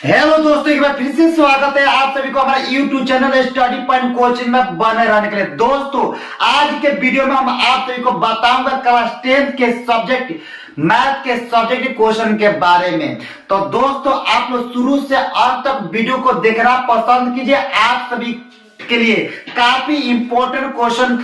Hello दोस्तों, एक बार फिर से स्वागत है आप सभी को हमारे YouTube channel study point coaching में बने रहने के लिए। दोस्तों, आज के वीडियो में हम आप सभी को बताऊंगा क्लास 10 के सब्जेक्ट मैथ के सब्जेक्ट क्वेश्चन के बारे में। तो दोस्तों, आप लोग शुरू से अंत तक वीडियो को देखना पसंद कीजिए। आप सभी के लिए काफी इंपॉर्टेंट क्वेश्चन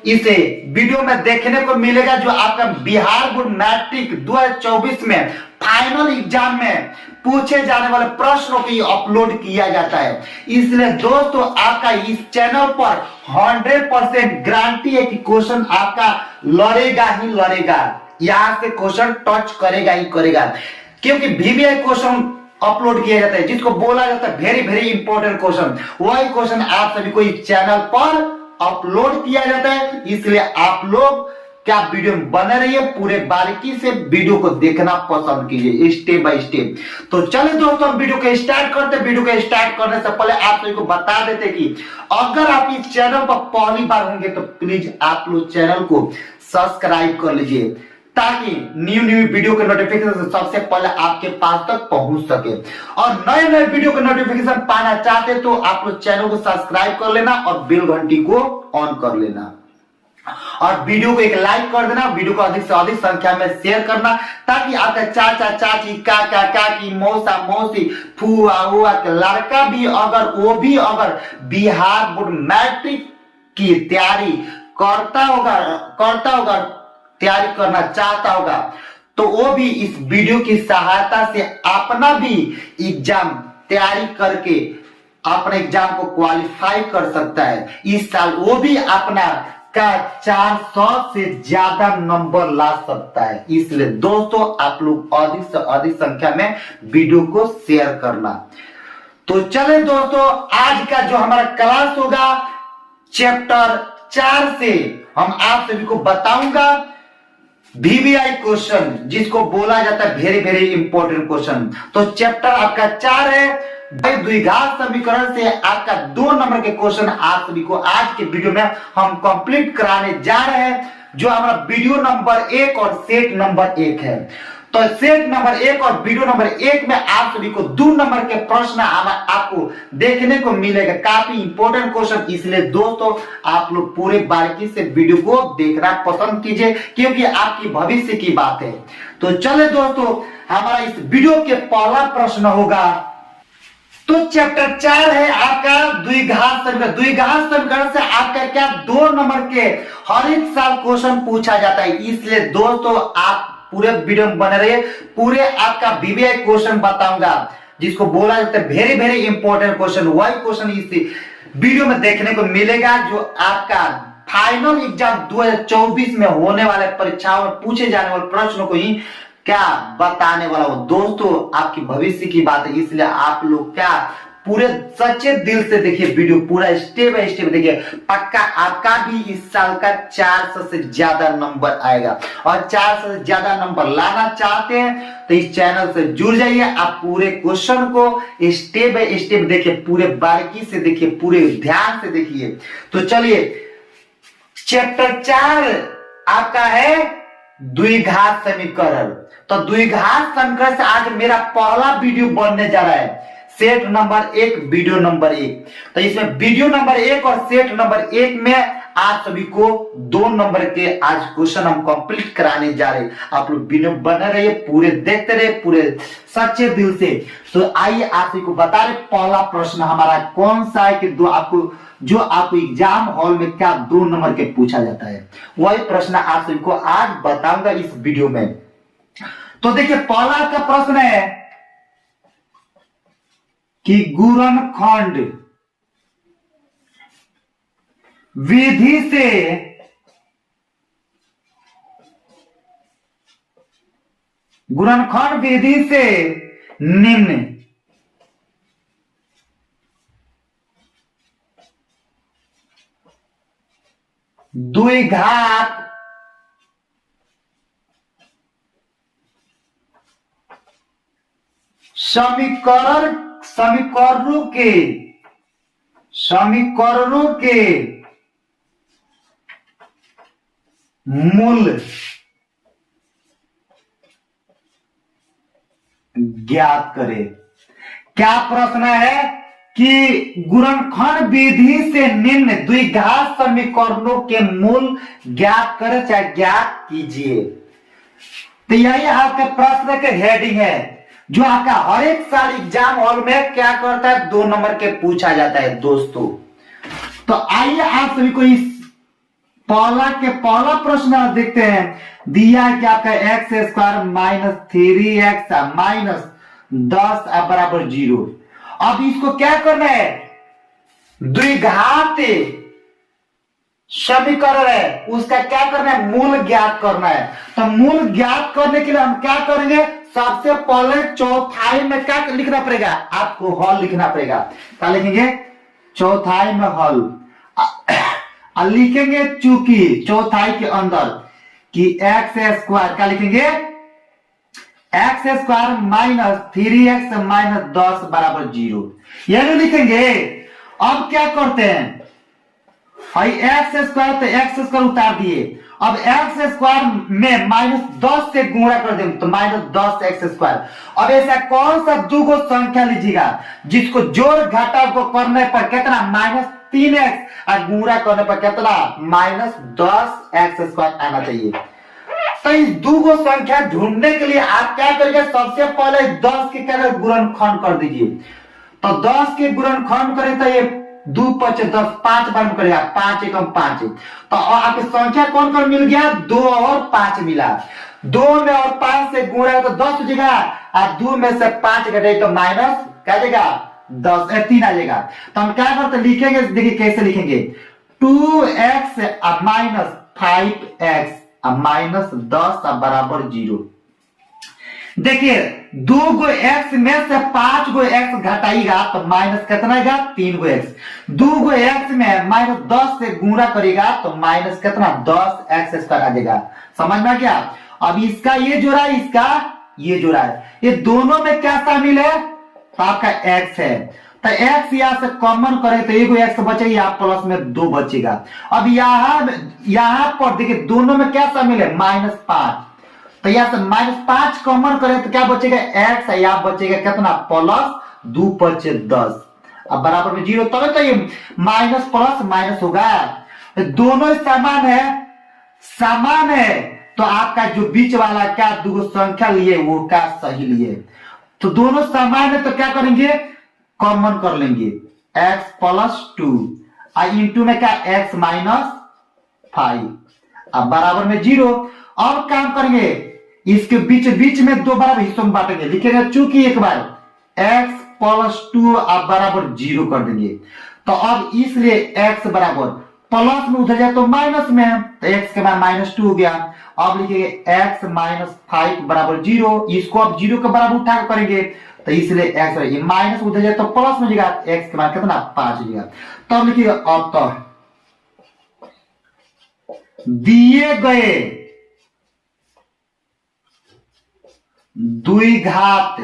इसे वीडियो में देखने को मिलेगा, जो आपका बिहार बोर्ड मैट्रिक 2024 में फाइनल एग्जाम में पूछे जाने वाले प्रश्नों की अपलोड किया जाता है। इसलिए दोस्तों, आपका इस चैनल पर 100% गारंटी है कि क्वेश्चन आपका लड़ेगा ही लड़ेगा, यहां से क्वेश्चन टच करेगा ही करेगा, क्योंकि VVI क्वेश्चन अपलोड किया जाता है जिसको बोला जाता है वेरी वेरी इंपॉर्टेंट क्वेश्चन। वही क्वेश्चन आप सभी को इस चैनल पर अपलोड किया जाता है। इसलिए आप लोग क्या वीडियो में बने रहिए, पूरे बारीकी से वीडियो को देखना पसंद कीजिए स्टेप बाय स्टेप। तो चलिए दोस्तों, हम वीडियो को स्टार्ट करते हैं। वीडियो को स्टार्ट करने से पहले आप सभी को बता देते कि अगर आप इस चैनल पर पहली बार होंगे तो प्लीज आप लोग चैनल को सब्सक्राइब कर लीजिए, ताकि न्यू वीडियो के नोटिफिकेशन सबसे पहले आपके पास तक पहुंच सके। और नए नए वीडियो के नोटिफिकेशन पाना चाहते तो आप लोग चैनल को सब्सक्राइब कर लेना और बेल घंटी को ऑन कर लेना, और वीडियो को एक लाइक कर देना। वीडियो को अधिक से अधिक संख्या में शेयर करना, ताकि आपका चाचा चाची काका काकी मौसा मौसी फूआ हुआ के लड़का भी अगर बिहार बोर्ड मैट्रिक की तैयारी करता होगा तैयारी करना चाहता होगा, तो वो भी इस वीडियो की सहायता से अपना भी एग्जाम तैयारी करके अपने एग्जाम को क्वालिफाई कर सकता है। इस साल वो भी अपना का 400 से ज्यादा नंबर ला सकता है। इसलिए दोस्तों, आप लोग अधिक से अधिक संख्या में वीडियो को शेयर करना। तो चले दोस्तों, आज का जो हमारा क्लास होगा चैप्टर 4 से हम आप सभी को बताऊंगा VVI क्वेश्चन, जिसको बोला जाता है वेरी वेरी इंपॉर्टेंट क्वेश्चन। तो चैप्टर आपका 4 है। द्विघात समीकरण से आपका 2 नंबर के क्वेश्चन आप सभी को आज के वीडियो में हम कंप्लीट कराने जा रहे हैं, जो हमारा वीडियो नंबर 1 और सेट नंबर 1 है। तो सेट नंबर 1 और वीडियो नंबर 1 में आप सभी को 2 नंबर के प्रश्न आपको देखने को मिलेगा, काफी इंपॉर्टेंट क्वेश्चन। इसलिए दोस्तों, आप लोग पूरे बारीकी से वीडियो को देखना पसंद कीजिए, क्योंकि आपकी भविष्य की बात है। तो चले दोस्तों, हमारा इस वीडियो के पहला प्रश्न होगा, तो चैप्टर 4 है आपका द्विघात समीकरण। द्विघात समीकरण से आपका क्या 2 नंबर के हर एक साल क्वेश्चन पूछा जाता है। इसलिए दोस्तों, आप पूरे वीडियो में बने रहिए। पूरे आपका VVI क्वेश्चन बताऊंगा, जिसको बोला जाता है वेरी वेरी इंपॉर्टेंट क्वेश्चन। वही क्वेश्चन इस वीडियो में देखने को मिलेगा, जो आपका फाइनल एग्जाम 2024 में होने वाले परीक्षाओं में पूछे जाने वाले प्रश्नों को ही क्या बताने वाला हो। दोस्तों, आपकी भविष्य की बात है, इसलिए आप लोग क्या पूरे सच्चे दिल से देखिए वीडियो, पूरा स्टेप बाय स्टेप देखिए। पक्का आपका भी इस साल का 400 से ज्यादा नंबर आएगा। और 400 से ज्यादा नंबर लाना चाहते हैं तो इस चैनल से जुड़ जाइए। आप पूरे क्वेश्चन को स्टेप बाय स्टेप देखिए, पूरे बारीकी से देखिए, पूरे ध्यान से देखिए। तो चलिए, चैप्टर 4 आपका है द्विघात समीकरण। तो द्विघात समीकरण से आज मेरा पहला वीडियो बनने जा रहा है, सेट नंबर 1 वीडियो नंबर 1। तो इसमें वीडियो नंबर 1 और सेट नंबर 1 में आप सभी को 2 नंबर के आज क्वेश्चन हम कंप्लीट कराने जा रहे हैं। आप लोग वीडियो बने रहिए, पूरे देखते रहिए, पूरे सच्चे दिल से। तो आइए आप सभी को बता रहे, पहला प्रश्न हमारा कौन सा है कि जो आपको एग्जाम हॉल में क्या 2 नंबर के पूछा जाता है। वही प्रश्न आप सभी को आज बताऊंगा इस वीडियो में। तो देखिए, पहला का प्रश्न है कि गुणनखंड विधि से निम्न द्विघात समीकरणों के मूल ज्ञात करें। क्या प्रश्न है कि गुणनखंड विधि से निम्न द्विघात समीकरणों के मूल ज्ञात करें चाहे ज्ञात कीजिए। तो यही आपके प्रश्न के हेडिंग है जो आपका हर एक साल एग्जाम हॉल में क्या करता है, 2 नंबर के पूछा जाता है दोस्तों। तो आइए आप सभी को इस पहला प्रश्न आप देखते हैं। दिया है कि आपका x square minus 3x minus 10 बराबर 0। अब इसको क्या करना है, द्विघात समीकरण है, उसका क्या करना है, मूल ज्ञात करना है। तो मूल ज्ञात करने के लिए हम क्या करेंगे, सबसे पहले चौथाई में क्या लिखना पड़ेगा, आपको हल लिखना पड़ेगा। क्या लिखेंगे, चौथाई में हल लिखेंगे, चूंकि चौथाई के अंदर कि एक्स स्क्वायर क्या लिखेंगे, x square minus 3x minus 10 बराबर 0, ये लिखेंगे। अब क्या करते हैं, एक्स स्क्वायर तो एक्स स्क्वायर उतार दिए, अब एक्स स्क्वायर में माइनस 10 से गुणा कर दें तो माइनस 10 एक्स स्क्वायर। अब ऐसा कौन सा दो गो संख्या लीजिएगा जिसको जोड़ घटा को करने पर कितना, माइनस 3x और गुणा करने पर कितना, माइनस 10 एक्स स्क्वायर आना चाहिए। तो इस दो गो संख्या ढूंढने के लिए आप क्या करेंगे, सबसे पहले 10 के क्या गुणनखंड कर दीजिए। तो 10 के गुणनखंड करें तो ये 2 5 10, 5 बार में करेगा, 5 एकम 5। तो आपकी संख्या कौन कौन मिल गया, 2 और 5 मिला। 2 में और 5 से गुणा तो 10 हो जाएगा, और 2 में से 5 घटे तो माइनस क्या जाएगा, 10 3 आ जाएगा। तो हम क्या करते लिखेंगे, देखिए कैसे लिखेंगे, 2x माइनस 5x माइनस 10 बराबर 0। देखिए 2 गो x में से 5 गो x घटाएगा तो माइनस कितना आएगा, 3 गो x। 2 गो x में माइनस 10 से गुणा करेगा तो माइनस कितना, 10 एक्स स्क्वायर आ जाएगा। समझ में क्या, अब इसका ये जोड़ा है, इसका ये जोड़ा है, ये दोनों में क्या शामिल है, तो आपका x है। तो x यहां से कॉमन करें तो एक x बचेगा, प्लस में 2 बचेगा। अब यहां पर देखिए दोनों में क्या शामिल है, माइनस 5। तो यहां से माइनस 5 कॉमन करें तो क्या बचेगा, x, यहां बचेगा कितना, प्लस 2 5 10 अब बराबर में 0। तब तो ये माइनस प्लस माइनस होगा, दोनों समान है। तो आपका जो बीच वाला क्या दो संख्या लिए वो क्या सही लिए, तो दोनों समान है तो क्या करेंगे, कॉमन कर लेंगे, x प्लस 2 इंटू में क्या, x माइनस 5 अब बराबर में 0। अब काम करेंगे, इसके बीच में 2 बराबर हिस्सों में बांटेंगे, लिखेंगे चूंकि एक बार x प्लस 2 अब बराबर 0 कर देंगे। तो अब इसलिए x बराबर प्लस में उधर जाए तो माइनस में है, तो x के बाद माइनस 2 हो गया। अब लिखेंगे x माइनस 5 बराबर 0, इसको अब 0 के बराबर उठा कर करेंगे तो इसलिए x माइनस उधर जाए तो प्लस में जाएगा, x के बाद कितना, 5 हो जाएगा। तो अब लिखिएगा, अब तो दिए गए द्विघात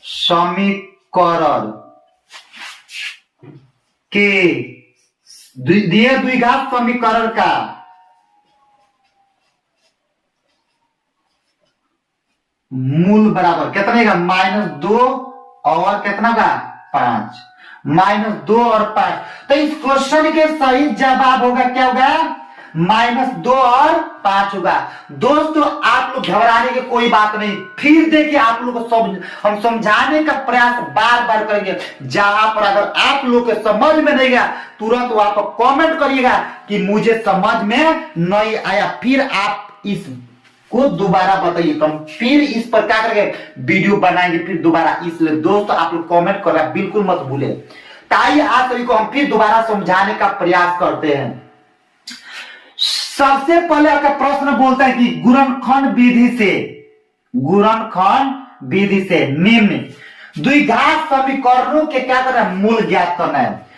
समीकरण के दिए द्विघात समीकरण का मूल बराबर कितने का, -2 और कितना का, 5। -2 और 5। तो इस क्वेश्चन के सही जवाब होगा क्या होगा, -2 और 5 होगा। दोस्तों आप लोग घबराने की कोई बात नहीं, फिर देखिए आप लोग को हम समझाने का प्रयास बार बार करेंगे। जहां पर अगर आप लोग के समझ में नहीं गया तुरंत वहां पर कमेंट करिएगा कि मुझे समझ में नहीं आया, फिर आप इस को दोबारा बताइए, तो हम फिर इस पर क्या करेंगे, वीडियो बनाएंगे फिर दोबारा। इसलिए दोस्तों आप लोग कमेंट करना बिल्कुल मत भूले। ताकि आज सभी को हम फिर दोबारा समझाने का प्रयास करते हैं। सबसे पहले आपका प्रश्न बोलता है कि गुणनखंड विधि से निम्न द्विघात समीकरणों के क्या करना है, मूल ज्ञात करना है।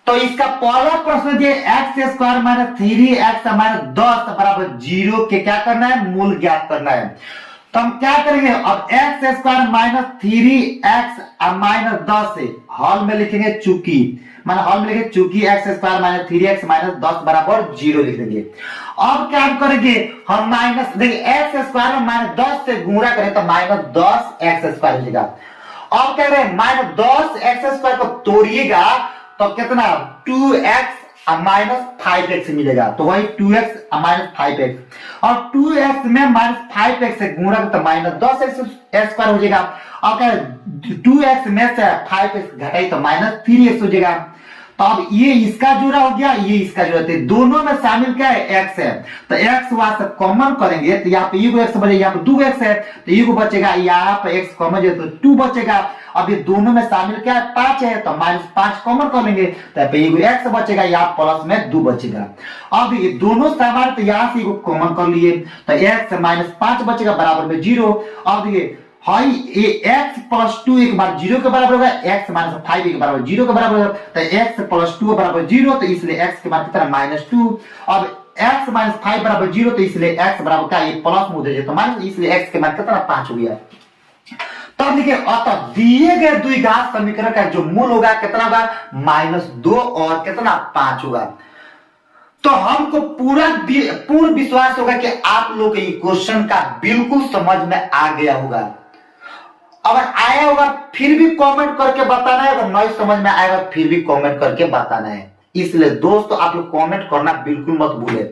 तो इसका पहला प्रश्न दिए x square minus 3x minus 10 बराबर 0 के क्या करना है, मूल ज्ञात करना है। तो हम क्या करेंगे, अब x square minus 3x minus 10 से हॉल में लिखेंगे चूंकि, माना हॉल में लिखेंगे चूंकि x square minus 3x minus 10 बराबर 0 लिख देंगे। अब क्या हम करेंगे, हम माइनस देखिए एक्स स्क्वायर में माइनस 10 से गुणा करें तो माइनस 10 एक्स स्क्वायर हो जाएगा। अब क्या करें, माइनस 10 एक्स स्क्वायर को तोड़िएगा तो कितना 2x माइनस 5x मिलेगा, तो वही 2x माइनस 5x और 2x में माइनस 5x से गुणा तो माइनस 10x स्क्वायर हो जाएगा। अब क्या 2x में से 5x घटाई तो माइनस 3x हो जाएगा। तो अब ये इसका जुड़ा हो गया, ये इसका जुड़ा, तो दोनों में शामिल क्या है, x है, तो x वहां से कॉमन करेंगे तो यहाँ पे ये x बचेगा, यहाँ पे 2x है तो ये बचेगा, यहाँ पे x कॉमन है तो 2 बचेगा। अब ये दोनों में शामिल क्या है, 5 है, तो माइनस 5 कॉमन कर लेंगे तो पे ये x बचेगा, यहाँ प्लस में 2 बचेगा। अब ये दोनों समान तो यहाँ से कॉमन कर लिए तो x माइनस 5 बचेगा बराबर में 0। अब ये हाई ये x प्लस 2 एक बार 0 के बराबर होगा, x माइनस 5 एक बार 0 के बराबर होगा, तो x प्लस 2 बराबर 0, तो इसलिए x के मान कितना माइनस 2। अब x माइनस 5 बराबर 0, तो इसलिए x बराबर क्या, ये प्लस में उधर जाए तो माइनस, इसलिए x के मान कितना 5 हो गया। तब देखिए अतः दिए गए द्विघात समीकरण का जो मूल होगा कितना होगा, -2 और कितना 5 होगा। तो हमको पूर्ण विश्वास होगा कि आप लोग ये क्वेश्चन का बिल्कुल समझ में आ गया होगा। अगर आया होगा फिर भी कमेंट करके बताना है, अगर नहीं समझ में आएगा फिर भी कमेंट करके बताना है। इसलिए दोस्तों आप लोग कमेंट करना बिल्कुल मत भूले।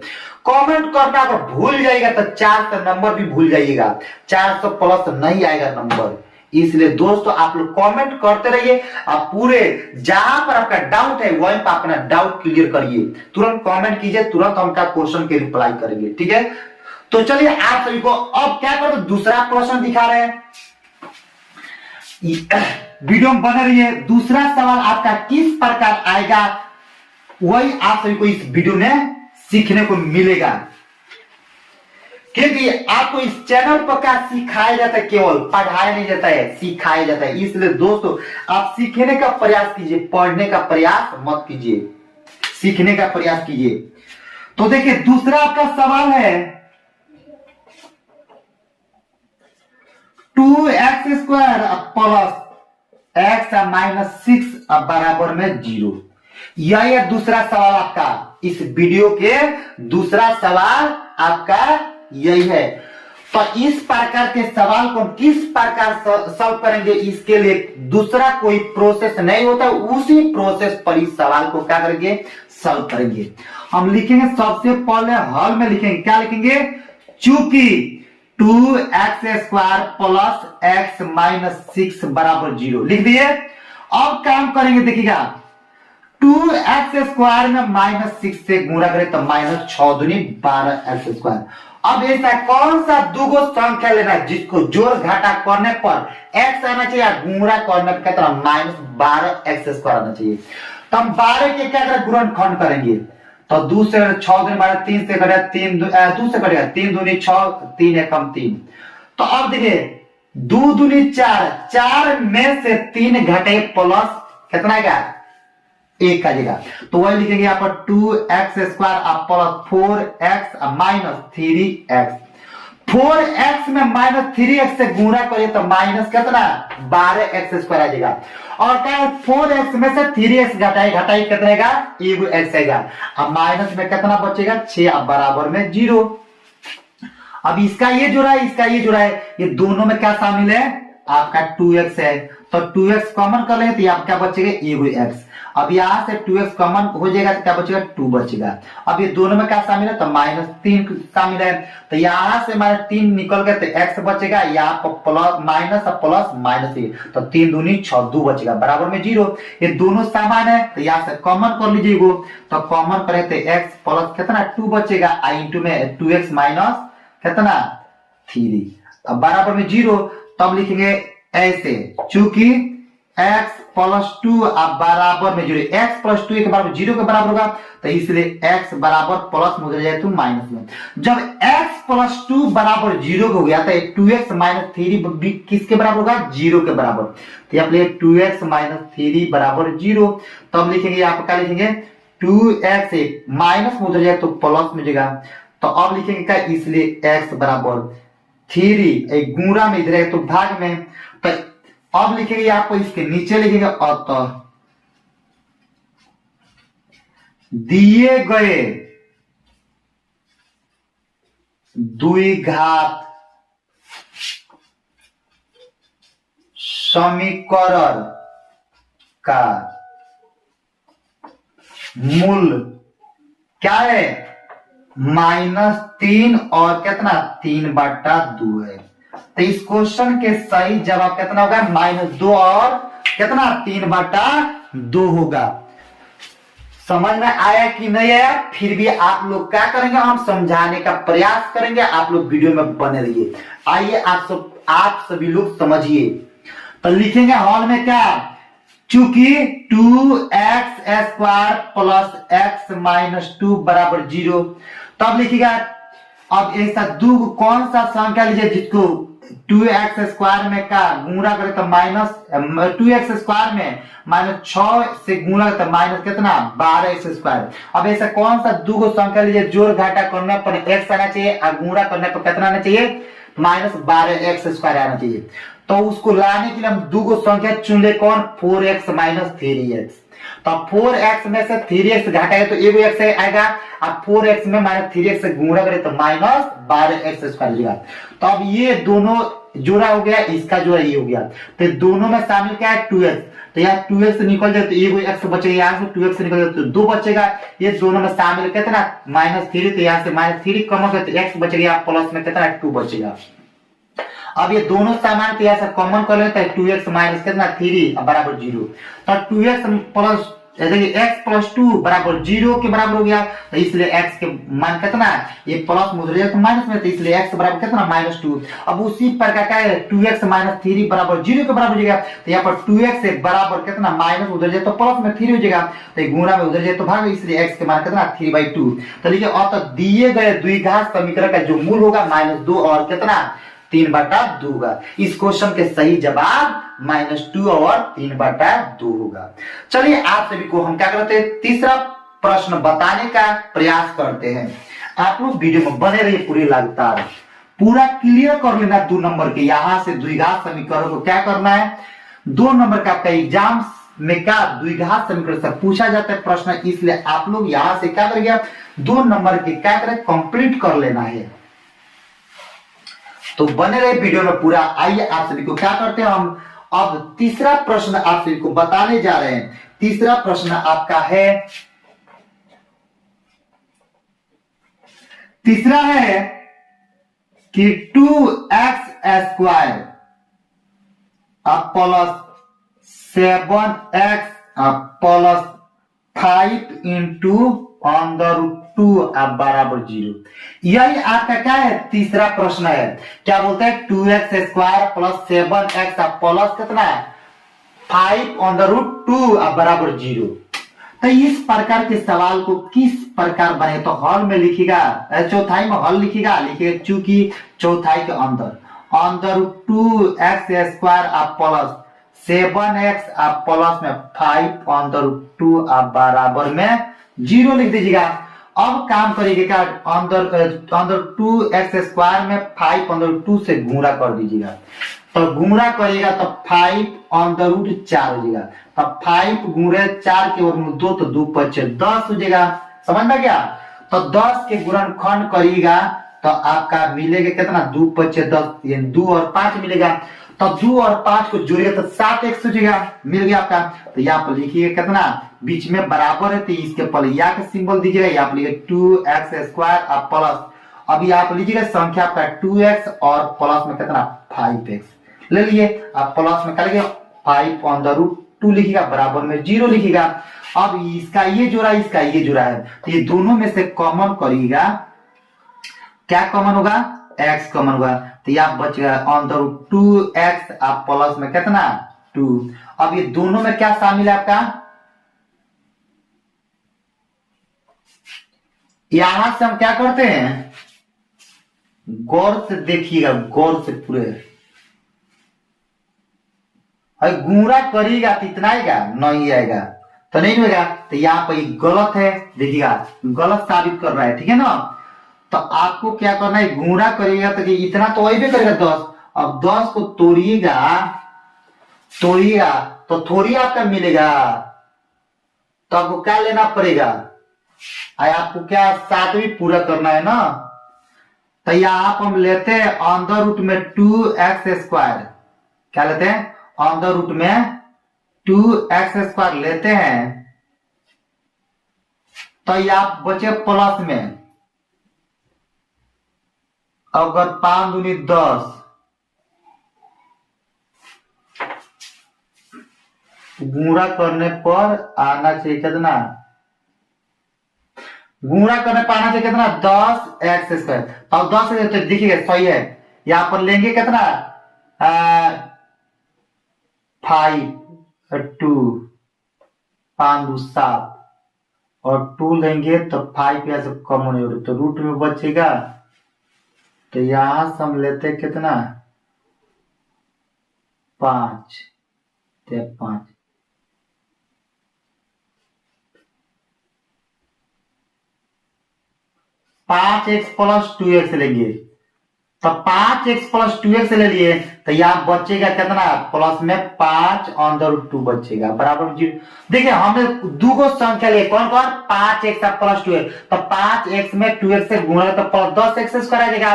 कमेंट करना अगर भूल जाएगा तो 400 नंबर भी भूल जाइएगा, 400 प्लस नहीं आएगा नंबर। इसलिए दोस्तों आप लोग कमेंट करते रहिए, आप पूरे जहां पर आपका डाउट है वहीं पर अपना डाउट क्लियर करिए, तुरंत कमेंट कीजिए, तुरंत हम का क्वेश्चन के रिप्लाई करेंगे, ठीक है। तो चलिए आप सभी को अब क्या करो, दूसरा प्रश्न दिखा रहे हैं, वीडियो में बने रहिए। दूसरा सवाल आपका किस प्रकार आएगा वही आप सभी को इस वीडियो में सीखने को मिलेगा, क्योंकि आपको इस चैनल पर क्या सिखाया जाता है, केवल पढ़ाया नहीं जाता है, सिखाया जाता है। इसलिए दोस्तों आप सीखने का प्रयास कीजिए, पढ़ने का प्रयास मत कीजिए, सीखने का प्रयास कीजिए। तो देखिए दूसरा आपका सवाल है 2x square plus x minus 6 बराबर में 0। यह दूसरा सवाल आपका, इस वीडियो के दूसरा सवाल आपका यही है। तो इस प्रकार के सवाल को किस प्रकार सॉल्व करेंगे, इसके लिए दूसरा कोई प्रोसेस नहीं होता, उसी प्रोसेस पर इस सवाल को क्या करेंगे, सॉल्व करेंगे। हम लिखेंगे सबसे पहले हॉल में लिखेंगे, क्या लिखेंगे, चूंकि 2x square plus x minus 6 बराबर 0 लिख दिए। अब काम करेंगे, देखिएगा 2x स्क्वायर में माइनस 6 से गुणा करें तो माइनस 6 दूनी 12x स्क्वायर। अब ऐसा कौन सा दूगो संख्या लेना है जिसको जोड़ घटा करने पर x आना चाहिए, गुणा करने पर कितना माइनस 12x स्क्वायर आना चाहिए। तो हम 12 के क्या करें, गुणनखंड करेंगे, तो 2 से 6 दूनी 12, 3 से करेगा 3 2 से करेगा 3 दूनी 6, 3 एकम 3। तो अब देखिए 2 दूनी 4, 4 में से 3 घटे प्लस कितना आएगा, 1 का जगह, तो वही लिखेंगे यहाँ पर 2x square plus 4x minus 3x। 4x में माइनस 3x से गुणा करिए तो माइनस कितना 12x स्क्वायर आ जाएगा। और क्या 4x में से 3x घटाई कितना आएगा, 1x आएगा। अब माइनस में कितना बचेगा 6, अब बराबर में 0। अब इसका ये जुड़ा है, इसका ये जुड़ा है, ये दोनों में क्या शामिल है, आपका 2x है, तो 2x कॉमन कर लेंगे तो यहाँ क्या बचेगा 1x। अब यहां से 2x कॉमन हो जाएगा तो क्या बचेगा 2 बचेगा। अब ये दोनों में क्या शामिल है, तो माइनस 3 शामिल है, तो यहां से माइनस 3 निकल गया तो x बचेगा, यहाँ पर प्लस माइनस प्लस माइनस, तो 3 दूनी 6, 2 बचेगा बराबर में 0। ये दोनों समान है तो यहाँ से कॉमन कर लीजिए, तो कॉमन करें तो x प्लस कितना 2 बचेगा, इंटू में 2x माइनस कितना 3, अब बराबर में 0। तब लिखेंगे ऐसे, चूंकि x प्लस 2 अब बराबर में 0, x प्लस 2 के बराबर 0 के बराबर होगा, तो इसलिए x बराबर प्लस में उधर जाए तो माइनस में। जब x प्लस 2 बराबर 0 हो गया तो 2x माइनस 3 किसके बराबर होगा, 0 के बराबर, तो यहाँ पे 2x माइनस 3 बराबर 0। तब लिखेंगे यहाँ पर क्या लिखेंगे, 2x माइनस में उधर जाए तो प्लस में जाएगा, तो अब लिखेंगे क्या, इसलिए x बराबर 3 एक गुणा में इधर है तो भाग में, तो अब लिखेंगे आपको इसके नीचे लिखेंगे अतः दिए गए द्विघात समीकरण का मूल क्या है, -3 और कितना 3/2 है। तो इस क्वेश्चन के सही जवाब कितना होगा, -2 और कितना 3/2 होगा। समझ में आया कि नहीं आया? फिर भी आप लोग क्या करेंगे, हम समझाने का प्रयास करेंगे, आप लोग वीडियो में बने रहिए। आइए आप सभी लोग समझिए। तो लिखेंगे हॉल में क्या, चूंकि 2x² प्लस x माइनस 2 बराबर 0, तब लिखिएगा। अब ऐसा दो कौन सा संख्या लीजिए जिसको 2x² में का गुणा करे तो -2x² में -6 से गुणा तो माइनस कितना 12x²। अब ऐसा कौन सा दो संख्या लीजिए जोड़ घाटा करने पर x आना चाहिए और गुणा करने पर कितना आना चाहिए, -12x² आना चाहिए। तो उसको लाने के लिए हम दो संख्या चुन ले, कौन 4x माइनस 3x। तो 4x में से 3x घटाए तो एगो x आएगा, अब 4x में -3x से गुणा करे तो -12x² आएगा। तो अब ये दोनों जोड़ा हो गया, इसका जोड़ा ये हो गया, तो दोनों में शामिल क्या है 2x। तो यहाँ 2x निकल जाए तो एगो x बचेगा, यहाँ से 2x निकल जाए तो 2 बचेगा। ये दोनों में शामिल कितना -3, तो यहाँ से -3 कम हो गया तो x बचेगा, प्लस में कितना 2 बचेगा। अब ये दोनों सामान तो यहाँ से कॉमन कर लेते हैं, 2x माइनस कितना 3 बराबर 0। तो 2x प्लस देखिए x प्लस 2 बराबर 0 के बराबर हो गया, तो इसलिए x के मान कितना, ये प्लस में उधर जाए तो माइनस में, तो इसलिए x बराबर कितना -2। अब उसी प्रकार का है 2x माइनस 3 बराबर 0 के बराबर हो जाएगा, तो यहाँ पर 2x से बराबर कितना माइनस उधर जाए तो प्लस में 3 हो जाएगा, तो गुणा में उधर जाए तो भाग, इसलिए x के मान कितना 3/2। तो देखिए अतः दिए गए द्विघात समीकरण का जो मूल होगा -2 और कितना 3/2 होगा। इस क्वेश्चन के सही जवाब -2 और 3/2 होगा। चलिए आप सभी को हम क्या करते हैं, तीसरा प्रश्न बताने का प्रयास करते हैं। आप लोग वीडियो में बने रहिए पूरी लगातार, पूरा क्लियर कर लेना 2 नंबर के। यहां से द्विघात समीकरण को क्या करना है, 2 नंबर का आपका एग्जाम में क्या द्विघात समीकरण से पूछा जाता है प्रश्न, इसलिए आप लोग यहां से क्या करेंगे, 2 नंबर के क्या करें कंप्लीट कर लेना है। तो बने रहे वीडियो में पूरा। आइए आप सभी को क्या करते हैं, हम अब तीसरा प्रश्न आप सभी को बताने जा रहे हैं। तीसरा प्रश्न आपका है, तीसरा है कि 2x² plus 7x plus 5 into √2 बराबर 0। यही आपका क्या है, तीसरा प्रश्न है। क्या बोलते हैं, 2x² प्लस 7x प्लस कितना 5 बराबर 0। तो इस प्रकार के सवाल को किस प्रकार बने, तो हॉल में लिखिएगा, चौथाई में हॉल लिखिएगा चूंकि चौथाई के अंदर √2x² प्लस 7x प्लस में 5 बराबर में 0 लिख दीजिएगा। अब काम करिएगा, अंदर 2x² में 5 से गुणा कर दीजिएगा। तो गुणा करिएगा तो 5 हो जाएगा। तब 5 गुणे 4 के वर्गमूल 2 तो 2 5 10 हो जाएगा। समझ में गया? तो 10 के गुणनखंड करिएगा तो आपका मिलेगा कितना, 2 5 10, यानी 2 और 5 मिलेगा। तो 2 और 5 को जोड़िएगा तो 7x हो जाएगा, मिल गया आपका। तो यहाँ पर लिखिए कितना, बीच में बराबर है तो इसके पर या का सिंबल दीजिएगा, यहाँ पर लिखिए 2x² प्लस, अभी आप लीजिएगा संख्या आपका 2x और प्लस में कितना 5x ले लिए। आप प्लस में करेंगे 5 लिखिएगा, बराबर में 0 लिखिएगा। अब इसका ये जोड़ा, इसका ये जोड़ा है, तो ये दोनों में से कॉमन करिएगा, क्या कॉमन होगा, x कॉमन होगा। तो यहाँ बचेगा अंदर 2x आप प्लस में कितना 2। अब ये दोनों में क्या शामिल है आपका, यहां से हम क्या करते हैं, गौर से देखिएगा, गौर से पूरे गुणा करिएगा तो इतना आएगा, नहीं आएगा तो नहीं होगा। तो यहाँ पर गलत है, देखिएगा गलत साबित कर रहा है, ठीक है ना। तो आपको क्या करना है, गुणा करिएगा तो इतना तो वही भी करेगा 10। अब 10 को तोड़िएगा तोड़िएगा तो थोड़ी आपका मिलेगा, तो आपको क्या लेना पड़ेगा, आपको क्या 7 भी पूरा करना है ना। तो यहाँ आप हम लेते हैं अंडर रूट में 2x², क्या लेते हैं, अंडर रूट में 2x² लेते हैं। तो ये आप बचे प्लस में, अगर 5 दूनी 10, गुणा करने पर आना चाहिए कितना, गुणा करने पर आना चाहिए कितना, 10x²। अब 10 तो देखिए सही है, यहां पर लेंगे कितना 5 2 5 2 7 और 2 लेंगे तो 5 यहाँ से कम होने वाले, तो रूट में बचेगा। तो यहां से हम लेते कितना 5 5 5x + 2x लेंगे, तो 5x + 2x ले लिए, तो यहाँ बचेगा कितना, प्लस में 5 अंडर रूट 2 बचेगा बराबर 0। देखिए हमने दो को संख्या लिए, कौन कौन, 5x + 2x, तो 5x में 2x से गुणा तो 10x² आ जाएगा,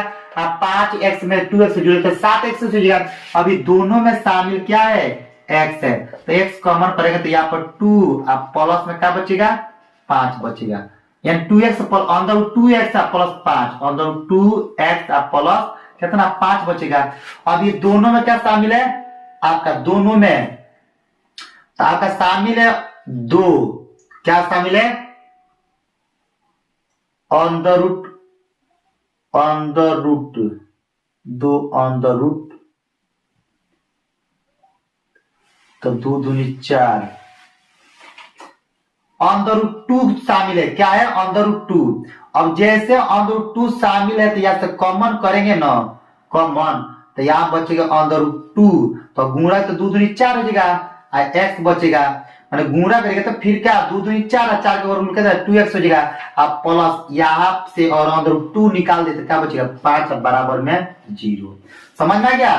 5x में 2x से जुड़े तो 7x हो जाएगा। अभी दोनों में शामिल क्या है, x है, तो x कॉमन करेंगे तो यहाँ पर 2 अब प्लस में क्या बचेगा 5 बचेगा, यानी 2x अंदर 2x प्लस 5 अंदर 2x प्लस कितना 5 बचेगा। अब ये दोनों में क्या शामिल है आपका, दोनों में तो आपका शामिल है 2, क्या शामिल है, अंदर रूट 2 अंदर रूट, तो 2 दूनी 4, अंडर रूट 2 शामिल है, क्या है अंडर रूट 2। अब जैसे अंडर रूट 2 शामिल है तो यहाँ से कॉमन करेंगे ना, कॉमन, तो यहाँ बचेगा अंडर रूट 2, तो गुणा तो 2 दूनी 4 हो जाएगा, x बचेगा, मैंने गुणा करेंगे तो फिर क्या 2 दूनी 4 4 के वर्गमूल कितना 2x हो जाएगा। अब प्लस यहाँ से और अंडर रूट 2 निकाल देते क्या बचेगा 5 बराबर में 0। समझ में आ गया।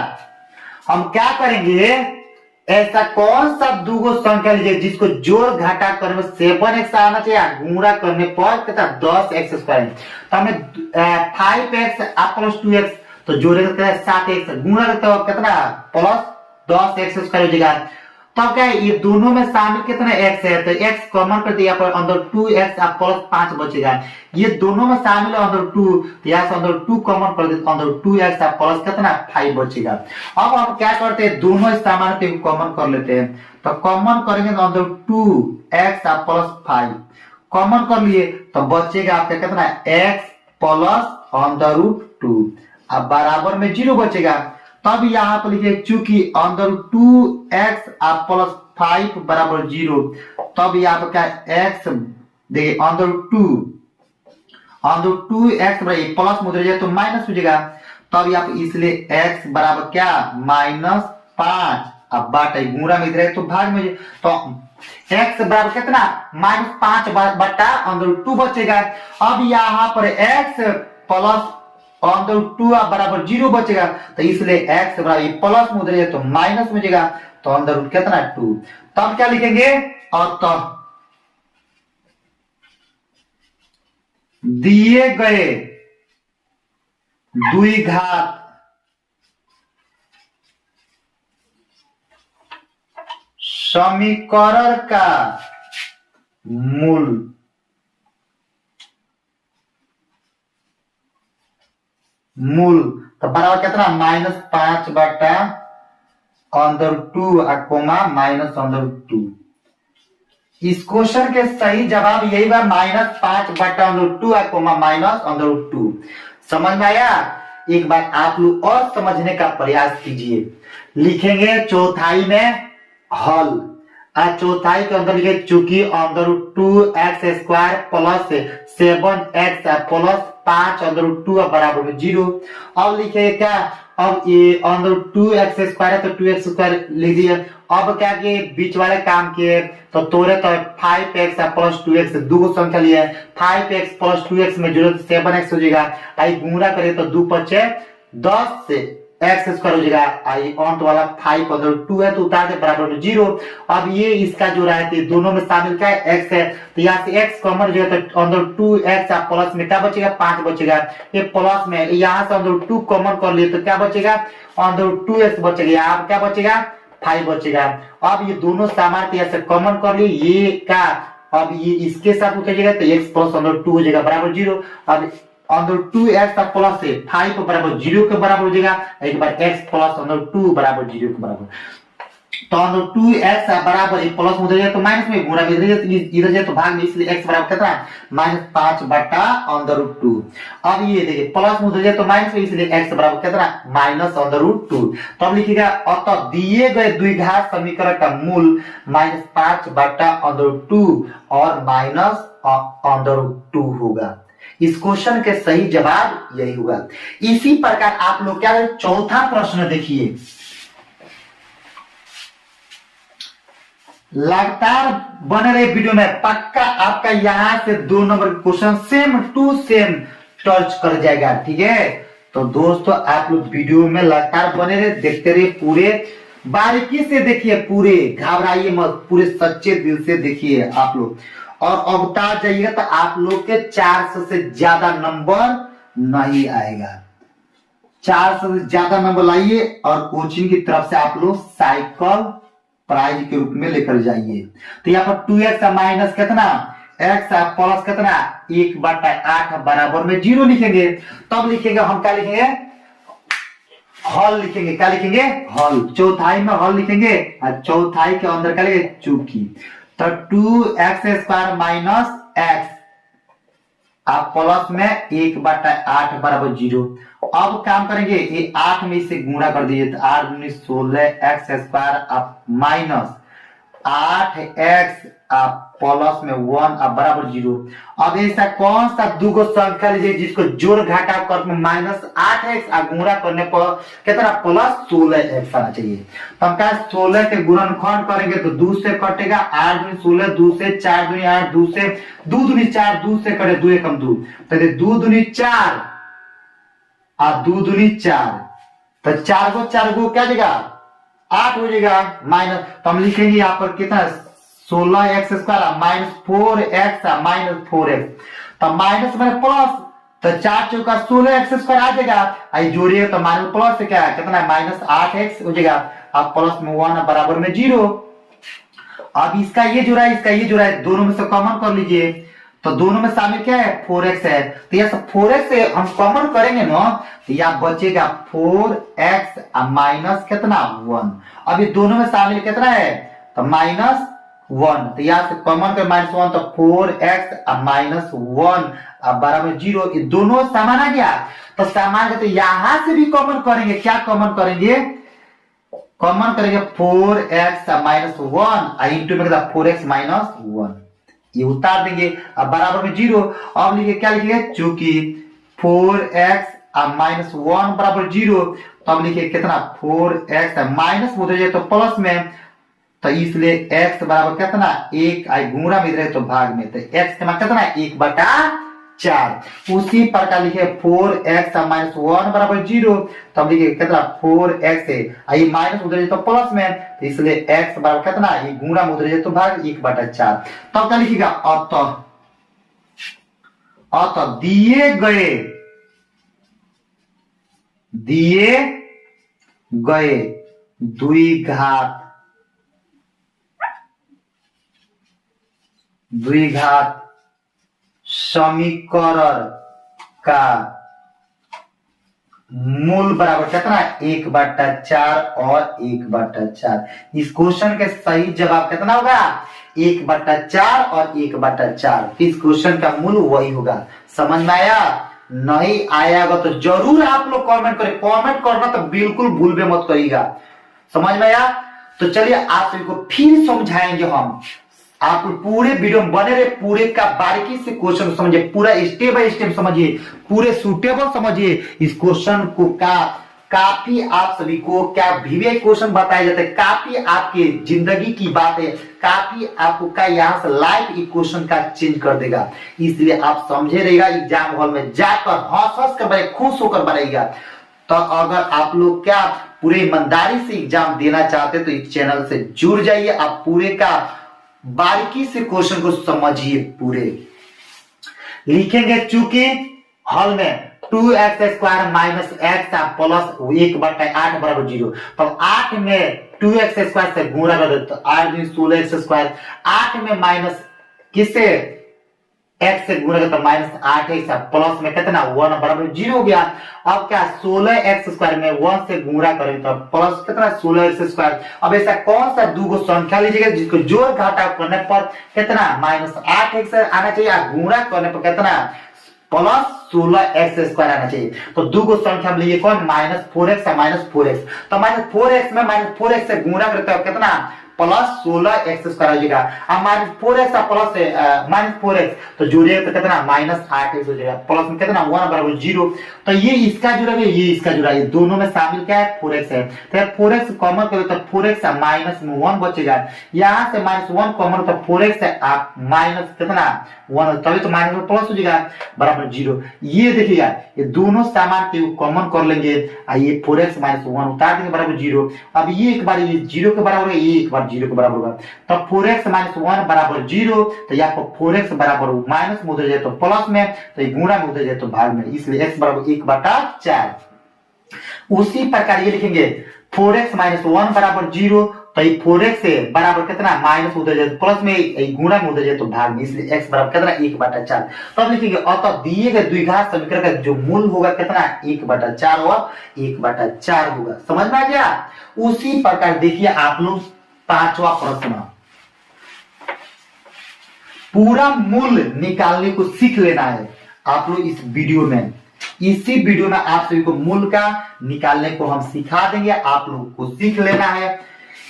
हम क्या करेंगे, ऐसा कौन सा दूगो संख्या लीजिए जिसको जोड़ घटा करने में 7x आना चाहिए, गुणा करने पर कितना 10x²। तो हमने 5x + 2x तो जोड़ेगा कितना 7x, गुणा करते हो कितना प्लस 10x² हो जाएगा। तब क्या है, ये दोनों में शामिल कितना x है, तो x कॉमन कर दिया पर अंदर 2x प्लस 5 बचेगा। ये दोनों में शामिल है अंदर 2, तो यहाँ से अंदर 2 कॉमन कर देते अंदर 2x प्लस कितना 5 बचेगा। अब हम क्या करते हैं, दोनों सामान्य को कॉमन कर लेते हैं, तो कॉमन करेंगे तो अंदर 2x प्लस 5 कॉमन कर लिए, तो बचेगा आपका कितना x प्लस अंदर रूट 2, अब बराबर में 0 बचेगा। तब यहाँ पर लिखिए चूंकि अंदर 2x प्लस 5 बराबर 0, तब यहाँ पर क्या x देखिए अंदर 2x प्लस मुद्रा जाए तो माइनस हो जाएगा, तब यहाँ पर इसलिए x बराबर क्या -5, अब बाटा गुणा में इधर तो भाग में, तो x बराबर कितना -5 बटा अंदर 2 बचेगा। अब यहाँ पर x प्लस अंदर 2 बराबर 0 बचेगा, तो इसलिए x बराबर प्लस में उधर तो माइनस में जाएगा, तो अंदर रूट कितना 2। तब क्या लिखेंगे, और तब दिए गए द्विघात समीकरण का मूल तो बराबर कितना -5 बटा अंदर 2 माइनस अंदर 2। इस क्वेश्चन के सही जवाब यही बा -5 बटा अंदर 2 माइनस अंदर 2। समझ में आया। एक बार आप लोग और समझने का प्रयास कीजिए। लिखेंगे चौथाई में हल, चौथाई के अंदर लिखे चूंकि अंदर 2x² plus 7x plus 5 under root 2 बराबर में 0। अब लिखेगा क्या, अब ये अंडर रूट 2x स्क्वायर है तो 2x स्क्वायर लिख दिया। अब क्या किए, बीच वाले काम किए तो तोड़े तो 5x प्लस 2x, दो संख्या लिए 5x प्लस 2x में जोड़े 7x हो जाएगा। आई गुणा करे तो 2 पचे 10 से x स्क्वायर हो जाएगा। आई अंत वाला 5 अंदर 2 है तो उतार दे बराबर में 0। अब ये इसका जो रहा है दोनों में शामिल क्या है, x है, तो यहाँ से x कॉमन हो जाएगा तो अंदर 2x प्लस में क्या बचेगा, 5 बचेगा। ये प्लस में यहाँ से अंदर 2 कॉमन कर लिए तो क्या बचेगा, अंदर 2x बचेगा, यहाँ क्या बचेगा, 5 बचेगा। अब ये दोनों सामान यहाँ से कॉमन कर लिए, ये क्या, अब ये इसके साथ उतर जाएगा तो x प्लस अंदर 2 हो जाएगा बराबर 0। अब अंदर 2x प्लस से 5 बराबर 0 के बराबर हो जाएगा। एक बार x प्लस अंदर 2 बराबर 0 के बराबर, तो अंदर 2x बराबर प्लस में जाए तो माइनस में गुणा में इधर जाए तो भाग में, इसलिए x बराबर कितना है, -5 बटा अंदर रूट 2। अब ये देखिए प्लस में जाए तो माइनस में, इसलिए x बराबर कितना, माइनस अंदर रूट 2। तो अब लिखिएगा अतः दिए गए द्विघात समीकरण का मूल -5 बटा अंदर रूट 2 और माइनस अंदर रूट 2 होगा। इस क्वेश्चन के सही जवाब यही होगा। इसी प्रकार आप लोग क्या, चौथा प्रश्न देखिए, लगातार बने रहे वीडियो में, पक्का आपका यहां से 2 number question same to same touch कर जाएगा, ठीक है। तो दोस्तों आप लोग वीडियो में लगातार बने रहे, देखते रहिए, पूरे बारीकी से देखिए, पूरे घबराइए मत, पूरे सच्चे दिल से देखिए आप लोग, और अवता जाइएगा तो आप लोग के 400 से ज्यादा नंबर नहीं आएगा। 400 से ज्यादा नंबर लाइए और कोचिंग की तरफ से आप लोग साइकिल प्राइज के रूप में लेकर जाइए। तो यहाँ पर 2x माइनस कितना, x प्लस कितना, 1/8 बराबर में 0 लिखेंगे। तब लिखेंगे हम क्या लिखेंगे, हल लिखेंगे, क्या लिखेंगे, हल। चौथाई में हल लिखेंगे और चौथाई के अंदर क्या लिखेंगे, चूकी। तो 2x स्क्वायर माइनस x आप प्लस में 1/8 बराबर 0। अब काम करेंगे, ये 8 में इसे गुणा कर दीजिए तो 8 दूनी 16 x स्क्वायर आप माइनस 8x आप प्लस में 1 आप बराबर 0। अब ऐसा कौन सा दो संख्या लीजिए जिसको जोड़ घटा कर -8x और गुणा करने पर कितना, प्लस 16x आना चाहिए। तो हम क्या 16 के गुणनखंड करेंगे तो 2 से कटेगा, 8 दूनी 16, 2 से 4 दूनी 8, 2 से 2 दूनी 4, 2 से कटे 2 एकम 2, तो 2 दूनी 4 और 2 दूनी 4, तो 4 को क्या देगा, 8 हो जाएगा माइनस। तो हम लिखेंगे यहाँ पर कितना, 16x square minus 4x minus 4x, तो माइनस में प्लस, तो 4 चौका 16x स्क्वायर आ जाएगा, आई जोड़िए तो माइनस प्लस से क्या है, कितना है, -8x हो जाएगा, अब प्लस में 1 बराबर में 0। अब इसका ये जोड़ा है, इसका ये जोड़ा है, दोनों में से कॉमन कर लीजिए, तो दोनों में शामिल क्या है, 4x है, तो यह 4x से हम कॉमन करेंगे ना, तो यह बचेगा 4x माइनस कितना 1। अब ये दोनों में शामिल कितना है, तो -1, तो यहां से कॉमन कर -1, तो 4x माइनस 1 बराबर 0। ये दोनों समान आ गया, तो समान है तो यहां से भी कॉमन करेंगे, क्या कॉमन करेंगे, कॉमन करेंगे 4x माइनस 1 इंटू में 4x माइनस 1, ये उतार देंगे, अब बराबर में 0। अब लिखे क्या लिखेंगे, चूंकि 4x माइनस 1 बराबर 0, तो अब लिखे कितना, 4x माइनस हो जाए तो प्लस में, तो इसलिए x बराबर कितना, 1 आई गुणा में रहे तो भाग में, तो x का मान कितना, 1/4। उसी प्रकार लिखे 4x माइनस 1 बराबर 0, तो हम लिखे कितना, 4x है, आई माइनस उधर जाए तो प्लस में, तो इसलिए x बराबर कितना, ये गुणा में उधर जाए तो भाग 1/4। तब क्या लिखिएगा, अतः दिए गए द्विघात समीकरण का मूल बराबर कितना, 1/4 और 1/4। इस क्वेश्चन के सही जवाब कितना होगा, 1/4 और 1/4। इस क्वेश्चन का मूल वही होगा। समझ में आया, नहीं आएगा तो जरूर आप लोग कमेंट करें, कमेंट करना तो बिल्कुल भूल भी मत करिएगा। समझ में आया, तो चलिए आप सभी को फिर समझाएंगे हम। आप पूरे वीडियो में बने रहे, पूरे का बारीकी से क्वेश्चन को समझिए, पूरा स्टेप बाय स्टेप समझिए, पूरे सूटेबल समझिए इस क्वेश्चन को। काफी आप सभी को क्या वीवीआई क्वेश्चन बताया जाता है, काफी आपकी जिंदगी की बात है, काफी आपको का यहाँ से लाइफ ई क्वेश्चन का चेंज कर देगा। इसलिए आप समझे रहेगा, एग्जाम हॉल में जाकर हंस हंस कर बने, खुश होकर बनाएगा। तो अगर आप लोग क्या पूरे ईमानदारी से एग्जाम देना चाहते हैं तो इस चैनल से जुड़ जाइए, आप पूरे का बारीकी से क्वेश्चन को समझिए। पूरे लिखेंगे चूंकि हॉल में 2x² माइनस x प्लस 1/8 बराबर 0, तो 8 में 2x² से गुणा कर दे तो 8 दूनी 16x², 8 में माइनस किससे x से गुणा करता माइनस 8x प्लस में कितना 1 बराबर 0 हो गया। अब क्या 16x² में 1 से गुणा करें तो प्लस कितना 16x²। अब ऐसा कौन सा दो संख्या लीजिएगा जिसको जोड़ घटा करने पर कितना माइनस 8x आना चाहिए, गुणा करने पर कितना प्लस 16x² आना चाहिए। तो दो संख्या में लिए कौन -4x और -4x, तो -4x में -4x से गुणा करते हो कितना प्लस 16x² हो जाएगा। अब -4x प्लस -4x तो जोड़िए तो कितना -8x हो जाएगा, प्लस में कितना 1 बराबर 0। तो ये इसका जुड़ा है, ये इसका जुड़ा है, दोनों में शामिल क्या है 4x है। तो 4x कॉमन करो तो 4x माइनस में 1 बचेगा, यहाँ से -1 कॉमन तो 4x है आप माइनस कितना 1, तभी तो माइनस में प्लस हो जाएगा बराबर 0। ये देखिएगा ये दोनों सामान को कॉमन कर लेंगे, ये 4x - 1 उतार देंगे बराबर 0। अब ये एक बार ये 0 के बराबर है, ये एक बार 0 के बराबर होगा, तो 4x - 1 बराबर 0। तो यहाँ पर 4x बराबर माइनस में उधर जाए तो प्लस में, तो ये गुणा में उधर जाए तो भाग में, इसलिए x बराबर 1/4। उसी प्रकार ये लिखेंगे 4x - 1 बराबर 0, तो ये 4x से बराबर कितना माइनस उधर जाए प्लस में, गुणा में उधर जाए तो भाग में, इसलिए x बराबर कितना 1/4। तब लिखेंगे अतः दिए गए द्विघात समीकरण का जो मूल होगा कितना 1/4 और 1/4 होगा। समझ में आ गया। उसी प्रकार देखिए आप लोग पांचवा प्रश्न, पूरा मूल निकालने को सीख लेना है आप लोग इस वीडियो में। इसी वीडियो में आप सभी को मूल का निकालने को हम सिखा देंगे, आप लोगों को सीख लेना है।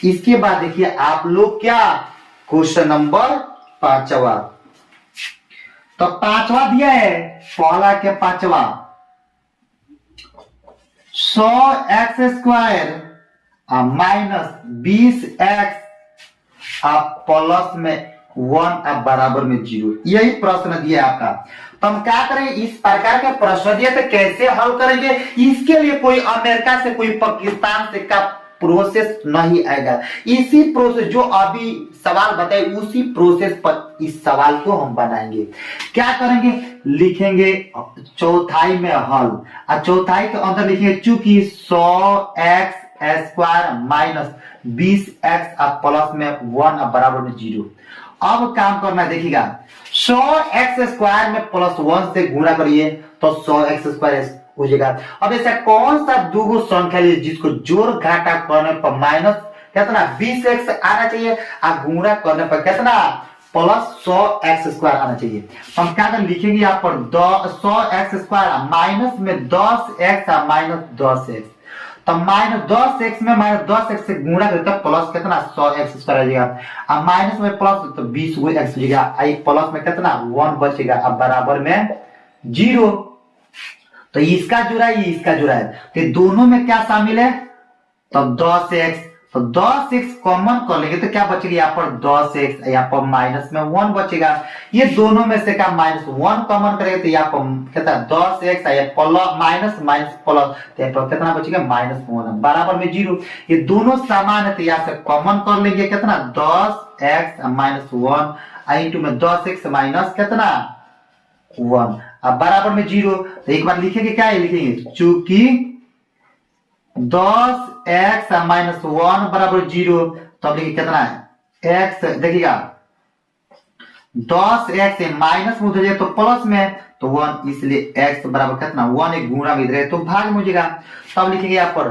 इसके बाद देखिए आप लोग क्या क्वेश्चन नंबर 5वां, तो 5वां दिया है, पहला के 5वां 100x² माइनस 20x प्लस में 1 बराबर में 0, यही प्रश्न दिया आपका। तो हम क्या करेंगे, इस प्रकार के प्रश्न दिए तो कैसे हल करेंगे, इसके लिए कोई अमेरिका से कोई पाकिस्तान से का प्रोसेस नहीं आएगा। इसी प्रोसेस जो अभी सवाल बताए उसी प्रोसेस पर इस सवाल को हम बनाएंगे। क्या करेंगे, लिखेंगे चौथाई में हल, और चौथाई के अंदर लिखेंगे चूंकि 100x² माइनस 20x प्लस में 1 बराबर में 0। अब काम करना देखिएगा, 100x² में प्लस 1 से गुणा करिए तो 100x² हो जाएगा। अब ऐसा कौन सा दो संख्या लीजिए जिसको जोड़ घाटा करने पर माइनस कितना 20x आना चाहिए, और गुणा करने पर कितना प्लस 100x² आना चाहिए। तो हम क्या लिखेंगे यहाँ पर 100x² माइनस में 10x माइनस 10x, तो -10x में -10x से गुणा करते प्लस कितना 100x² आ जाएगा, अब माइनस में प्लस तो 20x हो जाएगा, प्लस में कितना 1 बचेगा, अब बराबर में 0। तो इसका जुड़ा है, ये इसका जुड़ा है, तो दोनों में क्या शामिल है, तो 10x, तो 10x कॉमन कर लेंगे तो क्या बचेगा यहाँ पर 10x, यहाँ पर माइनस में 1 बचेगा। ये दोनों में से क्या -1 कॉमन करेंगे तो यहाँ पर कितना 10x plus minus minus plus, तो यहाँ पर कितना बचेगा -1 बराबर में 0। ये दोनों समान है तो यहाँ से कॉमन कर लेंगे कितना 10x - 1 इंटू में 10x माइनस कितना 1 अब बराबर में 0। तो एक बार लिखेंगे क्या है, लिखेंगे चूंकि 10x - 1 बराबर 0, तो अब लिखिए कितना है x, देखिएगा 10x से माइनस में उधर जाए तो प्लस में तो 1, इसलिए x बराबर कितना 1 एक गुणा में इधर तो भाग में हो जाएगा। तब लिखेंगे यहाँ पर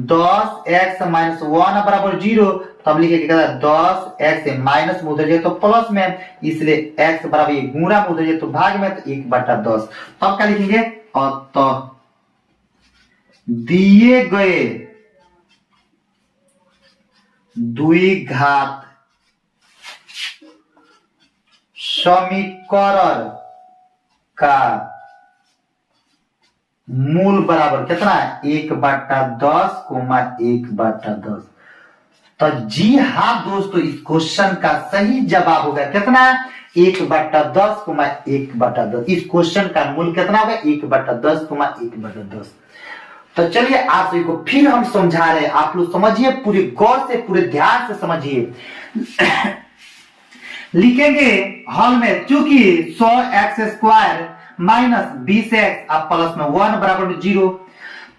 10x - 1 बराबर 0, तब लिखेंगे 10x से माइनस में उधर जाए तो प्लस में, इसलिए x बराबर ये गुणा में उधर जाए तो भाग में, तो 1/10। तब क्या लिखेंगे, अतः दिए गए द्विघात समीकरण का मूल बराबर कितना है 1/10 कोमा 1/10। तो जी हाँ दोस्तों, इस क्वेश्चन का सही जवाब होगा कितना 1/10 कोमा 1/10। इस क्वेश्चन का मूल कितना होगा 1/10 कोमा 1/10। तो चलिए आप सभी को फिर हम समझा रहे हैं, आप लोग समझिए, पूरे गौर से पूरे ध्यान से समझिए। लिखेंगे हॉल में, चूंकि 100x² माइनस 20x अब प्लस में 1 बराबर में 0।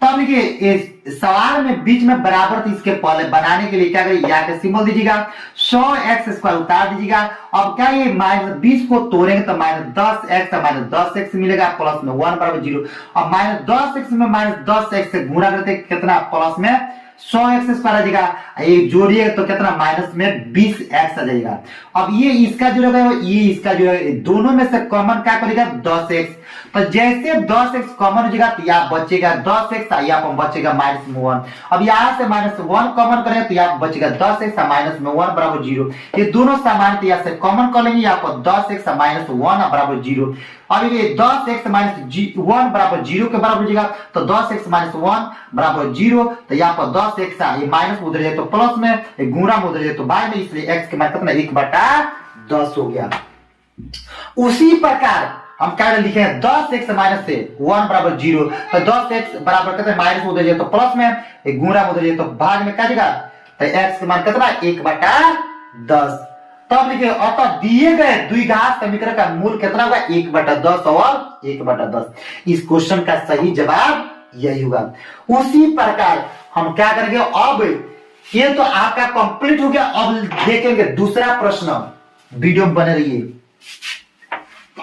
तब लिखिए इस सवाल में बीच में बराबर थी, इसके पहले बनाने के लिए क्या करिए या के सिंबल दीजिएगा, 100x² उतार दीजिएगा। अब क्या ये -20 को तोड़ेंगे तो -10x -10x मिलेगा, प्लस में 1 बराबर 0। अब -10x में -10x से गुणा करते कितना प्लस में 100x² आ जाएगा, ये जोड़िएगा तो कितना माइनस में 20x आ जाएगा। अब ये इसका जोड़ेगा ये इसका जोड़ेगा, दोनों में से कॉमन क्या करेगा 10x। तो जैसे 10x कॉमन हो जाएगा तो यहाँ बचेगा 10x, यहाँ पर बचेगा -1। अब यहाँ से -1 कॉमन करेंगे तो यहाँ बचेगा 10x -1 बराबर 0। ये दोनों समान तो यहाँ से कॉमन कर लेंगे, यहाँ पर 10x -1 बराबर 0। अब ये 10x -1 बराबर 0 के बराबर हो जाएगा, तो 10x -1 बराबर 0। तो यहाँ पर 10x ये माइनस उधर जाए तो प्लस में, ये गुणा में उधर जाए तो बाय में, इसलिए x के मान कितना 1/10 हो गया। उसी प्रकार हम क्या लिखे 10x माइनस से 1 बराबर 0। तो 10x बराबर कितना माइनस उधर जाए तो प्लस में, ये गुणा में उधर जाए तो भाग में क्या जाएगा, तो x के मान कितना 1/10। तब लिखे अतः दिए गए द्विघात समीकरण का मूल कितना होगा 1/10 और 1/10। इस क्वेश्चन का सही जवाब यही होगा। उसी प्रकार हम क्या करेंगे, अब ये तो आपका कंप्लीट हो गया। अब देखेंगे दूसरा प्रश्न, वीडियो में बने रहिए।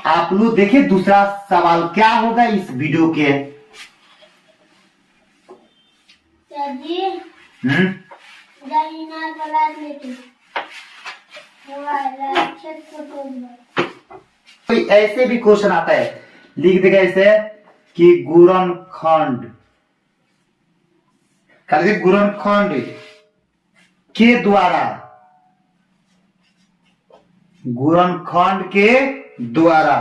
आप लोग देखिए दूसरा सवाल क्या होगा इस वीडियो के। कोई ऐसे भी क्वेश्चन आता है, लिख देगा ऐसे कि गुणनखंड गुणनखंड के द्वारा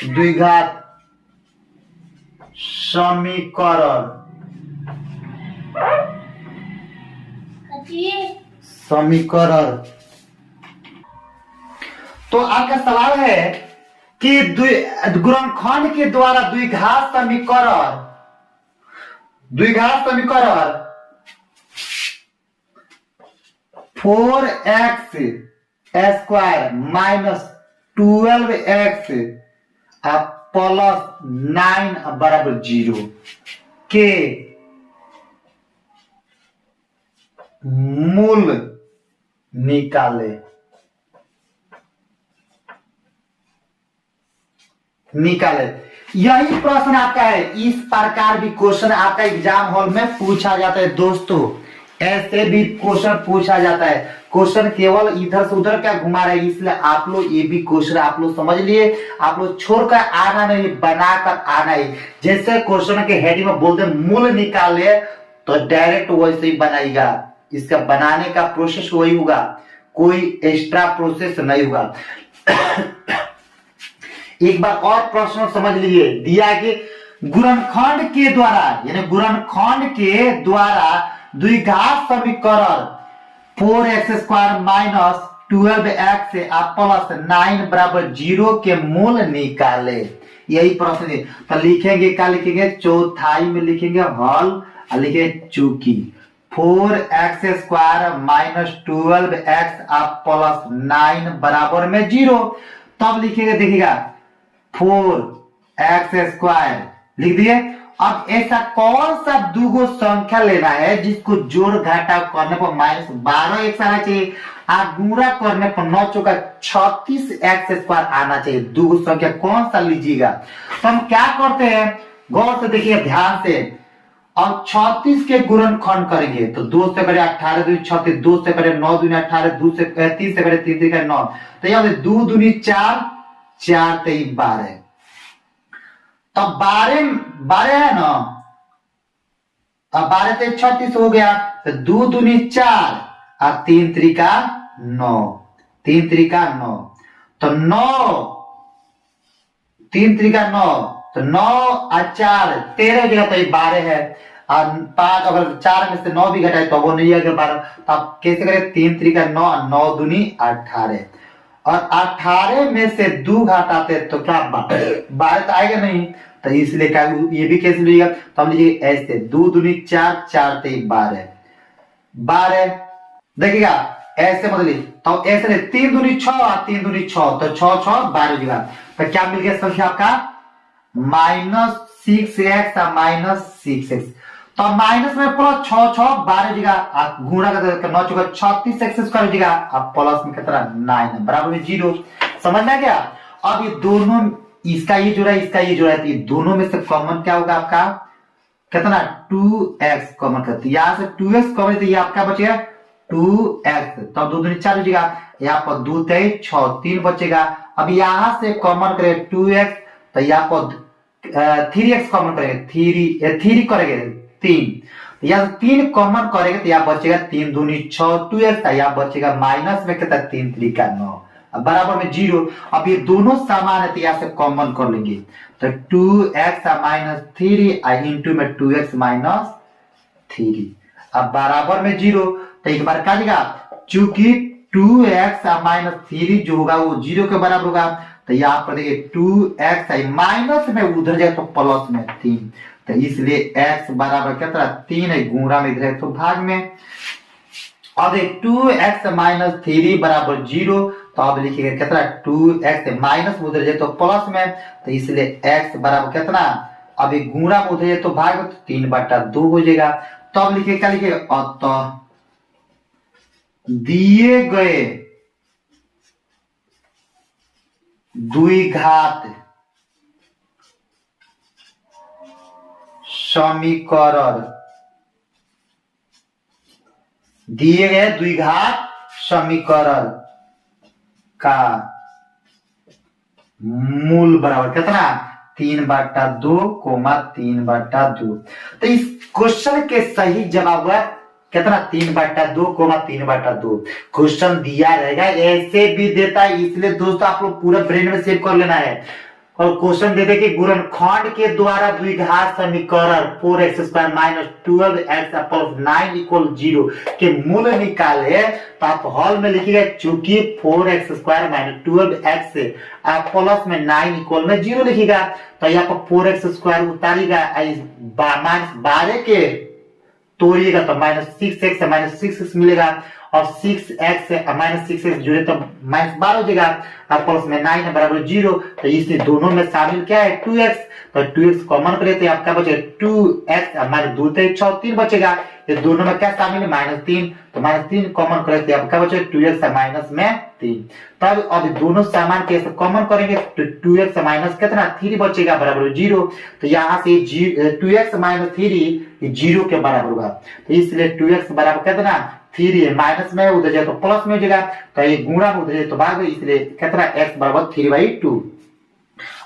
द्विघात समीकरण। तो आपका सवाल है कि गुणनखंड के द्वारा द्विघात समीकरण 4x² माइनस 12x प्लस 9 बराबर 0 के मूल निकाले। यही प्रश्न आपका है। इस प्रकार भी क्वेश्चन आपका एग्जाम हॉल में पूछा जाता है दोस्तों, ऐसे भी क्वेश्चन पूछा जाता है। क्वेश्चन केवल इधर से उधर क्या घुमा रहे हैं, इसलिए आप लोग ये भी क्वेश्चन आप लोग समझ लिए, आप लोग छोड़कर आना नहीं, बनाकर आना ही। जैसे क्वेश्चन के हेडिंग में बोलते मूल निकाले तो डायरेक्ट वैसे ही बनाएगा, इसका बनाने का प्रोसेस वही होगा, कोई एक्स्ट्रा प्रोसेस नहीं होगा। एक बार और प्रश्न समझ लीजिए, दिया कि गुणनखंड के द्वारा यानी गुणनखंड के द्वारा द्विघात समीकरण 4x² माइनस 12x प्लस 9 बराबर 0 के मूल निकाले। यही प्रश्न है। तो लिखेंगे क्या लिखेंगे, चौथाई में लिखेंगे हल, लिखेंगे चूंकि 4x² माइनस 12x प्लस 9 बराबर में 0। तब लिखेंगे, देखिएगा 4x² लिख दिए। अब ऐसा कौन सा दूगो संख्या लेना है जिसको जोड़ घटा करने पर -12x आना चाहिए और गुणा करने पर 9 चौका 36x² आना चाहिए। दूगो संख्या कौन सा लीजिएगा। तो हम क्या करते हैं, गौर से देखिए ध्यान से। अब 36 के गुणनखंड करेंगे तो 2 से करें 18 2 36, 2 से करें 9 2 18, 2 से 3 से करें 3 से करें 9, तो यहाँ 2 दूनी 4 4 3 12। तो 12 12 है ना, अब 12 से 36 हो गया, तो 2 दूनी 4 और 3 त्रिका 9, 3 त्रिका 9, तो 9 3 त्रिका 9, तो 9 और 4 13 हो जाएगा, तो ये 12 है। और 5 अगर 4 में से 9 भी घटाए तो वो नहीं आएगा 12। तो आप कैसे करें, 3 त्रिका 9 और 9 दूनी 18, और 18 में से 2 घटाते तो क्या 12 तो आएगा नहीं, तो इसलिए क्या ये भी कैसे लिखेगा, तो हम लीजिए ऐसे 2 दूनी 4, 4 ते 12, 12 देखिएगा ऐसे मतलब तो ऐसे नहीं, 3 दूनी 6 और 3 दूनी 6, तो 6 6 12 जगह, तो क्या मिल गया संख्या आपका -6x और -6x। तो माइनस में प्लस 6 6 12 जगह, गुणा कर 9 चौका 36 एक्स स्क्वायर जगह, अब प्लस में कितना 9 बराबर में 0। समझ में गया। अब ये दोनों, इसका ये जोड़ा इसका ये जोड़ा, तो ये दोनों में से कॉमन क्या होगा आपका कितना 2x कॉमन करते, यहां से 2x कॉमन, तो ये आपका बचेगा 2x, तो 2 दूनी 4 बचेगा, यहाँ पर 2 3 6 3 बचेगा। अब यहां से कॉमन करें 2x, तो यहाँ पर 3x कॉमन करेंगे, 3 करेंगे 3, या 3 कॉमन करेंगे तो यहाँ बचेगा 3 दूनी 6 2x, यहाँ बचेगा माइनस में कितना 3 त्रिका 9 बराबर में 0। अब ये दोनों समान है तो यहाँ से कॉमन कर लेंगे, तो 2x -3 इंटू में 2x -3, अब बराबर में 0। तो एक बार क्या देगा, चूंकि 2x -3 जो होगा वो 0 के बराबर होगा, तो यहाँ पर देखिए 2x माइनस में उधर जाए तो प्लस में 3, तो इसलिए x बराबर कितना 3 है, गुणा में इधर तो भाग में। अब 2x -3 बराबर 0, तो अब लिखिएगा कितना 2x माइनस में उधर जाए तो प्लस में, तो इसलिए x बराबर कितना, अब गुणा में उधर जाए तो भाग में, तो 3/2 हो जाएगा। तो अब लिखिए क्या लिखिएगा, अतः दिए गए द्विघात समीकरण, दिए गए द्विघात समीकरण का मूल बराबर कितना 3/2, 3/2। तो इस क्वेश्चन के सही जवाब है कितना 3/2, 3/2। क्वेश्चन दिया रहेगा, ऐसे भी देता है, इसलिए दोस्तों आप लोग पूरा ब्रेन में सेव कर लेना है। और क्वेश्चन दे दे कि गुणनखंड के द्वारा द्विघात समीकरण 4x² - 12x + 9 = 0 के मूल निकाले, तो आप हॉल में लिखिएगा चूंकि 4x² - 12x आप प्लस में 9 = 0 लिखिएगा, तो यहाँ पर 4x² उतारिएगा, -12 के तोड़िएगा तो -6x -6x मिलेगा, और 6x -6x जुड़े तो -12 हो जाएगा, और प्लस में 9 बराबर 0, तो इसमें दोनों में शामिल क्या है 2x, तो 2x कॉमन करें तो आपका बचे 2x -2 3 6 3 बचेगा, ये दोनों में क्या शामिल है -3, तो -3 कॉमन करें तो आपका बचे 2x -3। तब अब दोनों सामान कैसे कॉमन करेंगे, तो 2x माइनस कितना 3 बचेगा बराबर 0, तो यहाँ से 2x -3 0 के बराबर होगा, तो इसलिए 2x बराबर कितना 3 है, माइनस में उधर जाए तो प्लस में हो जाएगा, तो ये गुणा में उधर जाए तो भाग, इसलिए कितना x बराबर 3/2।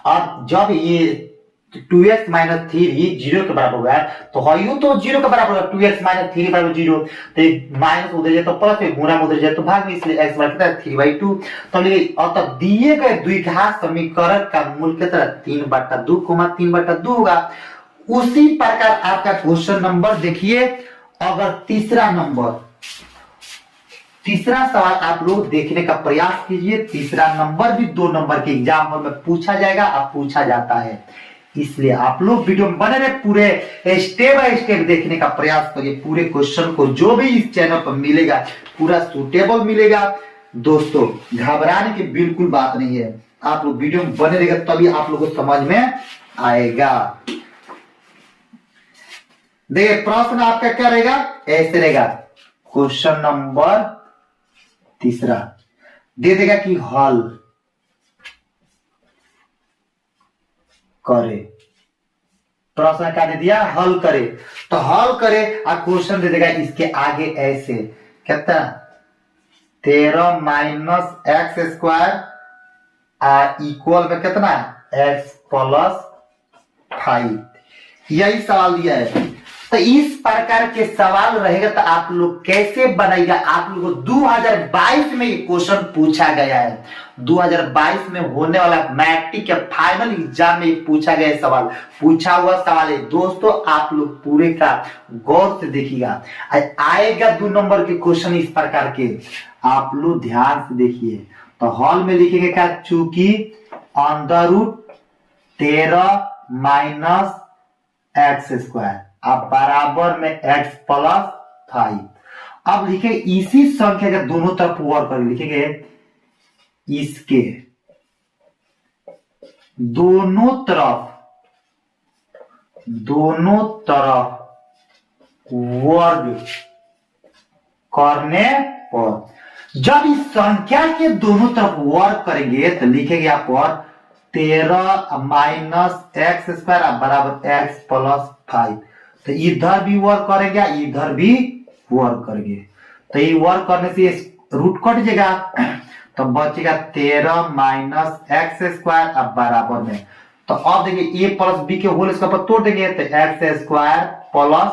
अब जब ये 2x -3 0 के बराबर होगा, तो हयू तो 0 के बराबर होगा, 2x -3 बराबर 0, तो माइनस उधर जाए तो प्लस में, गुणा में उधर जाए तो भाग में, इसलिए x बराबर कितना 3/2। तो अतः दिए गए द्विघात समीकरण का मूल कितना 3/2, 3/2 होगा। उसी प्रकार आपका क्वेश्चन नंबर देखिए, अगर तीसरा सवाल आप लोग देखने का प्रयास कीजिए। तीसरा नंबर भी 2 नंबर के एग्जाम हॉल में पूछा जाएगा, अब पूछा जाता है, इसलिए आप लोग वीडियो में बने रहे, पूरे स्टेप बाय स्टेप देखने का प्रयास करिए। पूरे क्वेश्चन को जो भी इस चैनल पर मिलेगा पूरा सुटेबल मिलेगा। दोस्तों घबराने की बिल्कुल बात नहीं है, आप लोग वीडियो में बने रहेगा तभी आप लोगों को समझ में आएगा। देखिए प्रश्न आपका क्या रहेगा, ऐसे रहेगा, क्वेश्चन नंबर तीसरा दे देगा कि हल करे, प्रश्न क्या दे दिया हल करे, तो हल करे और क्वेश्चन दे देगा इसके आगे ऐसे कितना 13 - x² इक्वल में कितना x + 5, यही सवाल दिया है। तो इस प्रकार के सवाल रहेगा तो आप लोग कैसे बनाइएगा। आप लोगों को 2022 में ये क्वेश्चन पूछा गया है, 2022 में होने वाला मैट्रिक के फाइनल एग्जाम में पूछा गया सवाल, पूछा हुआ सवाल है दोस्तों। आप लोग पूरे का गौर से देखिएगा, आएगा 2 नंबर के क्वेश्चन इस प्रकार के, आप लोग ध्यान से देखिए। तो हॉल में लिखेंगे क्या, चूंकि √13 माइनस एक्स स्क्वायर अब बराबर में x प्लस 5। अब लिखे इसी संख्या के दोनों तरफ वर्क कर लिखेंगे, इसके दोनों तरफ वर्ग करने पर, जब इस संख्या के दोनों तरफ वर्ग करेंगे तो लिखेंगे यहाँ पर 13 माइनस एक्स स्क्वायर बराबर x प्लस 5। तो इधर भी वर्क करेंगे, इधर भी वर्क करेंगे, तो ये वर्क करने से रूट कट जाएगा, तो बचेगा 13 माइनस एक्स स्क्वायर अब बराबर में। तो अब देखिए a प्लस बी के होल स्क्वायर पर तोड़ देंगे तो एक्स स्क्वायर प्लस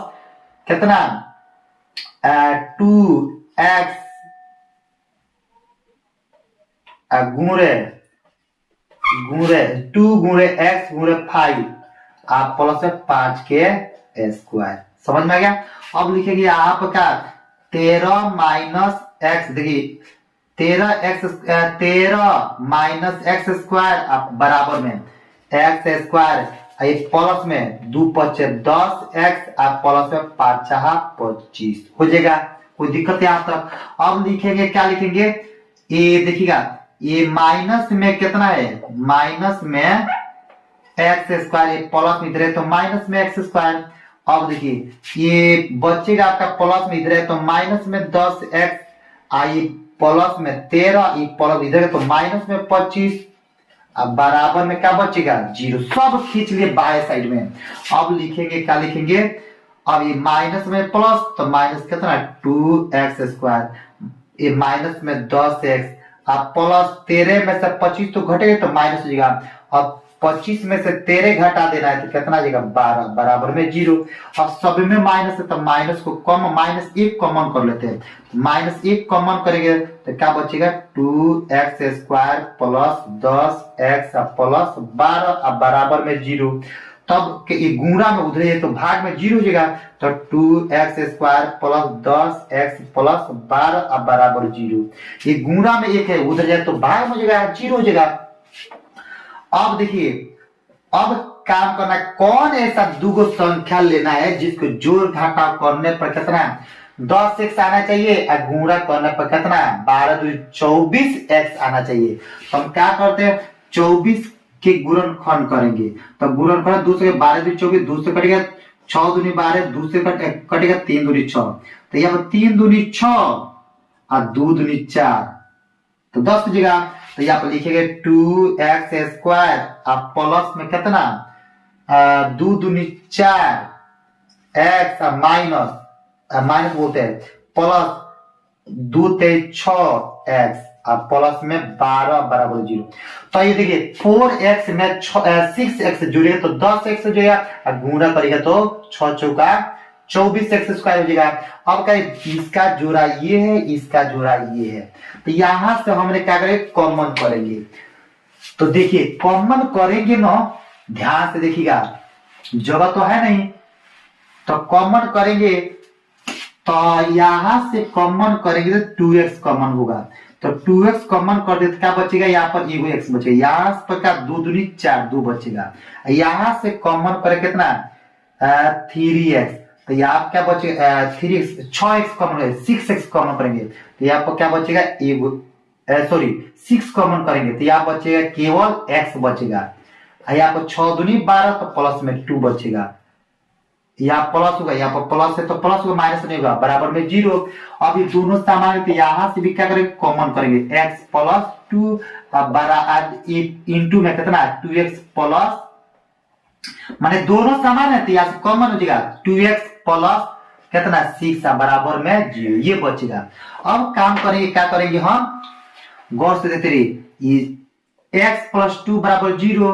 कितना 2x गुणे 2 गुणे x गुणे 5 आप प्लस 5 के स्क्वायर, समझ में आ गया। अब लिखेंगे आपका 13 माइनस एक्स, देखिए 13 माइनस एक्स स्क्वायर बराबर में एक्स स्क्वायर प्लस में 2 5 10 एक्स प्लस में 5 25 हो जाएगा, कोई दिक्कत यहाँ तक। अब लिखेंगे क्या लिखेंगे, ये देखिएगा ये माइनस में कितना है, माइनस में एक्स स्क्वायर, प्लस में इधर है तो माइनस में एक्स स्क्वायर। अब देखिए ये बचेगा आपका प्लस में इधर है तो माइनस में 10 एक्स आई प्लस में 13, ये प्लस इधर है तो माइनस में 25 अब बराबर में क्या बचेगा 0, सब खींच लिए बाएं साइड में। अब लिखेंगे क्या लिखेंगे, अब ये माइनस में प्लस तो माइनस कितना 2x स्क्वायर, ये माइनस में 10x अब प्लस 13 में से 25 तो घटेगा तो माइनस हो जाएगा, अब 25 में से 13 घटा देना है तो कितना जाएगा 12 बराबर में 0। अब सब में माइनस है तो माइनस को कम माइनस 1 कॉमन कर लेते हैं, माइनस 1 कॉमन करेंगे तो क्या बचेगा 2x square plus 10x plus 12 अब बराबर में 0। तब ये गुणा में उधर है तो भाग में 0 हो जाएगा, तो 2x square plus 10x plus 12 अब बराबर 0। ये गुणा में 1 है उधर जाए तो भाग में हो जाएगा 0 हो जाएगा। अब देखिए अब काम करना, कौन ऐसा दुगो संख्या लेना है जिसको जोड़ घटाव करने पर कितना 10x आना चाहिए और गुणा करने पर कितना 12 2 24x आना चाहिए। तो हम क्या करते हैं 24 के गुणनखंड करेंगे, तो गुणनखंड दूसरे 12 2 24 दूसरे कटेगा 6 दूनी 12 दूसरे कटेगा 3 दूनी 6, तो यहाँ पर 3 दूनी 6 और 2 दूनी 4 तो 10 जगह, तो यहाँ पर लिखेंगे 2x स्क्वायर अब प्लस में कितना 2 दूनी 4 x माइनस बोलते हैं प्लस 2 3 6 x अब प्लस में 12 बराबर 0। तो ये देखिए 4x में 6x जुड़ेगा तो 10x हो जाएगा और गुणा करेगा तो 6 चौका 24x स्क्वायर हो जाएगा। अब क्या इसका जोड़ा ये है, इसका जोड़ा ये है, तो यहां से हमने क्या करेंगे कॉमन करेंगे। तो देखिए कॉमन करेंगे ना, ध्यान से देखिएगा जगह तो है नहीं, तो कॉमन करेंगे तो यहां से कॉमन करेंगे तो 2x कॉमन होगा, तो 2x कॉमन कर दे तो क्या बचेगा यहाँ पर एगो x बचेगा, यहाँ पर क्या 2 दूनी 4 2 बचेगा, यहां से कॉमन करे कितना 3x, तो यहाँ क्या बचेगा 3x 6x कॉमन है 6x कॉमन करेंगे तो यहाँ पर क्या बचेगा एगो 6 कॉमन करेंगे तो यहाँ बचेगा केवल x बचेगा, यहाँ पर 6 दूनी 12 तो प्लस में 2 बचेगा, यहाँ प्लस होगा यहाँ पर प्लस है तो प्लस होगा माइनस नहीं होगा बराबर में 0। अब ये दोनों सामान तो यहाँ से भी क्या करेंगे कॉमन करेंगे x प्लस 2 इंटू में कितना 2x प्लस माने दोनों समान है तो यहाँ से कॉमन हो जाएगा 2x प्लस कितना 6 बराबर में 0, ये बचेगा। अब काम करेंगे क्या करेंगे हम गौर से देखते रहिए, x प्लस 2 बराबर 0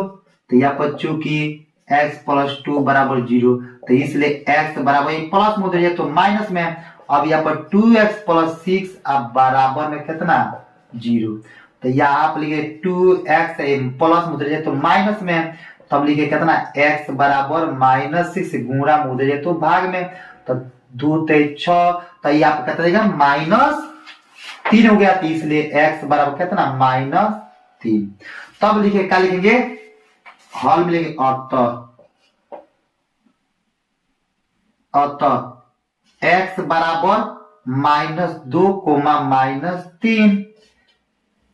तो यहाँ पर चूंकि x प्लस 2 बराबर 0, तो इसलिए x बराबर प्लस में उधर जाए तो माइनस में। अब यहाँ पर 2x प्लस 6 अब बराबर में कितना 0, तो यहाँ आप लिखे 2x प्लस में उधर जाए तो माइनस में, तब लिखे कितना x बराबर -6 गुणा में उधर जाए तो भाग में, तो 2 3 6, तो ये आप कितना देगा -3 हो गया, तो इसलिए x बराबर कितना -3। तब लिखे क्या लिखेंगे हल में लिखेंगे अतः x बराबर -2 -3।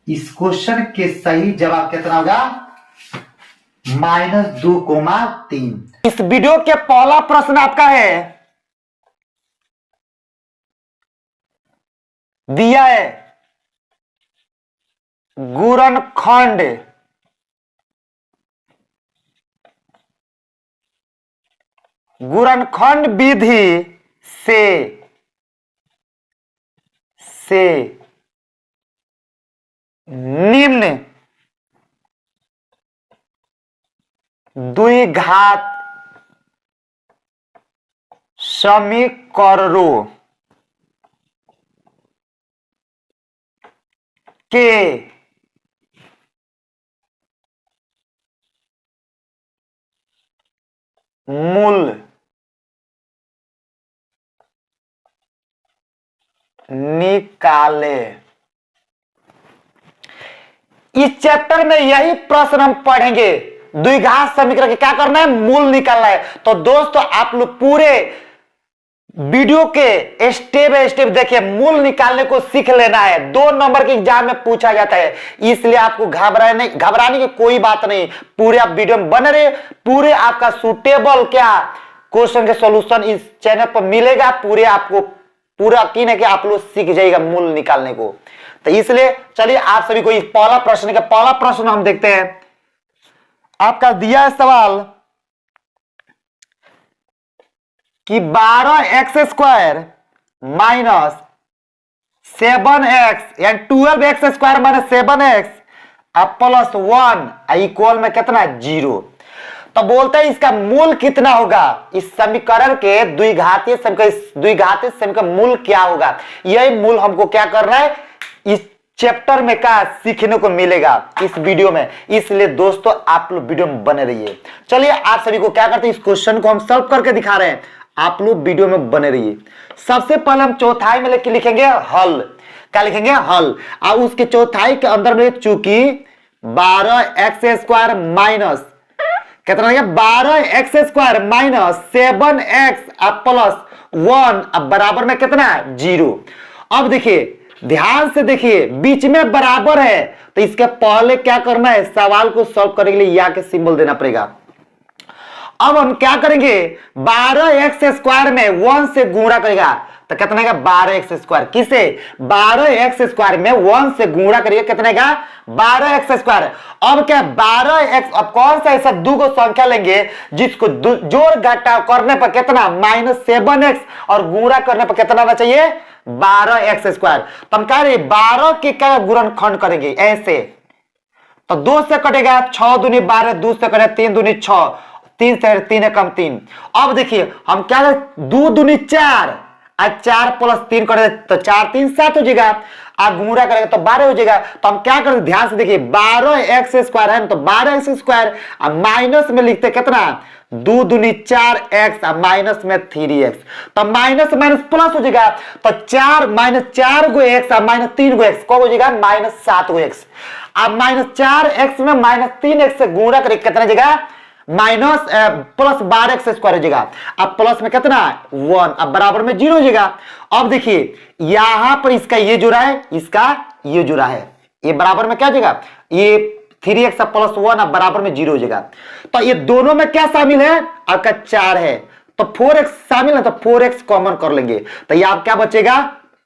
इस क्वेश्चन के सही जवाब कितना होगा -2 3। इस वीडियो के पहला प्रश्न आपका है, दिया है गुणनखंड विधि से निम्न द्विघात समीकरणों के मूल निकाले। इस चैप्टर में यही प्रश्न हम पढ़ेंगे, द्विघात समीकरण के क्या करना है, मूल निकालना है। तो दोस्तों आप लोग पूरे वीडियो के स्टेप बाय स्टेप देखिए, मूल निकालने को सीख लेना है। 2 नंबर के एग्जाम में पूछा जाता है, इसलिए आपको घबराने की कोई बात नहीं। पूरे आप वीडियो में बने रहे, पूरे आपका सूटेबल क्या क्वेश्चन के सॉल्यूशन इस चैनल पर मिलेगा। पूरे आपको पूरा यकीन है कि आप लोग सीख जाइएगा मूल निकालने को। तो इसलिए चलिए आप सभी को इस पहला प्रश्न हम देखते हैं। आपका दिया है सवाल कि 12x² माइनस 7x यानी 12x² - 7x अब प्लस 1 इक्वल में कितना 0। तो बोलते हैं इसका मूल कितना होगा, इस समीकरण के द्विघातीय समीकरण मूल क्या होगा। यही मूल हमको क्या करना है इस चैप्टर में क्या सीखने को मिलेगा इस वीडियो में। इसलिए दोस्तों आप लोग वीडियो में बने रहिए। चलिए आप सभी को क्या करते हैं, इस क्वेश्चन को हम सॉल्व करके दिखा रहे हैं, आप लोग वीडियो में बने रहिए। सबसे पहले हम चौथाई में लिखेंगे हल। क्या लिखेंगे हल, और उसके चौथाई के अंदर में चूंकि 12x² माइनस कितना 12x² माइनस 7x अब प्लस 1 अब बराबर में कितना 0। अब देखिए ध्यान से देखिए बीच में बराबर है, तो इसके पहले क्या करना है, सवाल को सॉल्व करने के लिए या के सिंबल देना पड़ेगा। अब हम क्या करेंगे 12x² में 1 से गुणा करेगा, तो कितना है 12x²। किसे 12x² में 1 से गुणा करिए, कितना है 12x²। अब क्या 12x, अब कौन सा ऐसा दो संख्या लेंगे जिसको जोड़ घटाव करने पर कितना -7x और गुणा करने पर कितना आना चाहिए 12x²। तो हम कह रहे 12 के क्या गुणनखंड करेंगे ऐसे, तो 2 से कटेगा 6 दूनी 12, 2 से कटेगा 3 दूनी 6, 3 से 3 कम 3। अब देखिए हम क्या 2 दूनी 4 और 4 प्लस 3 करेंगे तो 4 3 7 हो जाएगा, आप गुणा करेंगे तो 12 हो जाएगा। तो हम क्या करेंगे ध्यान से देखिए 12x² है तो 12x² और माइनस में लिखते कितना 2 दूनी 4x और माइनस में 3x, तो माइनस माइनस प्लस हो जाएगा, तो 4 -4 गो x और -3 गो x को हो जाएगा -7 गो x। अब -4x में -3x से गुणा करेंगे कितना जाएगा माइनस प्लस 12x² हो जाएगा। अब प्लस में कितना 1 अब बराबर में 0 हो जाएगा। अब देखिए यहां पर इसका ये जुड़ा है, इसका ये जुड़ा है, ये बराबर में क्या हो जाएगा ये 3x प्लस 1 अब बराबर में 0 हो जाएगा। तो ये दोनों में क्या शामिल है आपका 4 है, तो 4x शामिल है, तो 4x कॉमन कर लेंगे, तो ये आप क्या बचेगा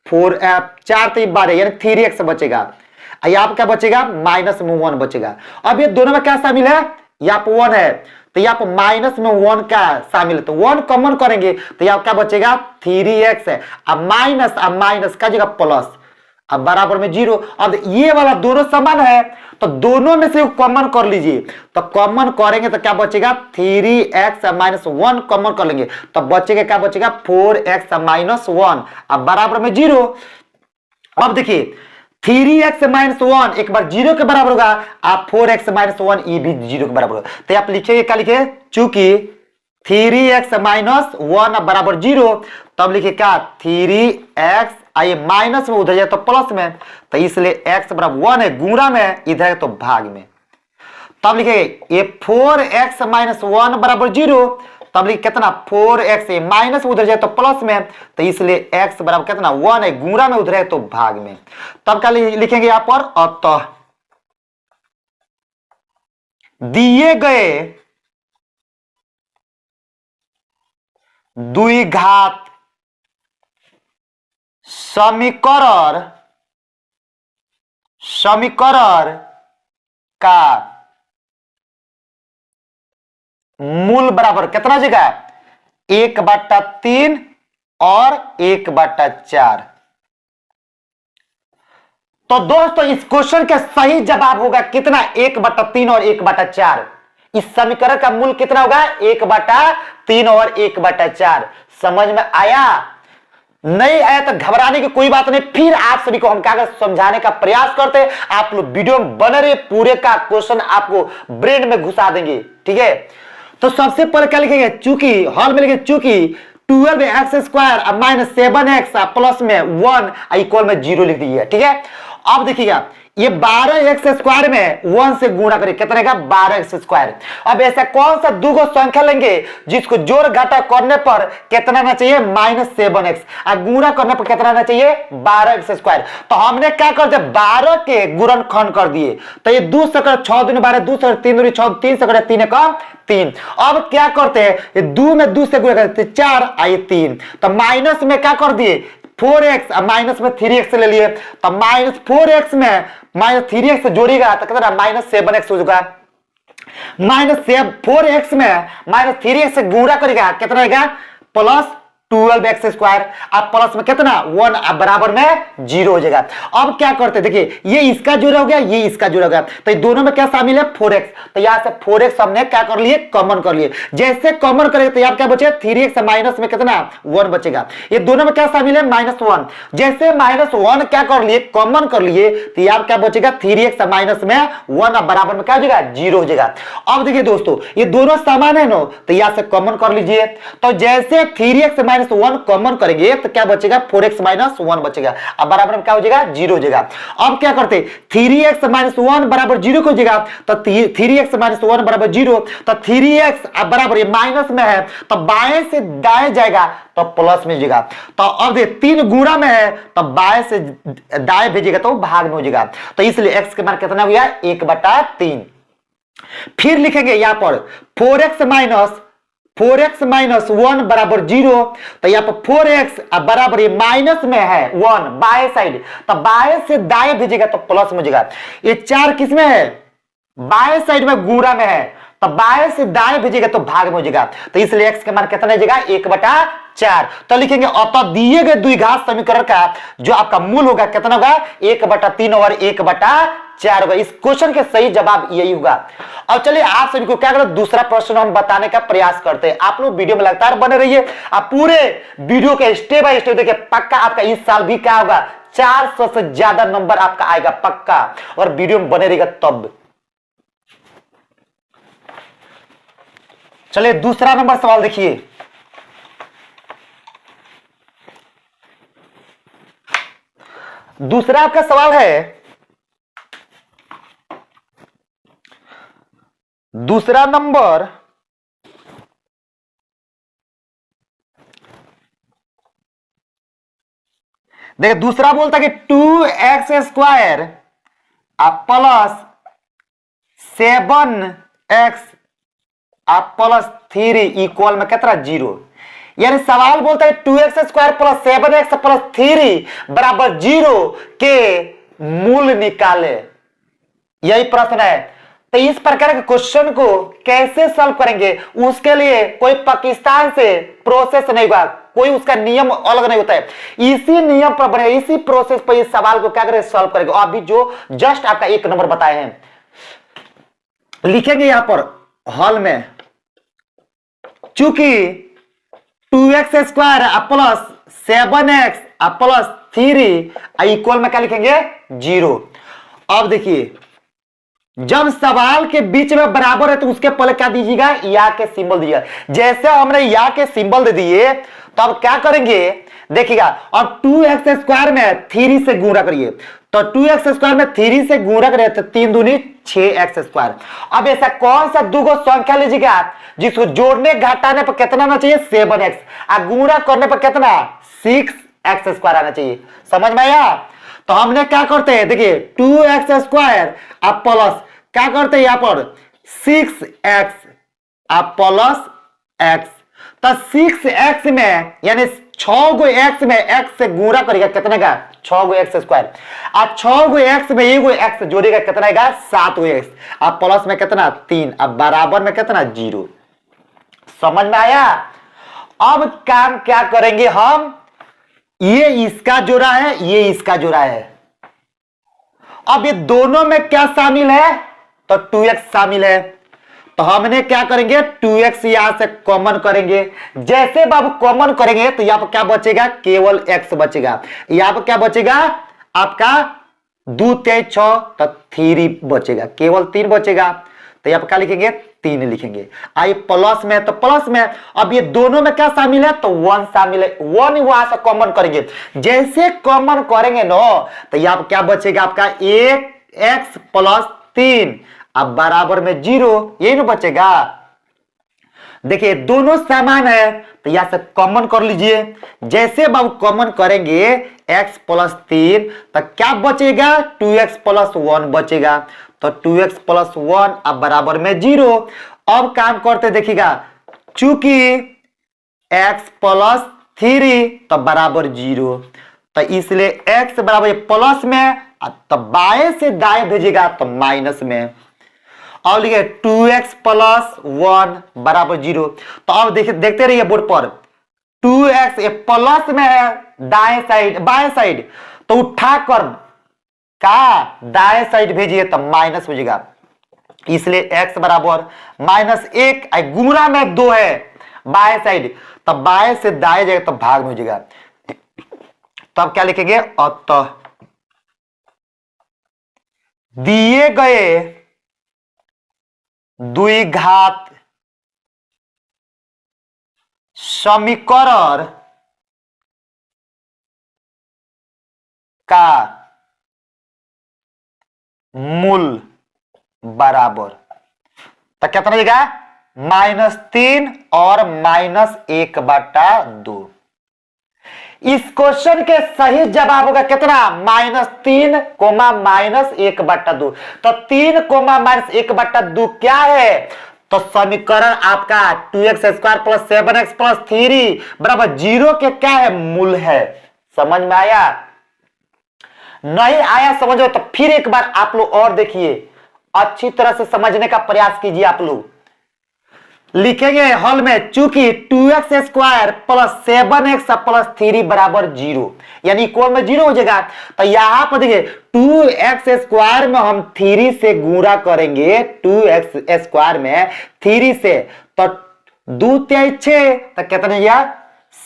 4 तो 12 यानी 3x बचेगा, यहाँ पर क्या बचेगा माइनस में 1 बचेगा। अब ये दोनों में क्या शामिल है, यहाँ पर 1 है, तो यहाँ पर माइनस में 1 का शामिल है, तो 1 कॉमन करेंगे तो यहाँ क्या बचेगा 3x है, अब माइनस का जगह प्लस, अब बराबर में 0। अब ये वाला दोनों समान है तो दोनों में से कॉमन कर लीजिए, तो कॉमन करेंगे तो क्या बचेगा 3x माइनस 1 कॉमन कर लेंगे तो बचेगा क्या बचेगा 4x माइनस 1। अब बराबर में 0। अब देखिए 3x माइनस 1 एक बार 0 के बराबर होगा, आप 4x माइनस 1 ये भी 0 के बराबर होगा। तो आप लिखेंगे क्या लिखे, चूंकि 3x माइनस 1 बराबर 0, तब लिखे क्या 3x आइए माइनस में उधर जाए तो प्लस में, तो इसलिए x बराबर 1 है गुणा में, इधर है तो भाग में। तब लिखे ये 4x माइनस 1 बराबर 0, तब लिखे कितना 4x माइनस उधर जाए तो प्लस में, तो इसलिए x बराबर कितना 1 है गुणा में, उधर है तो भाग में। तब क्या लिखेंगे यहां पर, अतः दिए गए द्विघात समीकरण का मूल बराबर कितना जगह 1/3 और 1/4। तो दोस्तों इस क्वेश्चन का सही जवाब होगा कितना 1/3 और 1/4। इस समीकरण का मूल कितना होगा 1/3 और 1/4। समझ में आया? नहीं आया तो घबराने की कोई बात नहीं, फिर आप सभी को हम क्या समझाने का प्रयास करते हैं। आप लोग वीडियो में बने रहिए, पूरे का क्वेश्चन आपको ब्रेन में घुसा देंगे, ठीक है। तो सबसे पहले क्या लिखेंगे, चूंकि हॉल में लिखेंगे चूंकि 12x² माइनस 7x प्लस में 1 इक्वल में 0 लिख दीजिए, ठीक है। अब देखिएगा ये 12x² में 1 से गुणा करिए, कितना रहेगा 12x²। अब ऐसा कौन सा दो संख्या लेंगे जिसको जोड़ घटा करने पर कितना आना चाहिए -7x और गुणा करने पर कितना आना चाहिए 12x²। तो हमने क्या कर दिया 12 के गुणनखंड कर दिए, तो ये 2 से 6 दूनी 12, 2 से 3 दूनी 6, 3 से 3 का 3। अब क्या करते हैं ये 2 में 2 से गुणा करते 4 आइए 3, तो माइनस में क्या कर दिए 4x माइनस में 3x ले लिए, तो -4x में -3x जोड़ेगा तो कितना -7x हो जाएगा। -4x में -3x से गुणा करेगा कितना रहेगा +12x²। अब प्लस में कितना 1 अब बराबर में 0 हो जाएगा। अब क्या करते देखिए ये इसका जोड़ा हो गया, ये इसका जोड़ा हो गया, तो ये दोनों में क्या शामिल है 4x, तो यहां से 4x हमने क्या कर लिए कॉमन कर लिए। जैसे कॉमन करेंगे तो यहाँ क्या बचेगा 3x माइनस में कितना 1 बचेगा। ये दोनों में क्या शामिल है -1, जैसे -1 क्या कर लिए कॉमन कर लिए तो यहाँ क्या बचेगा 3x माइनस में 1 अब बराबर में क्या हो जाएगा 0 हो जाएगा। अब देखिए दोस्तों ये दोनों समान है ना, तो यहाँ से कॉमन कर लीजिए, तो जैसे 3x माइनस 1 कॉमन करेंगे तो क्या बचेगा 4x माइनस 1 बचेगा, अब बराबर में क्या हो जाएगा 0 हो जाएगा। अब क्या करते 3x माइनस 1 बराबर 0 हो जाएगा, तो 3x माइनस 1 बराबर 0, तो 3x अब बराबर ये माइनस में है तो बाएं से दाएं जाएगा तो प्लस में जाएगा। तो अब देख 3 गुणा में है तो बाएं से दाएं भेजेगा तो भाग में हो जाएगा, तो इसलिए x के मान कितना हो गया 1/3। फिर लिखेंगे यहां पर 4x माइनस 1 बराबर 0, तो यहाँ पर 4x बराबर ये माइनस में है 1 बाएं साइड, तो बाएं से दाएं भेजेगा तो प्लस में हो जाएगा। ये 4 किस में है बाएं साइड में गुणा में है, तो बाएं से दाएं भेजेगा तो भाग में हो जाएगा, तो इसलिए x के मान कितना जाएगा 1/4। तो लिखेंगे अतः दिए गए द्विघात समीकरण का जो आपका मूल होगा कितना होगा 1/3 और 1/4 होगा। इस क्वेश्चन के सही जवाब यही होगा। अब चलिए आप सभी को क्या करो दूसरा प्रश्न हम बताने का प्रयास करते हैं। आप लोग वीडियो में लगातार बने रहिए, आप पूरे वीडियो के स्टेप बाय स्टेप देखिए, पक्का आपका इस साल भी क्या होगा 400 से ज्यादा नंबर आपका आएगा पक्का, और वीडियो में बने रहेगा तब। चलिए दूसरा नंबर सवाल देखिए, दूसरा आपका सवाल है, दूसरा नंबर देखिए दूसरा बोलता है कि 2x² plus 7x plus 3 equal में कितना 0। यानी सवाल बोलता है 2x² प्लस 7x प्लस 3 बराबर 0 के मूल निकाले, यही प्रश्न है। तो इस प्रकार के क्वेश्चन को कैसे सॉल्व करेंगे उसके लिए कोई पाकिस्तान से प्रोसेस नहीं होगा, कोई उसका नियम अलग नहीं होता है। इसी नियम पर बने, इसी प्रोसेस पर इस सवाल को क्या करें, सॉल्व करेंगे। अभी जो जस्ट आपका 1 नंबर बताए हैं, लिखेंगे यहां पर हॉल में, चूंकि 2x square plus 7x plus 3 equal में क्या लिखेंगे, 0। अब देखिए, जब सवाल के बीच में बराबर है तो उसके पहले क्या दीजिएगा, या के सिंबल दीजिएगा। जैसे हमने या के सिंबल दे दिए तो अब क्या करेंगे, देखिएगा, और 2x स्क्वायर में 3 से गुणा करिए, तो 2x स्क्वायर में 3 से गुणा करिए तो 3 दूनी 6x स्क्वायर। अब ऐसा कौन सा दो संख्या लीजिएगा जिसको जोड़ने घटाने पर कितना आना चाहिए, 7x, और गुणा करने पर कितना, 6x स्क्वायर आना चाहिए। समझ में आया? तो हमने क्या करते हैं, देखिए 2x स्क्वायर आप प्लस क्या करते हैं यहां पर 6x आप प्लस x, तो 6x में यानी 6 गो x में x से गुणा करेगा कितना का, 6 गो x स्क्वायर, और 6 गो x में एगो x जोड़ेगा कितना का, 7 गो x, अब प्लस में कितना 3, अब बराबर में कितना 0। समझ में आया? अब काम क्या करेंगे हम, ये इसका जोड़ा है, ये इसका जोड़ा है। अब ये दोनों में क्या शामिल है, तो 2x शामिल है, तो हमने क्या करेंगे, 2x यहां से कॉमन करेंगे। जैसे बाबू कॉमन करेंगे तो यहां पर क्या बचेगा, केवल x बचेगा। यहां पर क्या बचेगा आपका 2 3 6, तो 3 बचेगा, केवल 3 बचेगा। तो यहां पर क्या लिखेंगे, 3 लिखेंगे। आई प्लस में, तो प्लस में अब ये दोनों में क्या शामिल है, तो 1 शामिल है, 1 वहां से कॉमन करेंगे। जैसे कॉमन करेंगे नो, तो यहां पर क्या बचेगा आपका 1x प्लस 3, अब बराबर में 0, यही ना बचेगा। देखिए दोनों समान है तो यहां से कॉमन कर लीजिए। जैसे बाबू कॉमन करेंगे x प्लस 3, तो क्या बचेगा, 2x प्लस 1 बचेगा, तो 2x प्लस 1 अब बराबर में 0। अब काम करते देखिएगा, चूंकि x प्लस 3 तो बराबर 0, तो इसलिए x बराबर प्लस में, तो बाएं से दाएं भेजेगा तो माइनस में। और लिखे 2x प्लस 1 बराबर 0। तो अब देखिए, देखते रहिए बोर्ड पर, 2x प्लस में है दाएं साइड, बाएं साइड, तो उठाकर का दाएं साइड भेजिए तो माइनस हो जाएगा। इसलिए x बराबर -1, गुणा में 2 है बाएं साइड, तो बाएं से दाएं जाएगा तो भाग में हो जाएगा। तो अब क्या लिखेंगे, अतः दिए गए द्विघात समीकरण का मूल बराबर, तो कितना देगा, -3 और -1/2। इस क्वेश्चन के सही जवाब होगा कितना, -3, -1/2। तो 3, -1/2 क्या है, तो समीकरण आपका 2x square plus 7x plus 3 बराबर 0 के क्या है, मूल है। समझ में आया? नहीं आया समझो तो फिर एक बार आप लोग और देखिए, अच्छी तरह से समझने का प्रयास कीजिए। आप लोग लिखेंगे हॉल में, चूंकि 2x square plus 7x plus 3 बराबर 0, यानी इक्वल में 0 हो जाएगा। तो यहां पर देखिए 2x स्क्वायर में हम 3 से गुणा करेंगे, 2x स्क्वायर में 3 से, तो 2 3 6, तो कितना हो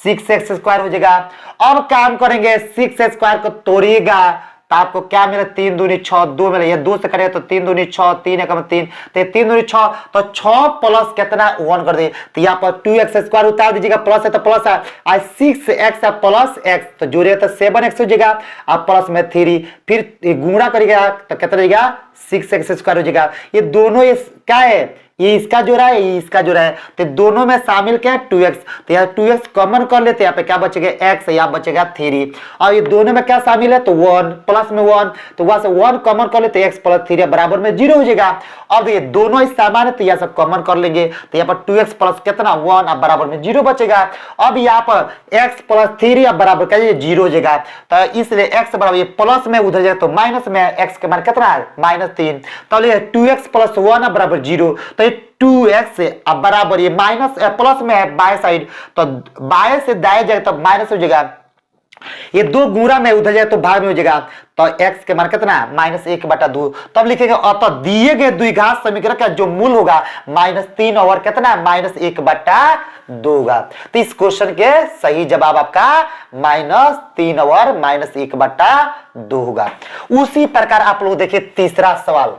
6x स्क्वायर हो जाएगा। अब काम करेंगे 6 स्क्वायर को तोड़िएगा तो आपको क्या मिले, 3 दूनी 6, 2 मिले, ये 2 से करेगा तो 3 दूनी 6, 3 एकम 3, तो 3 दूनी 6, तो 6 प्लस कितना 1 कर दे, तो यहाँ पर 2x स्क्वायर उतार दीजिएगा, प्लस है तो प्लस है, आज 6x है प्लस x, तो जोड़िएगा तो 7x हो जाएगा, अब प्लस में 3, फिर गुणा करिएगा तो कितना देगा, 6x स्क्वायर हो जाएगा। ये दोनों ये क्या है, ये इसका जोड़ा है, ये इसका जोड़ा है, तो दोनों में शामिल क्या है, 2x, तो यहाँ 2x कॉमन कर लेते हैं, यहाँ पे क्या बचेगा x, यहाँ बचेगा 3, और ये दोनों में क्या शामिल है, तो 1, प्लस में 1, तो वहां से 1 कॉमन कर लेते हैं, x प्लस 3 बराबर में 0 हो जाएगा। अब देखिए दोनों ही समान है तो यहाँ से कॉमन कर लेंगे, तो यहाँ पर 2x प्लस कितना 1 अब बराबर में 0 बचेगा। अब यहाँ पर x प्लस 3 अब बराबर क्या 0 हो जाएगा, तो इसलिए x बराबर ये प्लस में उधर जाएगा तो माइनस में, x के मान कितना है -3, तो 2x प्लस 1 अब बराबर 0, तो से 2x अब बराबर, ये माइनस प्लस में है बाएं साइड, तो बाएं से दाएं जाए तो माइनस हो जाएगा, ये दो गुणा में उधर जाए तो भाग में हो जाएगा, तो x के मान कितना -1/2। तब लिखेंगे अतः दिए गए द्विघात समीकरण का जो मूल होगा -3 और कितना -1/2 होगा। तो इस क्वेश्चन के सही जवाब आपका -3 और -1/2 होगा। उसी प्रकार आप लोग देखिए तीसरा सवाल,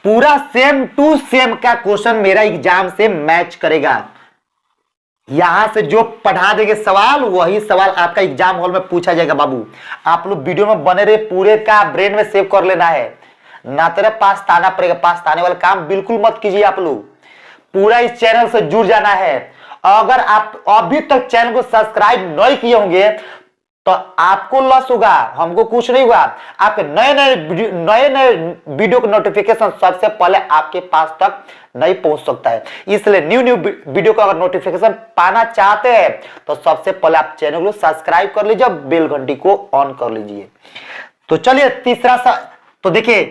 पूरा सेम टू सेम का क्वेश्चन मेरा एग्जाम से मैच करेगा। यहां से जो पढ़ा देंगे सवाल वही सवाल आपका एग्जाम हॉल में पूछा जाएगा। बाबू आप लोग वीडियो में बने रहे, पूरे का ब्रेन में सेव कर लेना है, ना तेरे पास ताना पड़ेगा। पास ताने वाला काम बिल्कुल मत कीजिए। आप लोग पूरा इस चैनल से जुड़ जाना है। अगर आप अभी तक चैनल को सब्सक्राइब नहीं किए होंगे तो आपको लॉस होगा, हमको कुछ नहीं हुआ। आपके नए नए वीडियो का नोटिफिकेशन सबसे पहले आपके पास तक नहीं पहुंच सकता है। इसलिए न्यू वीडियो का अगर नोटिफिकेशन पाना चाहते हैं तो सबसे पहले आप चैनल को सब्सक्राइब कर लीजिए, बेल घंटी को ऑन कर लीजिए। तो चलिए तो देखिए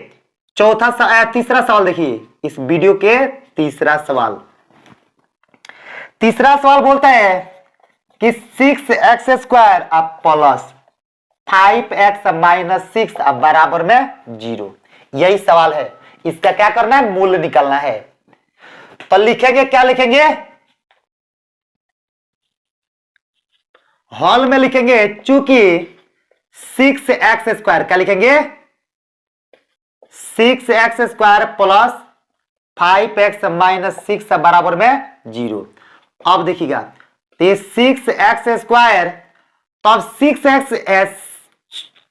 तीसरा सवाल देखिए, इस वीडियो के तीसरा सवाल बोलता है कि 6x² अब प्लस 5x - 6 अब बराबर में 0। यही सवाल है, इसका क्या करना है, मूल्य निकालना है। तो लिखेंगे, क्या लिखेंगे, हॉल में लिखेंगे चूंकि 6x² क्या लिखेंगे 6x² प्लस 5x - 6 बराबर में 0। अब देखिएगा ये 6x², तब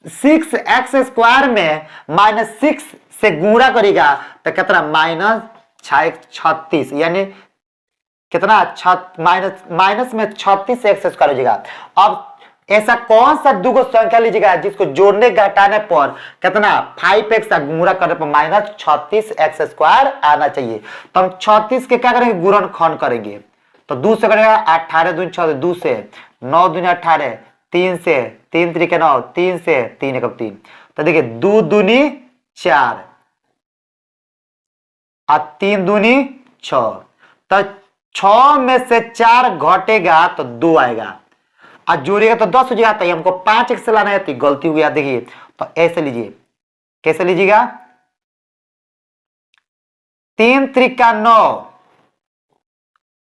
6x² में -6 से गुणा करेगा तो कितना -36, यानी कितना माइनस में 36x² हो जाएगा। अब ऐसा कौन सा दो संख्या लीजिएगा जिसको जोड़ने घटाने पर कितना 5x का गुणा करने पर -36x² आना चाहिए। तो हम 36 के क्या करेंगे, गुणनखंड करेंगे। तो 2 से करेगा 18 दूनी 6, 2 से 9 दूनी 18, 3 से 3 3 9, 3 से 3 1 3। तो देखिए 2 दूनी 4 और 3 दूनी 6, तो 6 में से 4 घटेगा तो 2 आएगा और जोड़ेगा तो 10 हो जाएगा। तो हमको 5x से लाना है तो गलती हो गया। देखिए तो ऐसे लीजिए, कैसे लीजिएगा, 3 3 9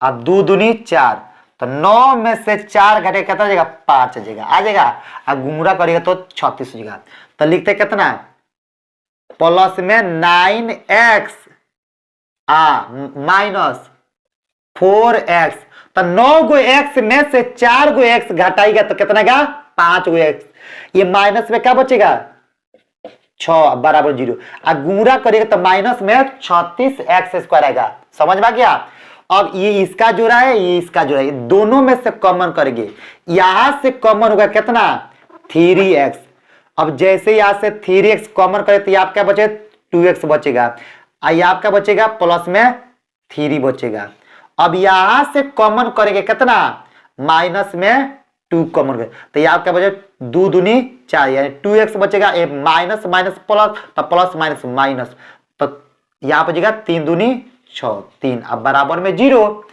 और 2 दूनी 4, तो 9 में से 4 घटेगा कितना हो जाएगा, 5 आ जाएगा और गुणा करेगा तो 36 हो जाएगा। तो लिखते कितना प्लस में 9x माइनस 4x, तो 9 गो x में से 4 गो x घटाएगा तो कितना का 5 गो x, ये माइनस में क्या बचेगा 6 बराबर 0 और गुणा करेगा तो माइनस में 36x² आएगा। समझ में आ गया। अब ये इसका जोड़ा है, ये इसका जोड़ा है, दोनों में से कॉमन करेंगे। यहां से कॉमन होगा कितना 3x। अब जैसे यहां से 3x कॉमन करे तो आप क्या बचे 2x बचेगा, और आपका बचेगा प्लस में 3 बचेगा। अब यहां से कॉमन करेंगे कितना माइनस में 2 कॉमन करे तो यहाँ क्या बचे 2 दूनी 4, यानी 2x बचेगा। ये माइनस माइनस प्लस, तो प्लस माइनस माइनस, तो यहाँ बचेगा 3 दूनी 6 3 अब बराबर में 0।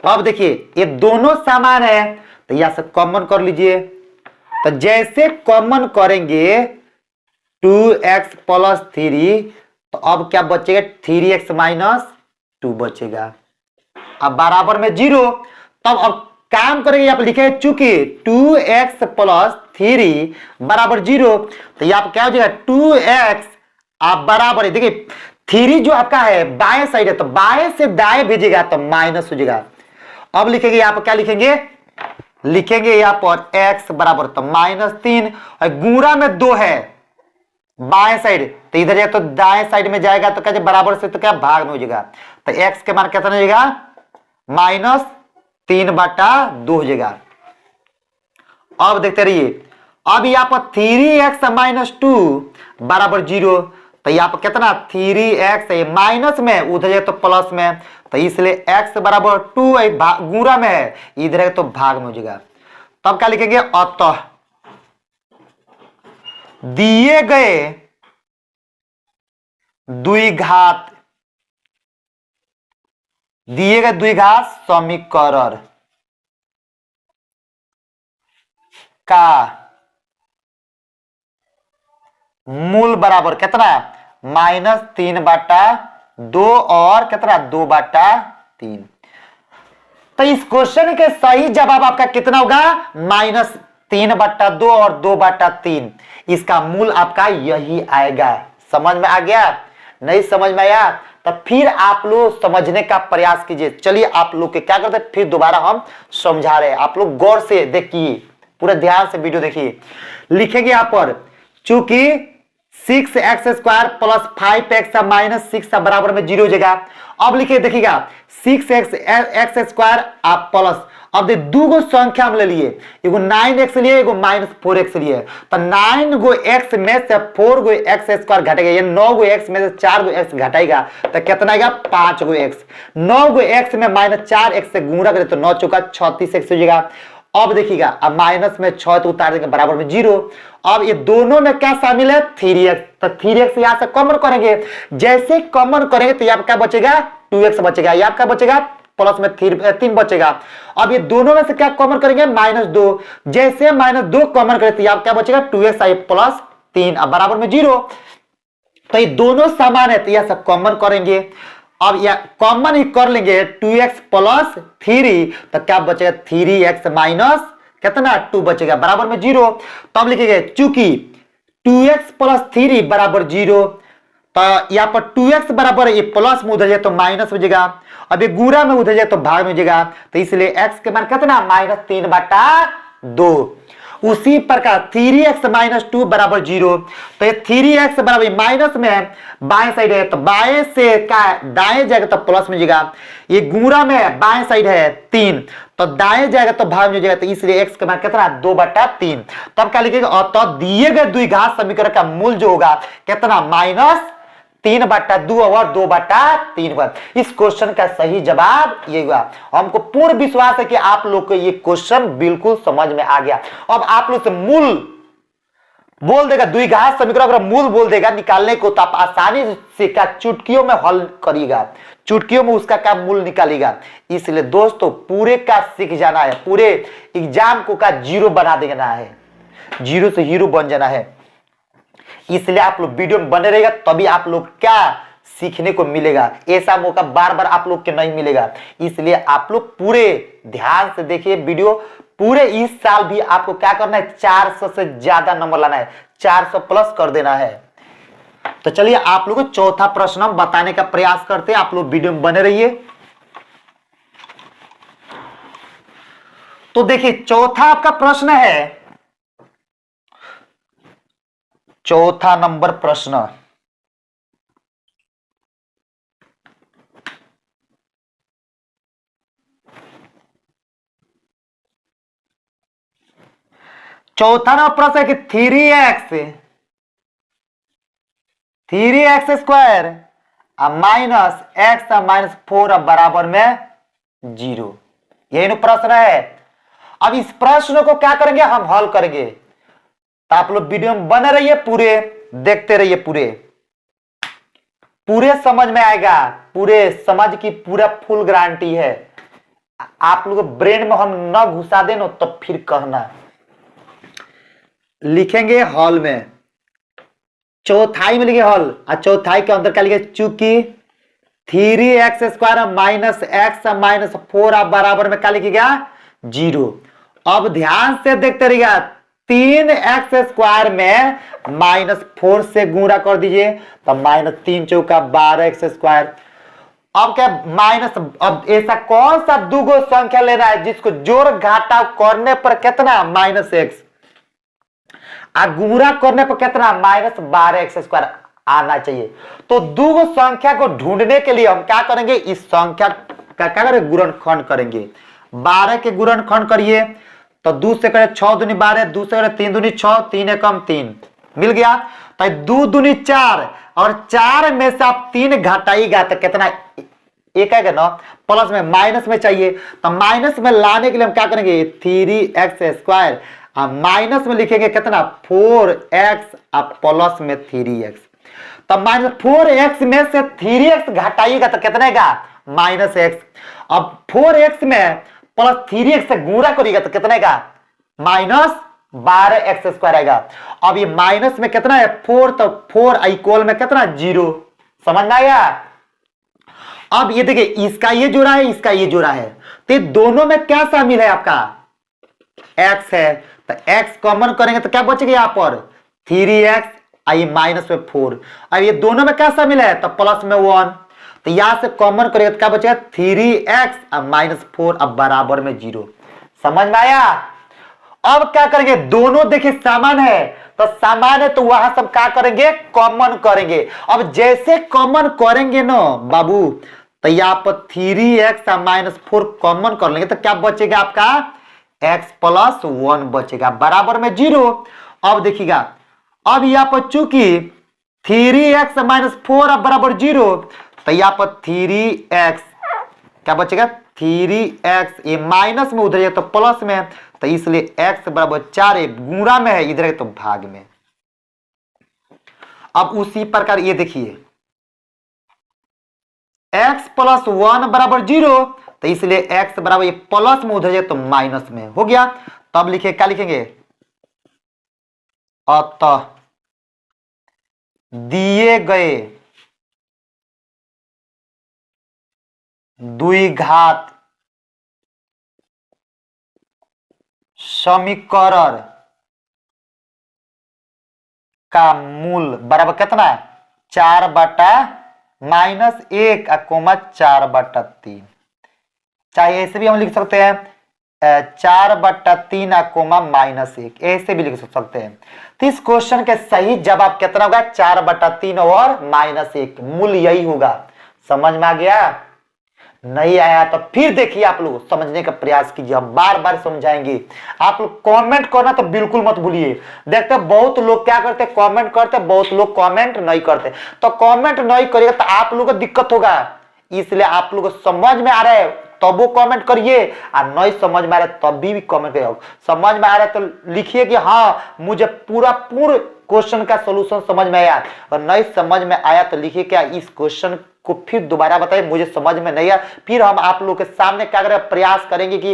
अब देखिए ये दोनों समान है तो यहां से कॉमन कर लीजिए। तो जैसे कॉमन करेंगे 2x प्लस 3, तो अब क्या बचेगा 3x माइनस 2 बचेगा अब बराबर में 0। तब अब काम करेंगे, आप लिखे चूंकि 2x प्लस 3 बराबर 0, तो यहाँ क्या हो जाएगा 2x आप बराबर है, देखिए 3 जो आपका है बाएं साइड है तो बाएं से दाएं भेजेगा तो माइनस हो जाएगा। अब लिखेंगे यहाँ पर क्या लिखेंगे यहाँ पर x बराबर तो -3 और गुणा में 2 है बाएं साइड, तो इधर जाए तो दाएं साइड में जाएगा तो क्या बराबर से तो क्या भाग में हो जाएगा। तो x के मान कितना हो जाएगा -3/2 हो जाएगा। अब देखते रहिए, अब यहाँ पर 3x - 2 बराबर 0, तो यहाँ पर कितना 3x है माइनस में, उधर जाए तो प्लस में, तो इसलिए x बराबर 2 गुणा में है, इधर है तो भाग में हो जाएगा। तब क्या लिखेंगे अतः दिए गए द्विघात दिए गए द्विघात समीकरण का मूल बराबर कितना, -3/2 और कितना 2/3। तो इस क्वेश्चन के सही जवाब आपका कितना होगा, -3/2 और 2/3। इसका मूल आपका यही आएगा। समझ में आ गया? नहीं समझ में आया तो फिर आप लोग समझने का प्रयास कीजिए। चलिए आप लोग के क्या करते हैं, फिर दोबारा हम समझा रहे हैं, आप लोग गौर से देखिए, पूरा ध्यान से वीडियो देखिए। लिखेंगे यहां पर चूंकि 6x² प्लस 5x -6 बराबर में 0 हो जाएगा। अब लिखिए देखिएगा 6x² आप प्लस, अब दे दो गो संख्या हम ले लिए, एगो 9x लिए, एगो -4x लिए। तो 9 गो x में से 4 गो x² घटेगा, ये 9 गो x में से 4 गो x घटाएगा तो कितना आएगा, 5 गो x। 9 गो x में -4x से गुणा करें तो 9 चौका 36x हो जाएगा। अब देखिएगा, अब माइनस में 6 तो उतार देंगे बराबर में 0। अब ये दोनों में क्या शामिल है, 3x। तो 3x यहां से कॉमन करेंगे, जैसे कॉमन करेंगे तो यहाँ क्या बचेगा, 2x बचेगा, यहाँ क्या बचेगा, प्लस में 3 बचेगा। अब ये दोनों में से क्या कॉमन करेंगे, -2, जैसे -2 कॉमन करें तो यहाँ क्या बचेगा, 2x आई प्लस 3 अब बराबर में 0। तो ये दोनों समान है तो यह सब कॉमन करेंगे। अब यह कॉमन ही कर लेंगे, 2x प्लस 3 तो क्या बचेगा, 3x माइनस कितना 2 बचेगा बराबर में 0। तो अब लिखेंगे चूंकि 2x प्लस 3 बराबर 0, तो यहाँ पर 2x बराबर ये प्लस में उधर जाए तो माइनस हो जाएगा, अब ये गुणा में उधर जाए तो भाग में हो जाएगा। तो इसलिए x के मान कितना, -3/2। उसी प्रकार 3x - 2 बराबर 0, तो ये 3x बराबर माइनस में बाएं साइड है तो बाएं से क्या दाएं जाएगा तो प्लस में जाएगा, ये गुणा में बाएं साइड है 3 तो दाएं जाएगा तो भाग में जाएगा। तो इसलिए x के मान कितना, 2/3। तब क्या लिखेगा, और तो दिए गए द्विघात समीकरण का मूल जो होगा कितना, -3/2 और 2/3 होगा। इस क्वेश्चन का सही जवाब ये हुआ। हमको पूर्ण विश्वास है कि आप लोग को ये क्वेश्चन बिल्कुल समझ में आ गया। अब आप लोग से मूल बोल देगा, द्विघात समीकरण अगर मूल बोल देगा निकालने को तो आप आसानी से क्या चुटकियों में हल करिएगा, चुटकियों में उसका क्या मूल निकालेगा। इसलिए दोस्तों पूरे का सीख जाना है, पूरे एग्जाम को का 0 बना देना है, 0 से हीरो बन जाना है। इसलिए आप लोग वीडियो में बने रहेगा तभी आप लोग क्या सीखने को मिलेगा, ऐसा मौका बार बार आप लोग के नहीं मिलेगा। इसलिए आप लोग पूरे ध्यान से देखिए वीडियो। पूरे इस साल भी आपको क्या करना है, 400 से ज्यादा नंबर लाना है, 400 प्लस कर देना है। तो चलिए आप लोगों को चौथा प्रश्न हम बताने का प्रयास करते हैं, आप लोग वीडियो में बने रहिए। तो देखिए चौथा आपका प्रश्न है, चौथा नंबर प्रश्न, चौथा नंबर प्रश्न है कि 3x² माइनस x -4 बराबर में 0, यही ना प्रश्न है। अब इस प्रश्न को क्या करेंगे, हम हल करेंगे। तो आप लोग वीडियो में बने रहिए, पूरे देखते रहिए, पूरे समझ में आएगा, पूरे समझ की पूरा फुल गारंटी है। आप लोग ब्रेन में हम न घुसा दें तो फिर कहना। लिखेंगे हॉल में, चौथाई में लिखे हॉल, और चौथाई के अंदर क्या लिखे, चूंकि 3x² माइनस x -4 बराबर में क्या लिखेगा, 0। अब ध्यान से देखते रहिएगा, 3x² में -4 से गुणा कर दीजिए तो -3 चौका 12x²। अब क्या माइनस, अब ऐसा कौन सा दुगो संख्या लेना है जिसको जोड़ घाटा करने पर कितना, -x, और गुणा करने पर कितना, -12x² आना चाहिए। तो दुगो संख्या को ढूंढने के लिए हम क्या करेंगे, इस संख्या का क्या करेंगे, गुणनखंड करेंगे। 12 के गुणनखंड करिए तो 2 से करें 6 दूनी 12, 2 से करें 3 दूनी 6, 3 एकम 3 मिल गया। तो 2 दूनी 4 और 4 में से आप 3 घटाइएगा तो कितना, एक आएगा ना, प्लस में माइनस में चाहिए। तो माइनस में लाने के लिए हम क्या करेंगे, 3x² माइनस में लिखेंगे कितना, 4x प्लस में 3x। तो -4x में से 3x घटाइएगा तो कितने का -x। अब 4x में प्लस 3x से गुणा करिएगा तो कितने का -12x² आएगा। अब ये माइनस में कितना है 4, तो 4 इक्वल में कितना 0। समझ में आया। अब ये देखिए इसका ये जोड़ा है, इसका ये जोड़ा है, तो ये दोनों में क्या शामिल है आपका x है, तो x कॉमन करेंगे तो क्या बचेगा यहाँ पर 3x आई माइनस में 4। अब ये दोनों में क्या शामिल है तो प्लस में 1, तो यहां से कॉमन करेंगे तो क्या बचेगा 3x अब -4 अब बराबर में 0। समझ में आया। अब क्या करेंगे दोनों देखिए समान है, तो समान है तो वहां सब क्या करेंगे कॉमन करेंगे। अब जैसे कॉमन करेंगे ना बाबू, तो यहाँ पर 3x -4 कॉमन कर लेंगे तो क्या बचेगा आपका x + 1 बचेगा बराबर में 0। अब देखिएगा अब यहाँ पर चूंकि 3x -4 अब बराबर 0, तो यहाँ पर 3x क्या बचेगा 3x, ये माइनस में उधर है तो प्लस में, तो इसलिए x बराबर 4 गुणा में है, इधर है तो भाग में। अब उसी प्रकार ये देखिए x + 1 बराबर 0, तो इसलिए x बराबर ये प्लस में उधर है तो माइनस में हो गया। तब लिखे क्या लिखेंगे अतः दिए गए द्विघात समीकरण का मूल बराबर कितना है 4/-1 कोमा 4/3। चाहे ऐसे भी हम लिख सकते हैं 4/3 कोमा -1, ऐसे भी लिख सकते हैं। तो इस क्वेश्चन के सही जवाब कितना होगा 4/3 और -1, मूल यही होगा। समझ में आ गया। नहीं आया तो फिर देखिए आप लोग समझने का प्रयास कीजिए, हम बार बार समझाएंगे। आप लोग कमेंट करना तो बिल्कुल मत भूलिए। देखते बहुत लोग क्या करते कमेंट करते, बहुत लोग कमेंट नहीं करते। तो कमेंट नहीं करिएगा तो आप लोग को दिक्कत होगा, इसलिए आप लोग को समझ में आ रहा है तब वो कमेंट करिए, और नहीं समझ में आ रहा है तब भी कमेंट करिए। समझ में आ रहा है तो लिखिए कि हाँ मुझे पूरा क्वेश्चन का सॉल्यूशन समझ में आया, और नहीं समझ में आया तो लिखिए क्या इस क्वेश्चन को फिर दोबारा बताइए मुझे समझ में नहीं आया। फिर हम आप लोगों के सामने क्या करें प्रयास करेंगे कि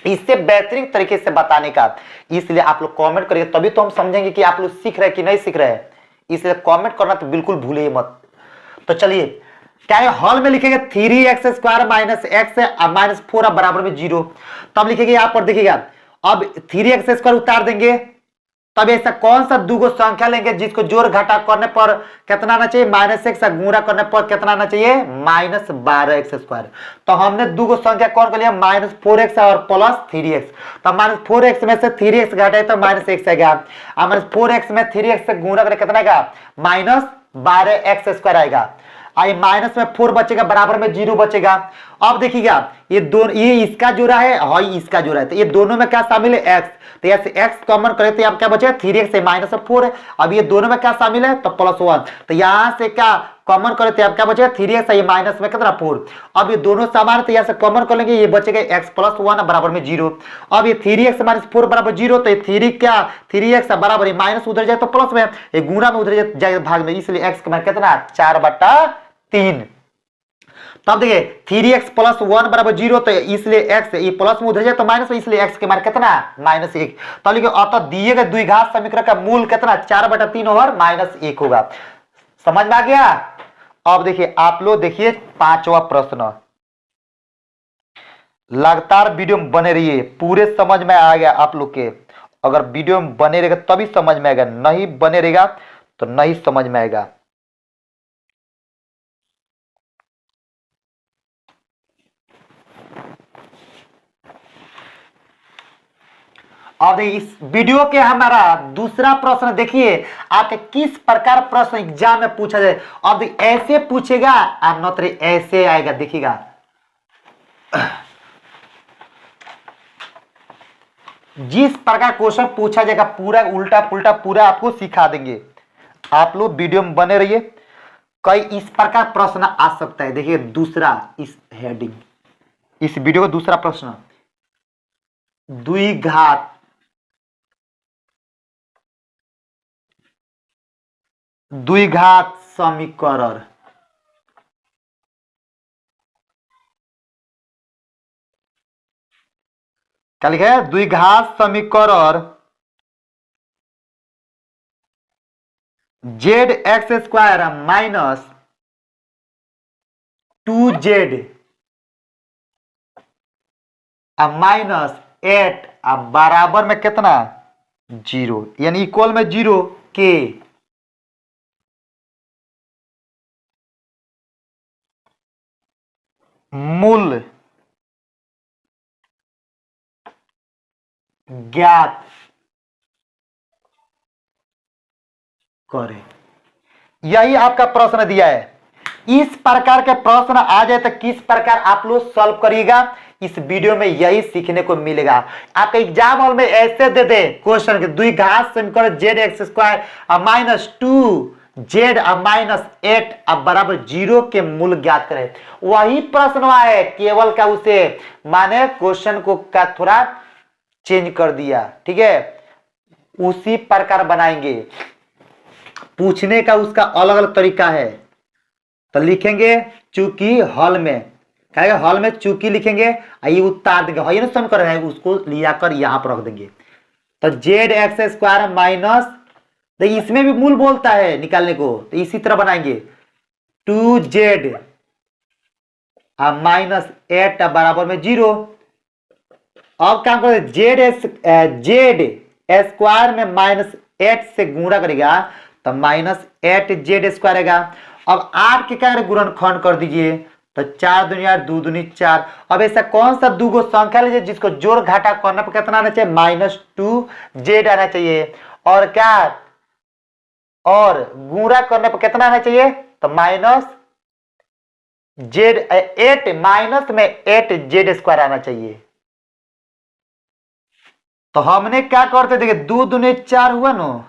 इससे बेहतरीन तरीके से बताने का। इसलिए आप लोग कमेंट करिए तभी तो हम समझेंगे कि आप लोग सीख रहे हैं कि नहीं सीख रहे हैं। इसलिए कमेंट करना तो बिल्कुल भूलिए मत। तो चलिए क्या है हॉल में लिखेंगे 3x² -x -4 बराबर में 0। तब लिखेंगे यहां पर देखिएगा अब 3x² उतार देंगे, तब ऐसा कौन सा दूगो संख्या लेंगे जिसको जोड़ घटा करने पर कितना आना चाहिए -x, गुणा करने पर कितना आना चाहिए -12x²। तो हमने दूगो संख्या कौन कर लिया -4x और +3x। तो -4x में से 3x घटाए तो -x आएगा, और -4x में 3x से गुणा करके कितना आएगा -12x² आएगा। आई माइनस में 4 बचेगा बराबर में 0 बचेगा। अब देखिएगा ये दोनों ये इसका जोड़ा है और इसका जोड़ा है, तो ये दोनों में क्या शामिल है x, तो यहाँ से x कॉमन करें तो यहाँ क्या बचेगा 3x है -4 है। अब ये दोनों में क्या शामिल है तो +1, तो यहाँ से क्या कॉमन करें तो यहाँ क्या बचेगा 3x है, ये माइनस में कितना 4। अब ये दोनों समान तो यहाँ से कॉमन कर लेंगे, ये बचेगा x + 1 बराबर में 0। अब ये 3x -4 बराबर 0, तो ये 3x बराबर माइनस उधर जाए तो प्लस में, ये गुणा में उधर जाए भाग में, इसलिए x का मान कितना 4/3। तब देखिए 3x + 1 बराबर 0, तो इसलिए x ये प्लस में उधर जाए तो माइनस में, इसलिए x के मान कितना -1। तो लिखिए अतः दिए गए द्विघात समीकरण का मूल कितना 4/3 और -1 होगा। समझ में आ गया। अब देखिए आप लोग देखिए 5वां प्रश्न, लगातार वीडियो में बने रहिए, पूरे समझ में आ गया आप लोग के। अगर वीडियो में बने रहेगा तभी समझ में आएगा, नहीं बने रहेगा तो नहीं समझ में आएगा। और इस वीडियो के हमारा दूसरा प्रश्न देखिए आपके किस प्रकार प्रश्न एग्जाम में पूछा जाए। अब ऐसे पूछेगा और नौतर ऐसे आएगा, देखिएगा जिस प्रकार क्वेश्चन पूछा जाएगा पूरा उल्टा पुल्टा पूरा आपको सिखा देंगे। आप लोग वीडियो में बने रहिए, कई इस प्रकार प्रश्न आ सकता है। देखिए दूसरा इस हेडिंग इस वीडियो का दूसरा प्रश्न, द्विघात द्विघात समीकरण। क्या लिखा है? द्विघात समीकरण Z x square minus 2z minus 8 बराबर में कितना? 0, यानी इक्वल में 0 के मूल ज्ञात करें। यही आपका प्रश्न दिया है। इस प्रकार के प्रश्न आ जाए तो किस प्रकार आप लोग सॉल्व करिएगा, इस वीडियो में यही सीखने को मिलेगा। आपका एग्जाम हॉल में ऐसे दे दे क्वेश्चन के द्विघात समीकरण Z x square minus 2z minus 8 बराबर 0 के मूल ज्ञात करें, वही प्रश्न है, केवल का उसे माने क्वेश्चन को का थोड़ा चेंज कर दिया। ठीक है, उसी प्रकार बनाएंगे, पूछने का उसका अलग अलग तरीका है। तो लिखेंगे चूंकि हॉल में, क्या हॉल में चूंकि लिखेंगे, ये उतार देंगे, ये ना समीकरण है, उसको लिया कर यहां पर रख देंगे। तो जेड एक्स स्क्वायर माइनस, देखिए इसमें भी मूल बोलता है निकालने को, तो इसी तरह बनाएंगे 2z माइनस 8 बराबर में 0। अब काम करें, जेड स्क्वायर में माइनस 8 से गुणा करेगा तो माइनस 8z स्क्वायर आएगा। अब 8 के क्या गुणनखंड कर दीजिए, तो 4 दूनी 8 2 दूनी 4। अब ऐसा कौन सा दो संख्या लीजिए जिसको जोड़ घाटा करने पर कितना आना चाहिए? -2z आना चाहिए। और क्या, और गुणा करने पर कितना आना चाहिए? तो माइनस जेड 8 माइनस में 8z स्क्वायर आना चाहिए। तो हमने क्या करते, देखिए 2 दूनी 4 हुआ नो,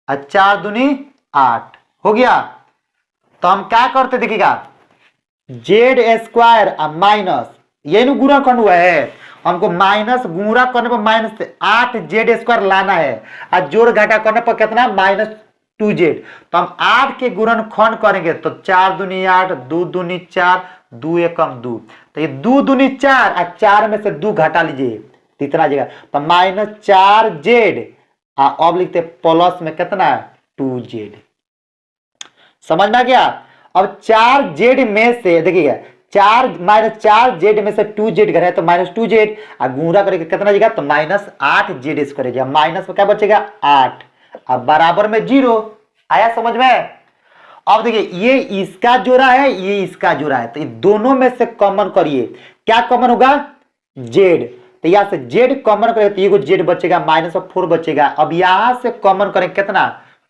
और 4 दूनी 8 हो गया। तो हम क्या करते देखिएगा, जेड स्क्वायर माइनस, ये गुणा खंड हुआ है, हमको माइनस गुणा करने पर माइनस 8z स्क्वायर लाना है, और जोड़ घाटा करने पर कितना? -2z। तो हम 8 के गुणनखंड करेंगे तो 4 दूनी 8 2 दूनी 4 2 एकम 2, तो ये 2 दूनी 4 और 4 में से 2 घटा लीजिए तो इतना जगह, तो -4z, अब लिखते प्लस में कितना? 2z। समझ में आ गया? अब 4z में से देखिएगा, 4 में से 2z घटाए तो -2z, और गुणा करेगा कितना जगह? तो -8z स्क्वायर, माइनस में क्या बचेगा? 8, अब बराबर में 0। आया समझ में? अब देखिए ये इसका जोड़ा है, ये इसका जोड़ा है, तो ये दोनों में से कॉमन करिए, क्या कॉमन होगा? z। तो यहां से z कॉमन करें तो ये z बचेगा, -4 बचेगा। अब यहां से कॉमन करें कितना?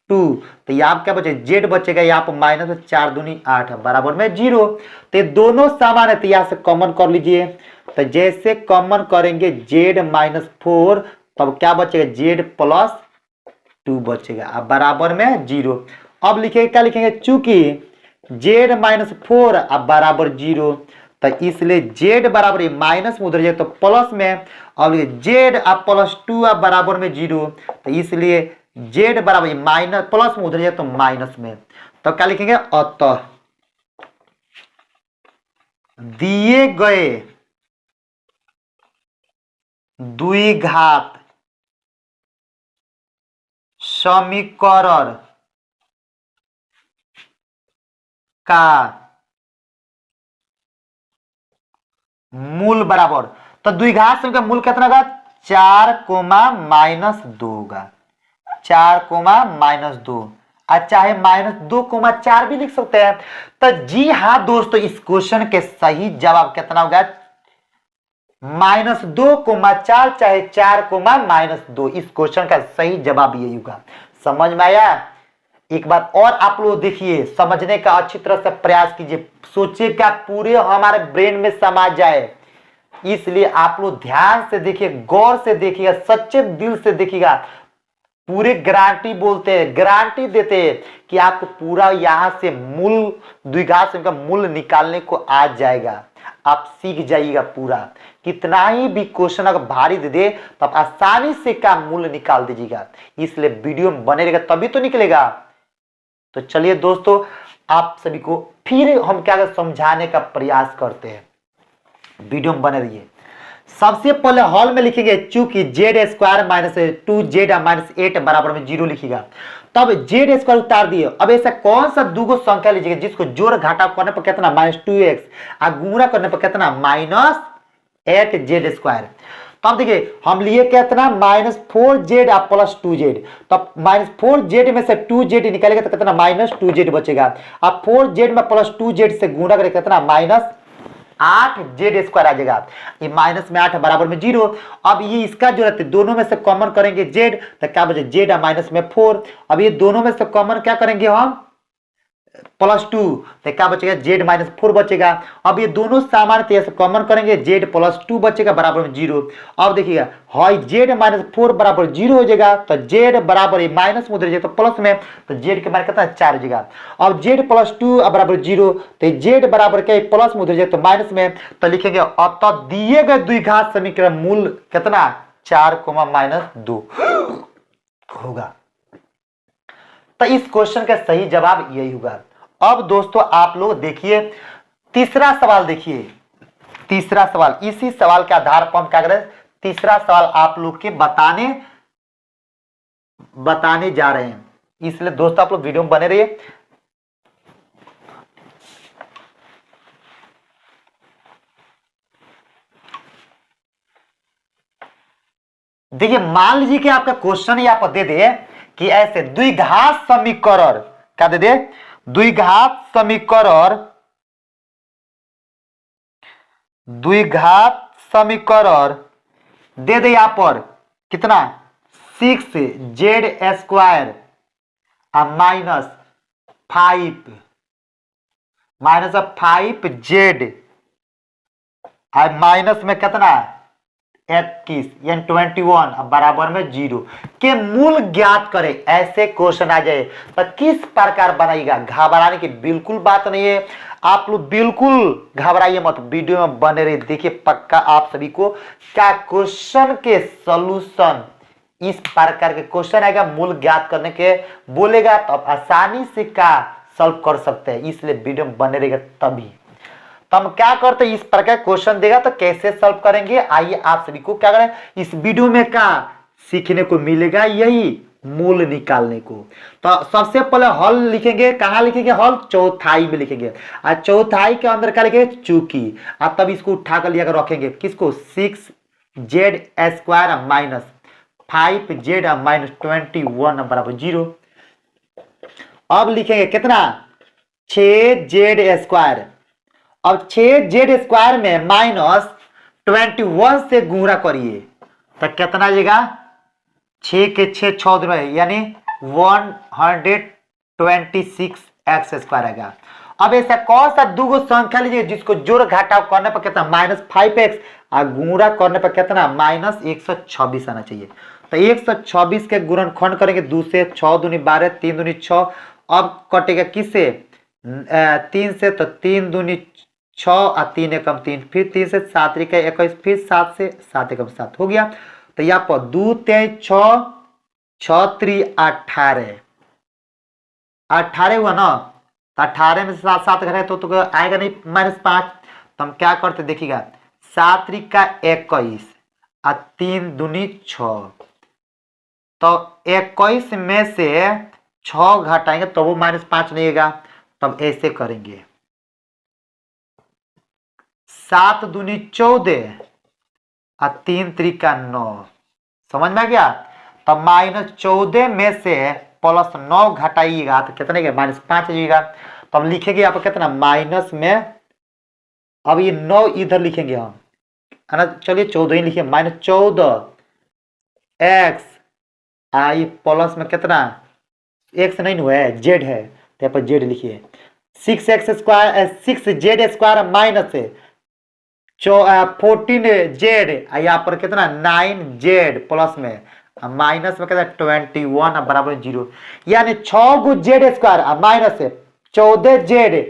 2, तो यहाँ क्या बचे? z बचेगा, यहाँ पर -4 दूनी 8 बराबर में 0। तो ये दोनों समान है, तो यहाँ से कॉमन कर लीजिए। तो जैसे कॉमन करेंगे z -4, तब क्या बचेगा? z प्लस 2 बचेगा, अब बराबर में 0। अब लिखेंगे, क्या लिखेंगे? चूंकि z -4 अब बराबर 0, तो इसलिए z बराबर माइनस में उधर जाए तो प्लस में, और z अब +2 अब बराबर में 0, तो इसलिए z बराबर माइनस, प्लस में उधर जाए तो माइनस में। तो क्या लिखेंगे? अतः दिए गए द्विघात समीकरण का मूल बराबर, तो द्विघात समीकरण का मूल कितना होगा? 4 -2 होगा, 4 -2, चाहे -2 4 भी लिख सकते हैं। तो जी हाँ दोस्तों, इस क्वेश्चन के सही जवाब कितना होगा? -2 4, चाहे 4 -2, इस क्वेश्चन का सही जवाब यही होगा। समझ में आया? एक बात और आप लोग देखिए, समझने का अच्छी तरह से प्रयास कीजिए, सोचिए क्या पूरे हमारे ब्रेन में समा जाए, इसलिए आप लोग ध्यान से देखिए, गौर से देखिएगा, सच्चे दिल से देखिएगा। पूरे गारंटी बोलते हैं, गारंटी देते हैं कि आपको पूरा यहां से मूल द्विघात समीकरण का मूल निकालने को आ जाएगा, आप सीख जाइएगा पूरा। कितना ही भी क्वेश्चन अगर भारी दे दे तो आप आसानी से का मूल निकाल दीजिएगा। इसलिए वीडियो में बने रहेगा तभी तो निकलेगा। तो चलिए दोस्तों, आप सभी को फिर हम क्या समझाने का प्रयास करते हैं, वीडियो में बने रहिए। सबसे पहले हॉल में लिखेंगे चूंकि Z square minus 2z minus 8 बराबर में 0 लिखिएगा। तब जेड स्क्वायर उतार दिए। अब ऐसा कौन सा दूगो संख्या लीजिएगा जिसको जोड़ घटाव करने पर कितना -2x और गुणा करने पर कितना -8z स्क्वायर। तब देखिए हम लिए कितना -4z और +2z। तब -4z में से 2z निकालेगा तो कितना -2z बचेगा। अब 4z में +2z से गुणा करेगा कितना -8z स्क्वायर आ जाएगा। ये माइनस में 8 बराबर में 0। अब ये इसका जो रहता है दोनों में से कॉमन करेंगे z, तो क्या बचे z और माइनस में 4। अब ये दोनों में से कॉमन क्या करेंगे हम +2, तो क्या बचेगा z माइनस 4 बचेगा। अब ये दोनों सामान्य से कॉमन करेंगे z +2 बचेगा बराबर में 0। अब देखिएगा हाई z माइनस 4 बराबर 0 हो जाएगा, तो z बराबर ये माइनस में उधर जाएगा तो प्लस में, तो z के मान कितना 4 हो जाएगा। अब z +2 बराबर 0, तो z बराबर क्या प्लस में उधर जाएगा तो माइनस में, तो लिखेंगे अब तो दिए गए द्विघात समीकरण मूल कितना 4, -2 होगा। तो इस क्वेश्चन का सही जवाब यही होगा। अब दोस्तों आप लोग देखिए तीसरा सवाल, देखिए तीसरा सवाल, इसी सवाल के आधार पर हम क्या करें, तीसरा सवाल आप लोग के बताने जा रहे हैं, इसलिए दोस्तों आप लोग वीडियो में बने रहिए। देखिए मान लीजिए कि आपका क्वेश्चन यहाँ पर दे दे कि ऐसे द्विघात समीकरण, क्या दे दे द्विघात समीकरण दे दे यहां पर कितना 6z square minus 5z minus में कितना 21 यानी 21 बराबर में 0 के मूल ज्ञात करें। ऐसे क्वेश्चन आ जाए तो किस प्रकार बनाएगा, घबराने की बिल्कुल बात नहीं है। आप लोग बिल्कुल घबराइए मत, वीडियो में बने रहिए। देखिए पक्का आप सभी को क्या क्वेश्चन के सॉल्यूशन इस प्रकार के क्वेश्चन आएगा, मूल ज्ञात करने के बोलेगा तो आप आसानी से क्या सॉल्व कर सकते हैं, इसलिए वीडियो में बने रहेगा तभी। तो हम क्या करते हैं, इस प्रकार क्वेश्चन देगा तो कैसे सॉल्व करेंगे, आइए आप सभी को क्या करें इस वीडियो में क्या सीखने को मिलेगा, यही मूल निकालने को। तो सबसे पहले हल लिखेंगे, कहां लिखेंगे हल, चौथाई में लिखेंगे। और चौथाई के अंदर क्या लिखेंगे चूंकि, अब तब इसको उठा कर लिया कर रखेंगे किसको 6z square minus 5z minus 21 बराबर 0। अब लिखेंगे कितना 6z स्क्वायर। अब 6z स्क्वायर में -21 से गुणा करिए तो कितना आ जाएगा 6 के 6 6 दिन में यानी 126x स्क्वायर आएगा। अब ऐसा कौन सा दूगो संख्या लीजिए जिसको जोड़ घटाव करने पर कितना -5x और गुणा करने पर कितना -126 आना चाहिए। तो 126 के गुणनखंड करेंगे 2 से, 6 दूनी 12, 3 दूनी 6। अब कटेगा किससे 3 से, तो 3 दूनी 6 और 3 एकम 3, फिर 3 से 7 का 21, फिर 7 से 7 एकम 7 हो गया। तो यहाँ पर 2 3 6 6 3 18 हुआ ना, तो 18 में से 7 7 घटाए तो आएगा नहीं -5। तो हम क्या करते देखिएगा 7 का 21 और 3 दूनी 6, तो 21 में से 6 घटाएंगे तो वो -5 नहीं आएगा। तब ऐसे करेंगे 7 दूनी 14 और 3 त्रिका 9, समझ में आ गया। तब -14 में से +9 घटाइएगा तो कितने के -5 जाएगा। तब लिखेंगे यहाँ पर कितना माइनस में, अब ये 9 इधर लिखेंगे हम, है ना, चलिए 14 ही लिखिए -14x आई प्लस में कितना x नहीं हुआ है z है तो यहाँ पर z लिखिए 6x square 6z square minus 14z यहाँ पर कितना 9z प्लस में माइनस में कितना 21 बराबर 0, यानी 6 गो z square minus 14z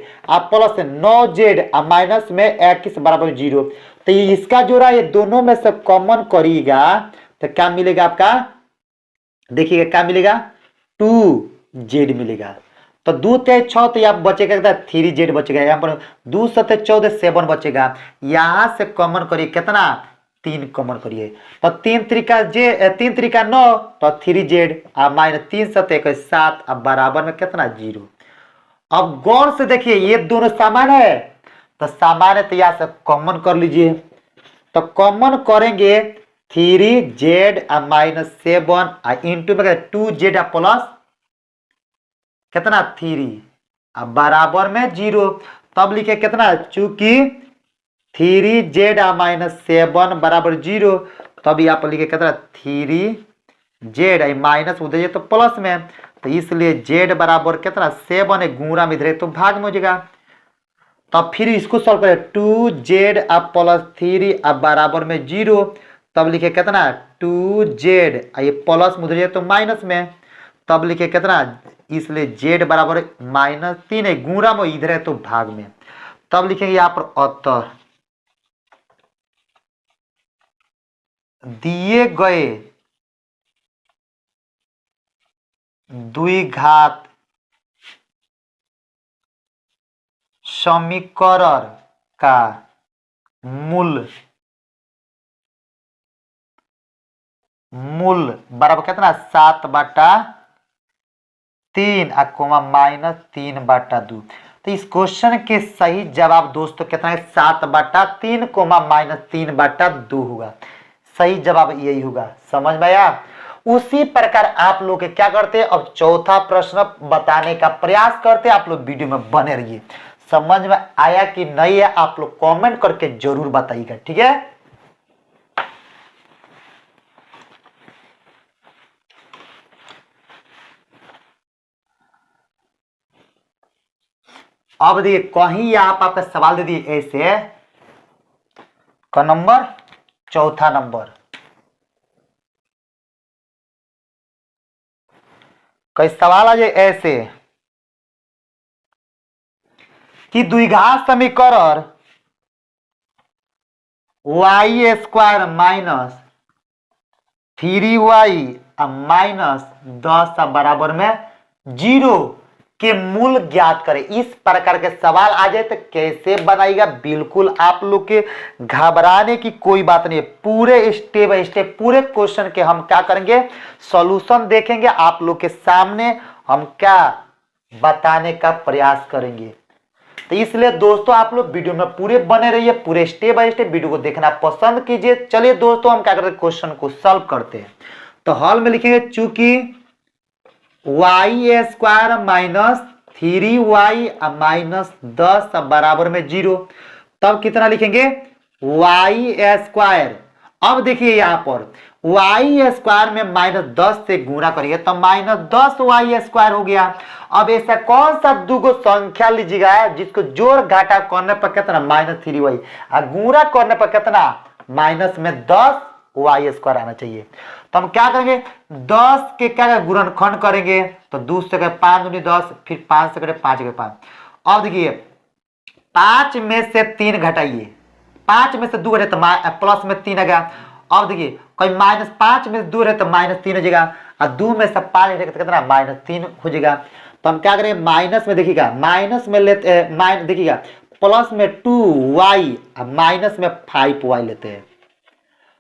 plus 9z minus में 21 बराबर 0। तो ये इसका जोड़ा ये दोनों में से कॉमन करिएगा तो क्या मिलेगा आपका, देखिएगा क्या मिलेगा 2z मिलेगा। तो 2×6 तो यहाँ बचेगा कितना 3z बचेगा, यहाँ पर 2×7 = 14 7 बचेगा। यहाँ से कॉमन करिए कितना 3 कॉमन करिए, तो 3×3 9 तो 3z माइनस 3×7 7 अब बराबर में कितना 0। अब गौर से देखिए ये दोनों समान है, तो समान है तो यहाँ से कॉमन कर लीजिए। तो कॉमन करेंगे 3z माइनस 7 इंटू में 2z प्लस कितना 3 अब बराबर में 0। तब लिखे कितना, चूंकि 3z माइनस 7 बराबर 0, तब यहाँ पर लिखे कितना 3z माइनस उधर तो प्लस में, तो इसलिए z बराबर कितना 7 है, गुणा में इधर तो भाग में हो जाएगा। तब फिर इसको सॉल्व करें 2z अब प्लस 3 अब बराबर में 0, तब लिखे कितना 2z ये प्लस में उधर तो माइनस में, तब लिखे कितना, इसलिए z बराबर -3 है, गुणा में इधर है तो भाग में। तब लिखेंगे यहाँ पर अतः दिए गए द्विघात समीकरण का मूल बराबर कितना 7/3 -3/2। तो इस क्वेश्चन के सही जवाब दोस्तों कितना है 7/3 -3/2 होगा। सही जवाब यही होगा। समझ में आया। उसी प्रकार आप लोग क्या करते हैं, अब चौथा प्रश्न बताने का प्रयास करते हैं। आप लोग वीडियो में बने रहिए। समझ में आया कि नहीं है आप लोग कमेंट करके जरूर बताइएगा, ठीक है। अब देखिए कहीं आप आपका सवाल दे दिए ऐसे का नंबर चौथा नंबर कई सवाल आ जाए ऐसे कि द्विघात समीकरण y² माइनस 3y माइनस 10 बराबर में 0 के मूल ज्ञात करें। इस प्रकार के सवाल आ जाए तो कैसे बनाएगा, बिल्कुल आप लोग के घबराने की कोई बात नहीं है। पूरे स्टेप बाय स्टेप पूरे क्वेश्चन के हम क्या करेंगे, सॉल्यूशन देखेंगे। आप लोग के सामने हम क्या बताने का प्रयास करेंगे। तो इसलिए दोस्तों आप लोग वीडियो में पूरे बने रहिए, पूरे स्टेप बाय स्टेप वीडियो को देखना पसंद कीजिए। चलिए दोस्तों हम क्या करते हैं, क्वेश्चन को सॉल्व करते हैं। तो हॉल में लिखेंगे चूंकि y² माइनस 3y माइनस 10 बराबर में 0, तब कितना लिखेंगे y²। अब देखिए यहां पर y² में -10 से गुणा करिए तो -10y² हो गया। अब ऐसा कौन सा दुगो संख्या लीजिएगा जिसको जोड़ घाटा करने पर कितना -3y और गुणा करने पर कितना -10y² आना चाहिए। तो हम क्या करेंगे 10 के क्या गुणनखंड करेंगे तो 2 से 5 दूनी 10, फिर 5 से 5 के 5। अब देखिए 5 में से 3 घटाइए, 5 में से 2 घटे तो प्लस में 3 आ गया। अब देखिए कोई -5 में से 2 रहे तो -3 हो जाएगा और 2 में से 5 घटे तो कितना -3 हो जाएगा। तो हम क्या करेंगे माइनस में देखिएगा, माइनस में लेते देखिएगा प्लस में 2y और माइनस में 5y लेते हैं।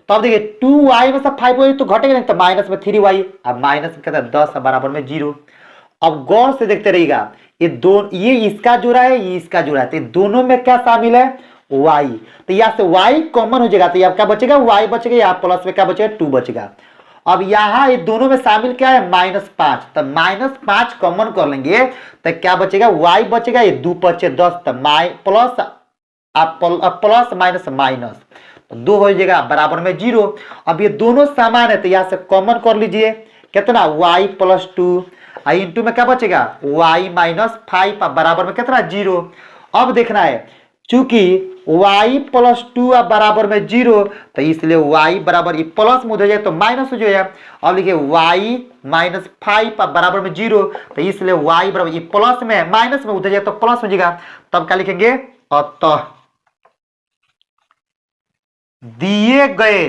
तो अब देखिए 2y में से 5y तो घटेगा नहीं, तो माइनस में 3y और माइनस में कहता है 10 बराबर में 0। अब गौर से देखते रहिएगा ये इसका जोड़ा है, ये इसका जोड़ा है, तो दोनों में क्या शामिल है y। तो यहाँ से y कॉमन हो जाएगा तो यहाँ क्या बचेगा y बचेगा, यहाँ प्लस में क्या बचेगा 2 बचेगा। अब यहाँ ये दोनों में शामिल क्या है -5, तो -5 कॉमन कर लेंगे तो क्या बचेगा y बचेगा, ये 2 बचे 10 तो प्लस माइनस माइनस तो 2 हो जाएगा बराबर में 0। अब ये दोनों समान है तो यहाँ से कॉमन कर लीजिए कितना y + 2 इंटू में क्या बचेगा y - 5 बराबर में कितना 0। अब देखना है चूंकि y + 2 बराबर में 0 तो इसलिए y बराबर ये प्लस में हो जाए तो माइनस हो जाएगा। अब लिखिए y - 5 बराबर में 0 तो इसलिए y बराबर ये प्लस में माइनस में उधर जाए तो प्लस हो जाएगा। तब क्या लिखेंगे अतः दिए गए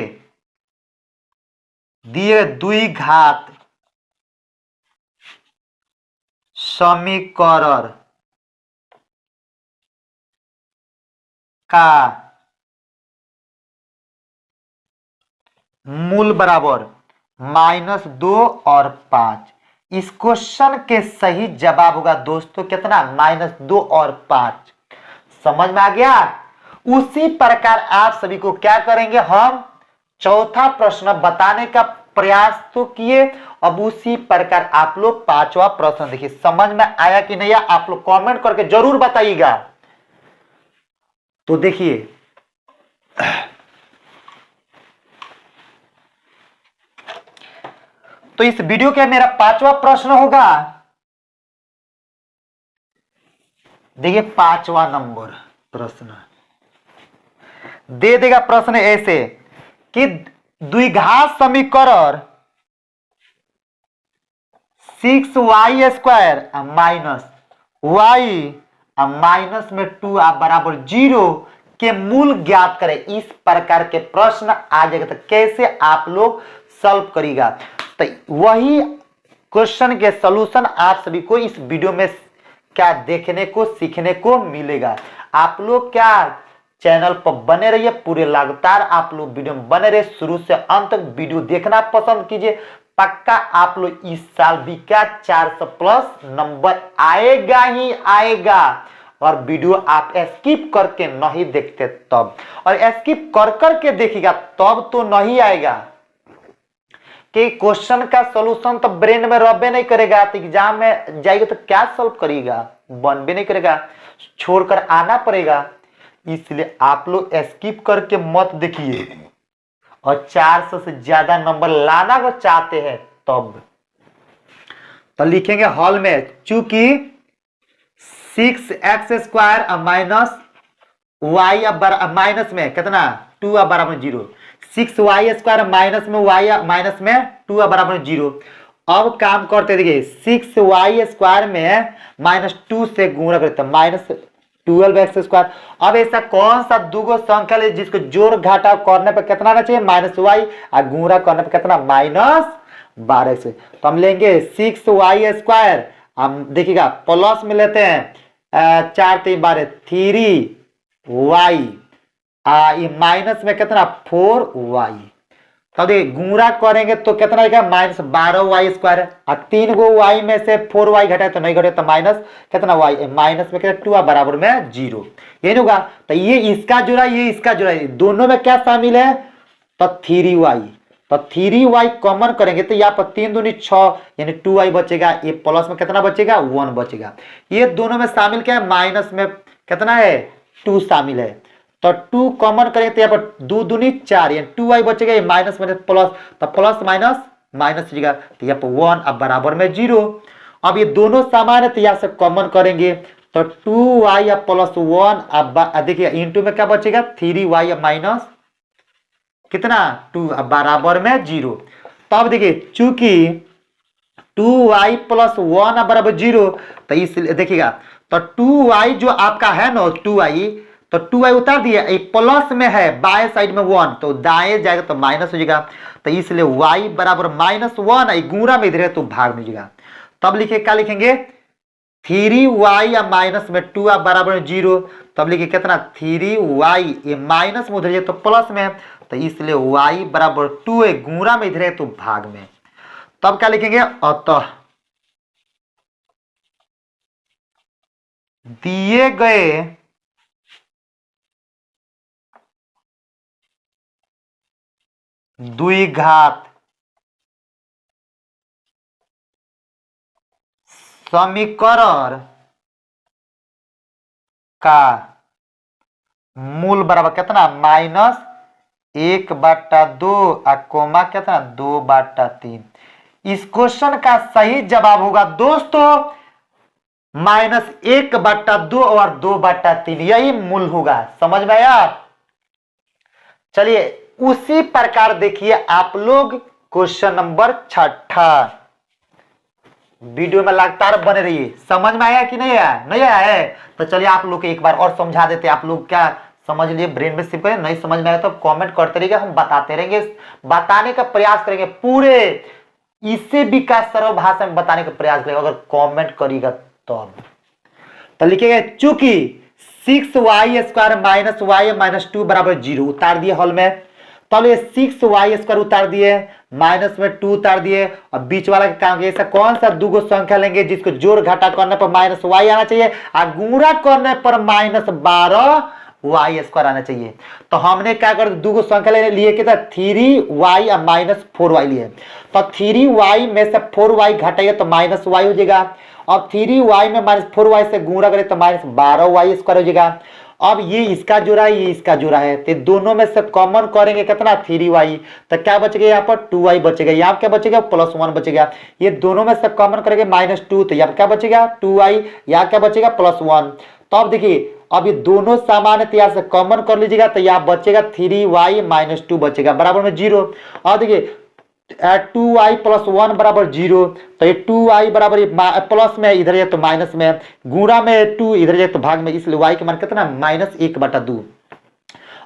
द्विघात समीकरण का मूल बराबर -2 और 5। इस क्वेश्चन के सही जवाब होगा दोस्तों कितना, -2 और 5। समझ में आ गया। उसी प्रकार आप सभी को क्या करेंगे, हम चौथा प्रश्न बताने का प्रयास तो किए, अब उसी प्रकार आप लोग पांचवा प्रश्न देखिए। समझ में आया कि नहीं, आप लोग कमेंट करके जरूर बताइएगा। तो देखिए तो इस वीडियो के मेरा पांचवा प्रश्न होगा, देखिए पांचवा नंबर प्रश्न दे देगा। प्रश्न ऐसे कि द्विघात समीकरण 6y² माइनस y माइनस में 2 बराबर 0 के मूल ज्ञात करें। इस प्रकार के प्रश्न आ जाएगा, तो कैसे आप लोग सॉल्व करिएगा। तो वही क्वेश्चन के सॉल्यूशन आप सभी को इस वीडियो में क्या देखने को सीखने को मिलेगा। आप लोग क्या चैनल पर बने रहिए, पूरे लगातार आप लोग वीडियो में बने रहिए, शुरू से अंत तक वीडियो देखना पसंद कीजिए। पक्का आप लोग इस साल भी क्या 400 प्लस नंबर आएगा ही आएगा। और वीडियो आप स्किप करके नहीं देखते तब, और स्किप कर करके देखिएगा तब तो नहीं आएगा कि क्वेश्चन का सॉल्यूशन तो ब्रेन में रबे नहीं करेगा, तो एग्जाम में जाएगा तो क्या सॉल्व करिएगा, बन भी नहीं करेगा, छोड़कर आना पड़ेगा। इसलिए आप लोग स्किप करके मत देखिए, और 400 से ज्यादा नंबर लाना अगर चाहते हैं तब तो लिखेंगे हॉल में, चूंकि 6x² माइनस y माइनस में कितना 2 बराबर 0, 6y² माइनस में y माइनस में 2 बराबर 0। अब काम करते देखिए 6y² में -2 से गुणा करते -12x²। अब ऐसा कौन सा दूगो संख्या है जिसको जोड़ घाटा करने पर कितना आना चाहिए, -y, और गुणा करने पर कितना -12x। तो हम लेंगे 6y², हम देखिएगा प्लस में लेते हैं 4 3 12 3y, ये माइनस में कितना 4y। तो देखिए गुणा करेंगे तो कितना आएगा -12y², और 3 गो y में से 4y घटाए तो नहीं घटे, तो माइनस कितना y, माइनस में कितना 2 बराबर में 0। ये होगा, तो ये इसका जुड़ा, ये इसका जुड़ा, दोनों में क्या शामिल है, तो 3y। तो 3y कॉमन करेंगे तो यहाँ पर 3 दूनी 6 यानी 2y बचेगा, ये प्लस में कितना बचेगा 1 बचेगा। ये दोनों में शामिल क्या है, माइनस में कितना है 2 शामिल है, तो 2 कॉमन करेंगे तो यहाँ पर 2 दूनी 4 यानी 2y बचेगा, ये माइनस में प्लस, तो प्लस माइनस माइनस जाएगा, तो यहाँ पर 1 अब बराबर में 0। अब ये दोनों समान है तो यहाँ से कॉमन करेंगे तो 2y प्लस 1, अब देखिए इंटू में क्या बचेगा 3y माइनस कितना 2 अब बराबर में 0। तब देखिए चूंकि 2y प्लस 1 बराबर 0, तो इसलिए देखिएगा तो 2y जो आपका है ना 2y, तो 2y उतार दिया, प्लस में है बाएं साइड में 1, तो दाएं जाएगा तो माइनस हो जाएगा, तो इसलिए y बराबर -1, गुणा में इधर है तो भाग में जाएगा। तब लिखे क्या लिखेंगे 3y या माइनस में 2 बराबर 0, तब लिखे कितना 3y, ये माइनस में उधर जाए तो प्लस में, तो इसलिए y बराबर 2 है, गुणा में इधर है तो भाग में। तब क्या लिखेंगे अतः दिए गए द्विघात समीकरण का मूल बराबर कितना -1/2 कोमा कितना 2/3। इस क्वेश्चन का सही जवाब होगा दोस्तों -1/2 और 2/3, यही मूल होगा। समझ में आया। चलिए उसी प्रकार देखिए आप लोग क्वेश्चन नंबर 6 वीडियो में लगातार बने रहिए। समझ में आया कि नहीं आया, नहीं आया है तो चलिए आप लोग एक बार और समझा देते, आप लोग क्या समझ लिए, ब्रेन में सिंपल है, नहीं समझ में आया तो कमेंट करते रहिएगा, हम बताते रहेंगे, बताने का प्रयास करेंगे, पूरे इससे भी का सरल भाषा में बताने का प्रयास करेंगे। अगर कमेंट करिएगा तो लिखेंगे चूंकि 6y² माइनस y माइनस 2 बराबर 0 उतार दिए हॉल में। तो ये 6y² उतार दिए, माइनस में 2 उतार दिए, और बीच वाला काम ऐसा कौन सा दो संख्या लेंगे जिसको जोड़ घटा करने पर माइनस y आना चाहिए और गुणा करने पर माइनस 12y² आना चाहिए। तो हमने क्या कर दो संख्या लेने लिए कितना 3y और माइनस 4y लिए। तो 3y में से 4y घटाइए तो माइनस y हो जाएगा। अब 3y में माइनस 4y से गुणा करें तो माइनस 12y² हो जाएगा। अब ये इसका जोड़ा है, ये इसका जोड़ा है, तो दोनों में से कॉमन करेंगे कितना 3y, तो क्या बचेगा यहाँ पर 2y बचेगा। यहाँ क्या बचेगा +1 बचेगा। ये दोनों में से कॉमन करेंगे -2, तो यहाँ क्या बचेगा 2y, यहाँ क्या बचेगा +1। तो अब देखिए अब ये दोनों सामान्य यहाँ से कॉमन कर लीजिएगा तो यहाँ बचेगा 3y माइनस 2 बचेगा बराबर में 0। और देखिए 2y + 1 बराबर 0, तो ये 2y बराबर प्लस में इधर जाए तो माइनस में, गुणा में 2 इधर जाए तो भाग में, इसलिए y के मान कितना -1/2।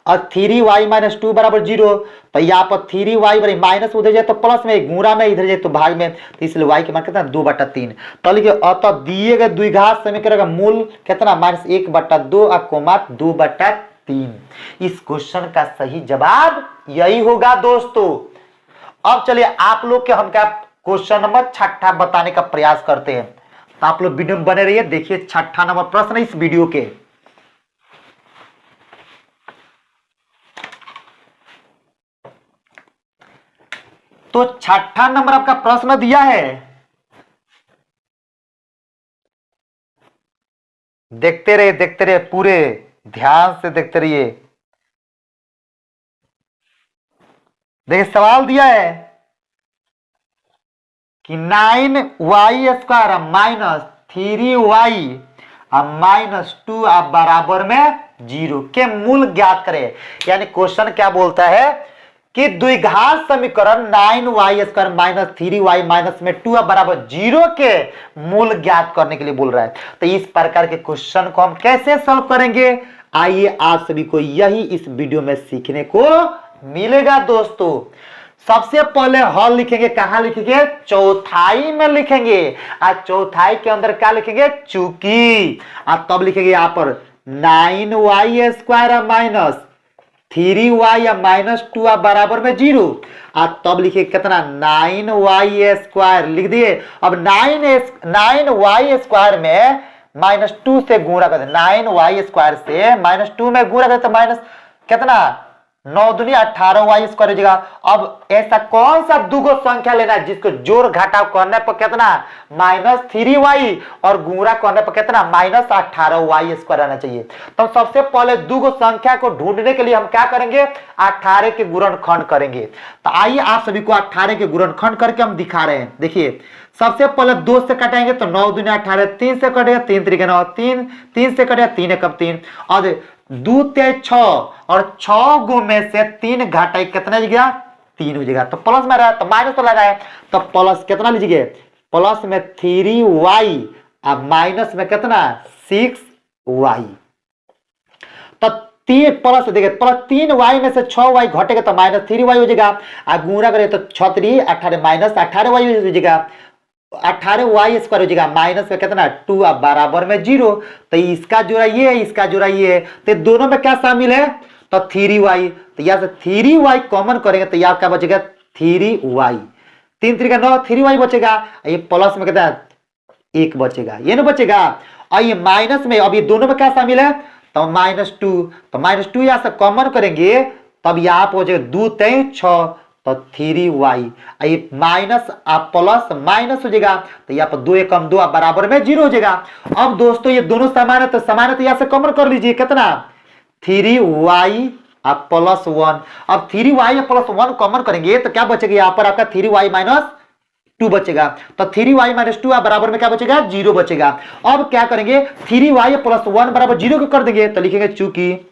और 3y माइनस 2 बराबर 0, तो यहाँ पर 3y बराबर माइनस उधर जाए तो प्लस में, गुणा में इधर जाए तो भाग में, तो इसलिए y के मान कितना 2/3। तो लिखिए अतः दिए गए द्विघात समीकरण का मूल कितना -1/2 और कोमा 2/3। इस क्वेश्चन का सही जवाब यही होगा दोस्तों। अब चलिए आप लोग के हम क्या क्वेश्चन नंबर 6 बताने का प्रयास करते हैं, तो आप लोग वीडियो में बने रहिए। देखिए 6 नंबर प्रश्न इस वीडियो के। तो 6 नंबर आपका प्रश्न दिया है, देखते रहिए पूरे ध्यान से देखते रहिए। देखिए सवाल दिया है कि 9y² माइनस 3y माइनस 2 बराबर में 0 के मूल ज्ञात करें। यानी क्वेश्चन क्या बोलता है कि द्विघात समीकरण 9y² माइनस 3y माइनस में 2 बराबर 0 के मूल ज्ञात करने के लिए बोल रहा है। तो इस प्रकार के क्वेश्चन को हम कैसे सॉल्व करेंगे, आइए आप सभी को यही इस वीडियो में सीखने को मिलेगा दोस्तों। सबसे पहले हल लिखेंगे, कहां लिखेंगे चौथाई में लिखेंगे, और चौथाई के अंदर क्या लिखेंगे चूंकि, और तब लिखेंगे यहां पर 9y² माइनस 3y माइनस 2 बराबर में 0, और तब लिखिए कितना 9y² लिख दिए। अब 9y² में -2 से गुणा कर दे, 9y² से -2 में गुणा कर तो माइनस कितना 9 दूनी 18y² हो जाएगा। अब ऐसा कौन सा दुगो संख्या लेना है जिसको जोड़ घटाव करने पर कितना -3y और गुणा करने पर कितना -18y² आना चाहिए। तो सबसे पहले दुगो संख्या को ढूंढने के लिए हम क्या करेंगे 18 के गुणनखंड करेंगे। तो आइए आप सभी को 18 के गुणनखंड करके हम दिखा रहे हैं। देखिए सबसे पहले 2 से कटाएंगे तो 9 दूनी 18, 3 से कटेगा 3 3 9, 3 से कटेगा 3 1 3, और 2 3 6 और 6 गो में से 3 घटाई कितना हो जाएगा 3 हो जाएगा। तो प्लस में रहा तो माइनस तो लगा है, तो प्लस कितना लीजिए प्लस में 3y और माइनस में कितना 6y। तो 3 प्लस देखिए प्लस 3y में से 6y घटेगा तो -3y हो जाएगा, और गुणा करें तो 6 3 18 माइनस 18y हो जाएगा, 18y² हो जाएगा, माइनस में कितना 2 बराबर में 0। तो इसका जोड़ा ये है, इसका जोड़ा ये है, तो दोनों में क्या शामिल है तो 3y, तो यहाँ से 3y कॉमन करेंगे तो यहाँ क्या बचेगा 3y, 3 3 9 3y बचेगा, ये प्लस में कितना 1 बचेगा, ये ना बचेगा। और ये माइनस में अब ये दोनों में क्या शामिल है तो -2, तो -2 यहाँ से कॉमन करेंगे तब यहाँ पर हो जाएगा 2 3 6, तो 3y, ये माइनस प्लस माइनस हो जाएगा, तो यहाँ पर 2 1 2 बराबर में 0 हो जाएगा। अब दोस्तों ये दोनों समान है तो यहाँ से कॉमन कर लीजिए कितना 3y प्लस 1। अब 3y प्लस 1 कॉमन करेंगे तो क्या बचेगा यहाँ पर आपका 3y माइनस 2 बचेगा, तो 3y माइनस 2 बराबर में क्या बचेगा 0 बचेगा। अब क्या करेंगे 3y प्लस 1 बराबर 0 को कर देंगे, तो लिखेंगे चूंकि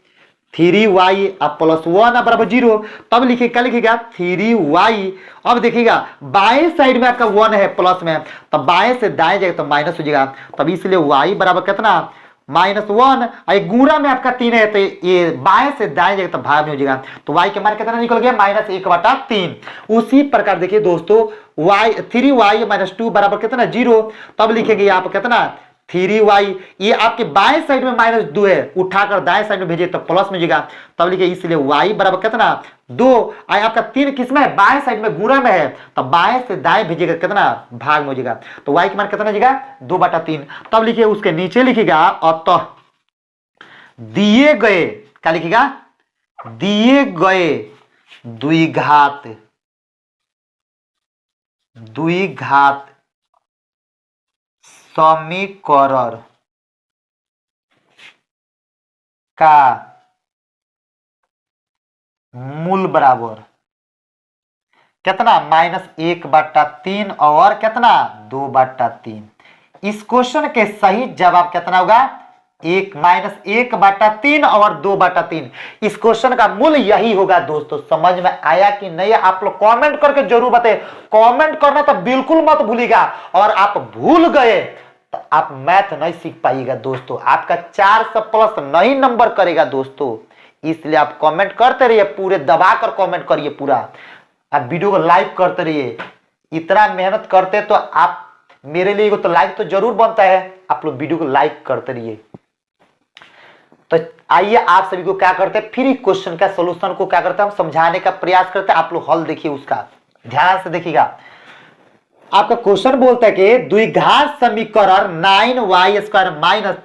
3y प्लस 1 बराबर 0, तब लिखिए क्या लिखिएगा 3y। अब देखिएगा बाएं साइड में आपका 1 है प्लस में, तो बाएं से दाएं जाएगा तो माइनस हो जाएगा, तब इसलिए y बराबर कितना -1, गुणा में आपका 3 है तो ये बाएं से दाएं जाएगा तो भाग में हो जाएगा, तो y के मान कितना निकल गया -1/3। उसी प्रकार देखिए दोस्तों 3y माइनस 2 बराबर कितना 0, तब लिखेंगे यहाँ पर कितना 3y, ये आपके बाएं साइड में -2 है, उठाकर दाएं साइड में भेजिए तो प्लस में जाएगा, तब लिखिए इसलिए y बराबर कितना 2। आई आपका 3 किस में है, बाएं साइड में गुणा में है, तो बाएं से दाएं भेजिएगा कितना भाग में हो जाएगा, तो y की मान कितना जाएगा 2/3। तब लिखिए उसके नीचे लिखिएगा अतः दिए गए, क्या लिखिएगा दिए गए द्विघात समीकरण का मूल बराबर कितना -1/3 और कितना 2/3। इस क्वेश्चन के सही जवाब कितना होगा -1/3 और 2/3। इस क्वेश्चन का मूल यही होगा दोस्तों। समझ में आया कि नहीं, आप लोग कमेंट करके जरूर बताएं। कमेंट करना तो बिल्कुल मत भूलिएगा, और आप भूल गए तो आप मैथ नहीं सीख पाइएगा दोस्तों, आपका 400 प्लस नहीं नंबर करेगा दोस्तों। इसलिए आप कमेंट करते रहिए, पूरे दबा कर कमेंट करिए, पूरा आप वीडियो को लाइक करते रहिए। इतना मेहनत करते तो आप मेरे लिए तो लाइक तो जरूर बनता है, आप लोग वीडियो को लाइक करते रहिए। तो आइए आप सभी को क्या करते हैं, फिर क्वेश्चन का सॉल्यूशन को क्या करते हैं हम समझाने का प्रयास करते हैं। आप लोग हल देखिए, उसका ध्यान से देखिएगा। आपका क्वेश्चन बोलता है कि द्विघात समीकरण 9y² -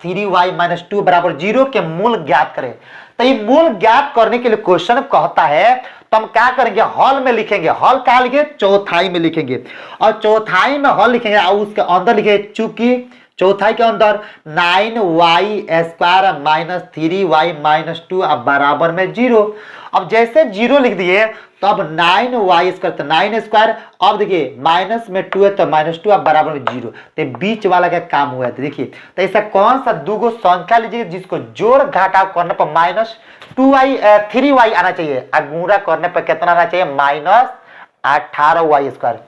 3y - 2 = 0 के मूल ज्ञात करें। तो ये मूल ज्ञात करने के लिए क्वेश्चन कहता है, तो हम क्या करेंगे, हल में लिखेंगे। हल क्या लिखेंगे, चौथाई में लिखेंगे, और चौथाई में हल लिखेंगे और उसके अंदर लिखेंगे, चूंकि चौथाई के अंदर 9y² - 3y - 2 बराबर में 0। अब जैसे 0 लिख दिए तो अब 9y² तो 9², अब देखिए माइनस में 2 है तो -2 अब बराबर में 0। तो बीच वाला का काम हुआ है। तो देखिए, तो ऐसा कौन सा दूगो संख्या लीजिए जिसको जोड़ घटाव करने पर -3y आना चाहिए, और गुणा करने पर कितना आना चाहिए -18y²।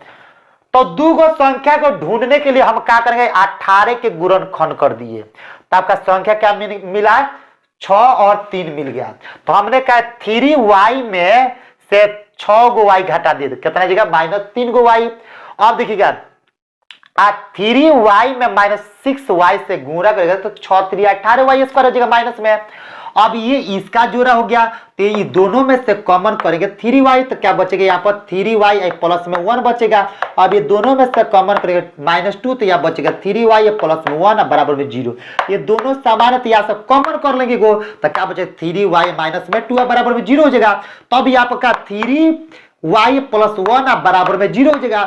तो दूगो संख्या को ढूंढने के लिए हम क्या करेंगे, 18 के गुणनखंड कर दिए, तो आपका संख्या क्या मिला 6 और 3 मिल गया। तो हमने कहा 3y में से 6 गो y घटा दिए, कितना जगह -3 गो y। अब देखिएगा 3y में -6y से गुणा करेगा तो 6 3 18y² हो जाएगा माइनस में। अब ये इसका जोड़ा हो गया, तो ये दोनों में से कॉमन करेंगे 3y, तो क्या बचेगा यहाँ पर 3y प्लस में 1 बचेगा। अब ये दोनों में से कॉमन करेंगे -2, तो यहाँ बचेगा 3y प्लस में 1 बराबर में 0। ये दोनों समान है तो यहाँ से कॉमन कर लेंगे गो, तो क्या बचेगा 3y माइनस में 2 बराबर में 0 हो जाएगा। तब यहाँ पर 3y प्लस 1 बराबर में 0 हो जाएगा।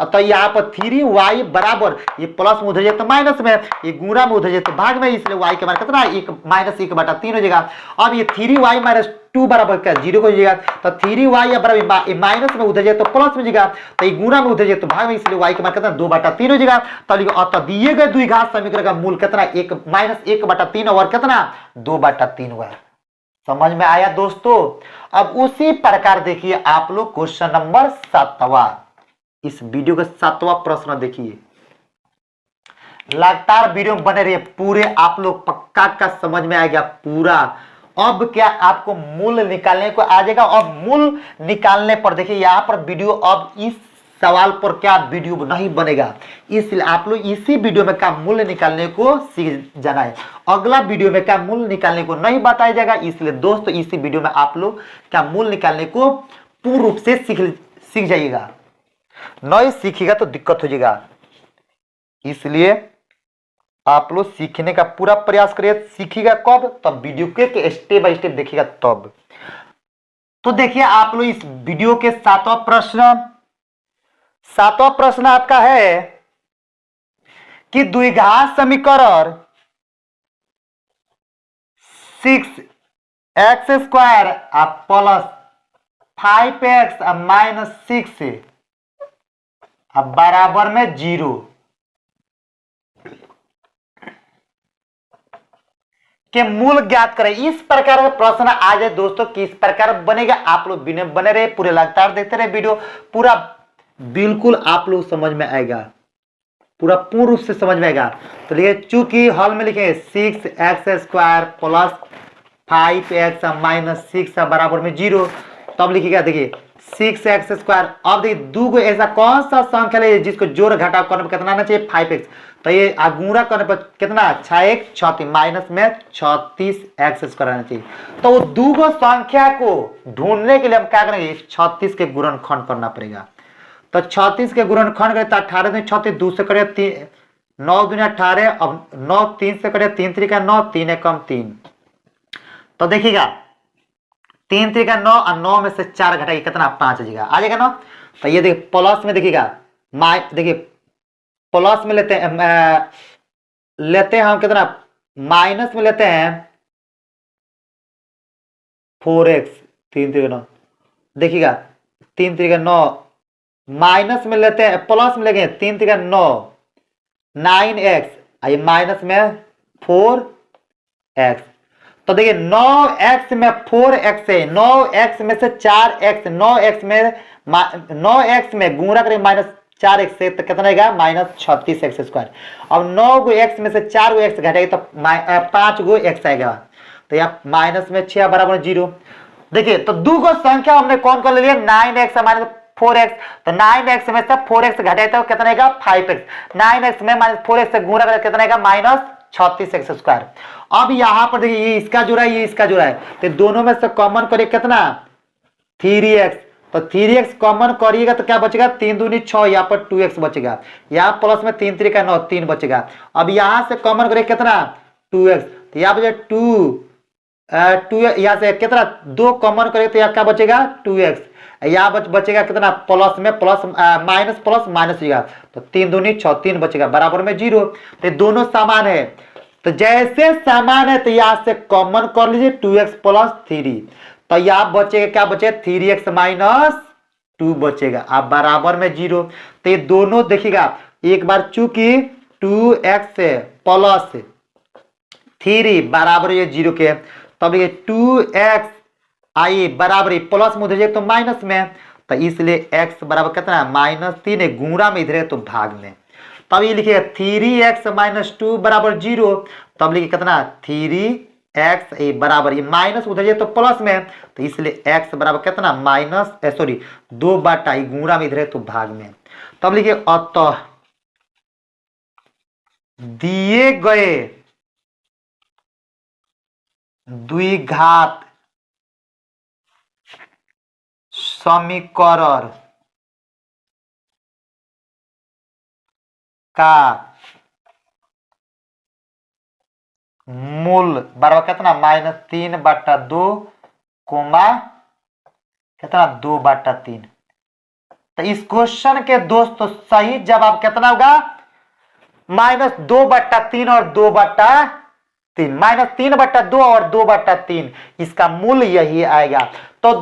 तो यहाँ पर 3y बराबर ये प्लस में उधर जाए तो माइनस में, ये गुणा में उधर जाए तो भाग में, इसलिए y के मान कितना -1/3 हो जाएगा। अब ये 3y - 2 बराबर क्या 0 हो जाएगा। तो 3y बराबर माइनस में उधर जाए तो प्लस में जाएगा, तो ये गुणा में उधर जाए तो भाग में, इसलिए y के मान कितना 2/3 हो जाएगा। तो दिए गए द्विघात समीकरण का मूल कितना -1/3 और कितना 2/3 हुआ। समझ में आया दोस्तों। अब उसी प्रकार देखिए आप लोग क्वेश्चन नंबर 7वां, इस वीडियो का 7वां प्रश्न देखिए। लगातार वीडियो में बने रहिए, पूरे आप लोग पक्का का समझ में आएगा पूरा। अब क्या आपको मूल निकालने को आ जाएगा। अब मूल निकालने पर देखिए यहाँ पर वीडियो, अब इस सवाल पर क्या वीडियो नहीं बनेगा, इसलिए आप लोग इसी वीडियो में क्या मूल्य निकालने को सीख जाना है। अगला वीडियो में क्या मूल्य निकालने को नहीं बताया जाएगा, इसलिए दोस्तों इसी वीडियो में आप लोग क्या मूल्य निकालने को पूर्ण रूप से सीख जाइएगा। नहीं सीखिएगा तो दिक्कत हो जाएगा, इसलिए आप लोग सीखने का पूरा प्रयास करिए। सीखिएगा कब, तब वीडियो के स्टेप बाय स्टेप देखिएगा तब। तो देखिए आप लोग इस वीडियो के 7वां प्रश्न आपका है कि द्विघात समीकरण 6x² प्लस 5x माइनस 6 बराबर में 0 के मूल ज्ञात करें। इस प्रकार का प्रश्न आ जाए दोस्तों, किस प्रकार बनेगा, आप लोग बने रहे, पूरे लगातार देखते रहे वीडियो, पूरा बिल्कुल आप लोग समझ में आएगा, पूरा पूर्ण रूप से समझ में आएगा। तो लिखिए, चूंकि हॉल में लिखेंगे 6x² प्लस 5x माइनस 6 बराबर में 0, तब लिखिएगा देखिए 6x²। अब देखिए दूगो ऐसा कौन सा संख्या है जिसको जोड़ घटाव करने पर कितना आना चाहिए 5x, तो ये गुणा करने पर कितना 6 36 माइनस में 36x² आना चाहिए। तो वो दो गो संख्या को ढूंढने के लिए हम क्या करेंगे 36 के गुणनखंड करना पड़ेगा। तो 36 के गुणनखंड करें तो 18 में 36 2 से करे 9 दूनी 18, अब 9 3 से करे 3 3 का 9 3 एकम 3। तो देखिएगा 3 3 का 9 और 9 में से 4 घटाइए कितना 5 आ जाएगा ना। तो ये देखिए प्लस में देखिएगा देखिए प्लस में लेते हैं हम कितना माइनस में लेते हैं 4x 3 3 का 9 देखिएगा 3 3 का 9 माइनस में लेते हैं प्लस में लेंगे 3 3 का 9 9x आई माइनस में 4x। तो देखिए 9x में 4x है 9x में से 4x 9x में गुणा करेंगे माइनस 4x से तो कितना आएगा माइनस 36x²। अब 9 गो x में से 4 गो x घटाएगा तो 5 गो x आएगा। तो यहाँ माइनस में 6 बराबर 0। देखिए तो दो गो संख्या हमने कौन कौन ले लिया 9x माइनस 4x। तो 9x में से 4x घटाए तो कितना आएगा 5x। 9x में माइनस 4x से गुणा करें कितना आएगा माइनस 36x²। अब यहाँ पर देखिए ये इसका जुड़ा है ये इसका जुड़ा है तो दोनों में से कॉमन करिए कितना 3x। तो 3x कॉमन करिएगा तो क्या बचेगा 3 दूनी 6 यहाँ पर 2x बचेगा। यहाँ प्लस में 3 3 का 9 3 बचेगा। अब यहाँ से कॉमन करिए कितना 2x तो यहाँ बचेगा 2 यहाँ से कितना 2 कॉमन करेगा तो यहाँ क्या बचेगा 2x। यहाँ बचेगा कितना प्लस में प्लस माइनस होगा तो 3 दूनी 6 3 बचेगा बराबर में 0। तो दोनों समान है तो जैसे समान है तो यहाँ से कॉमन कर लीजिए 2x प्लस 3 तो यहाँ बचेगा क्या बचेगा 3x माइनस 2 बचेगा अब बराबर में 0। तो ये दोनों देखिएगा एक बार चूंकि 2x प्लस 3 बराबर ये 0 के तब ये 2x आई बराबर प्लस में उधर तो माइनस में तो इसलिए x बराबर कितना -3 है गुणा में इधर है तो भाग में। तब ये लिखिएगा 3x माइनस 2 बराबर 0। तब लिखिए कितना 3x बराबर ये माइनस उधर तो प्लस में तो इसलिए x बराबर कितना माइनस 2 बटा गुणा में इधर है तो भाग में। तब लिखिए अतः दिए गए द्विघात समीकरण का मूल बराबर कितना -3 बटा 2 कोमा कितना 2 बटा 3। तो इस क्वेश्चन के दोस्तों सही जवाब कितना होगा -2 बटा 3 और 2 बटा 3 -3 बटा 2 और 2 बटा 3 इसका मूल यही आएगा। तो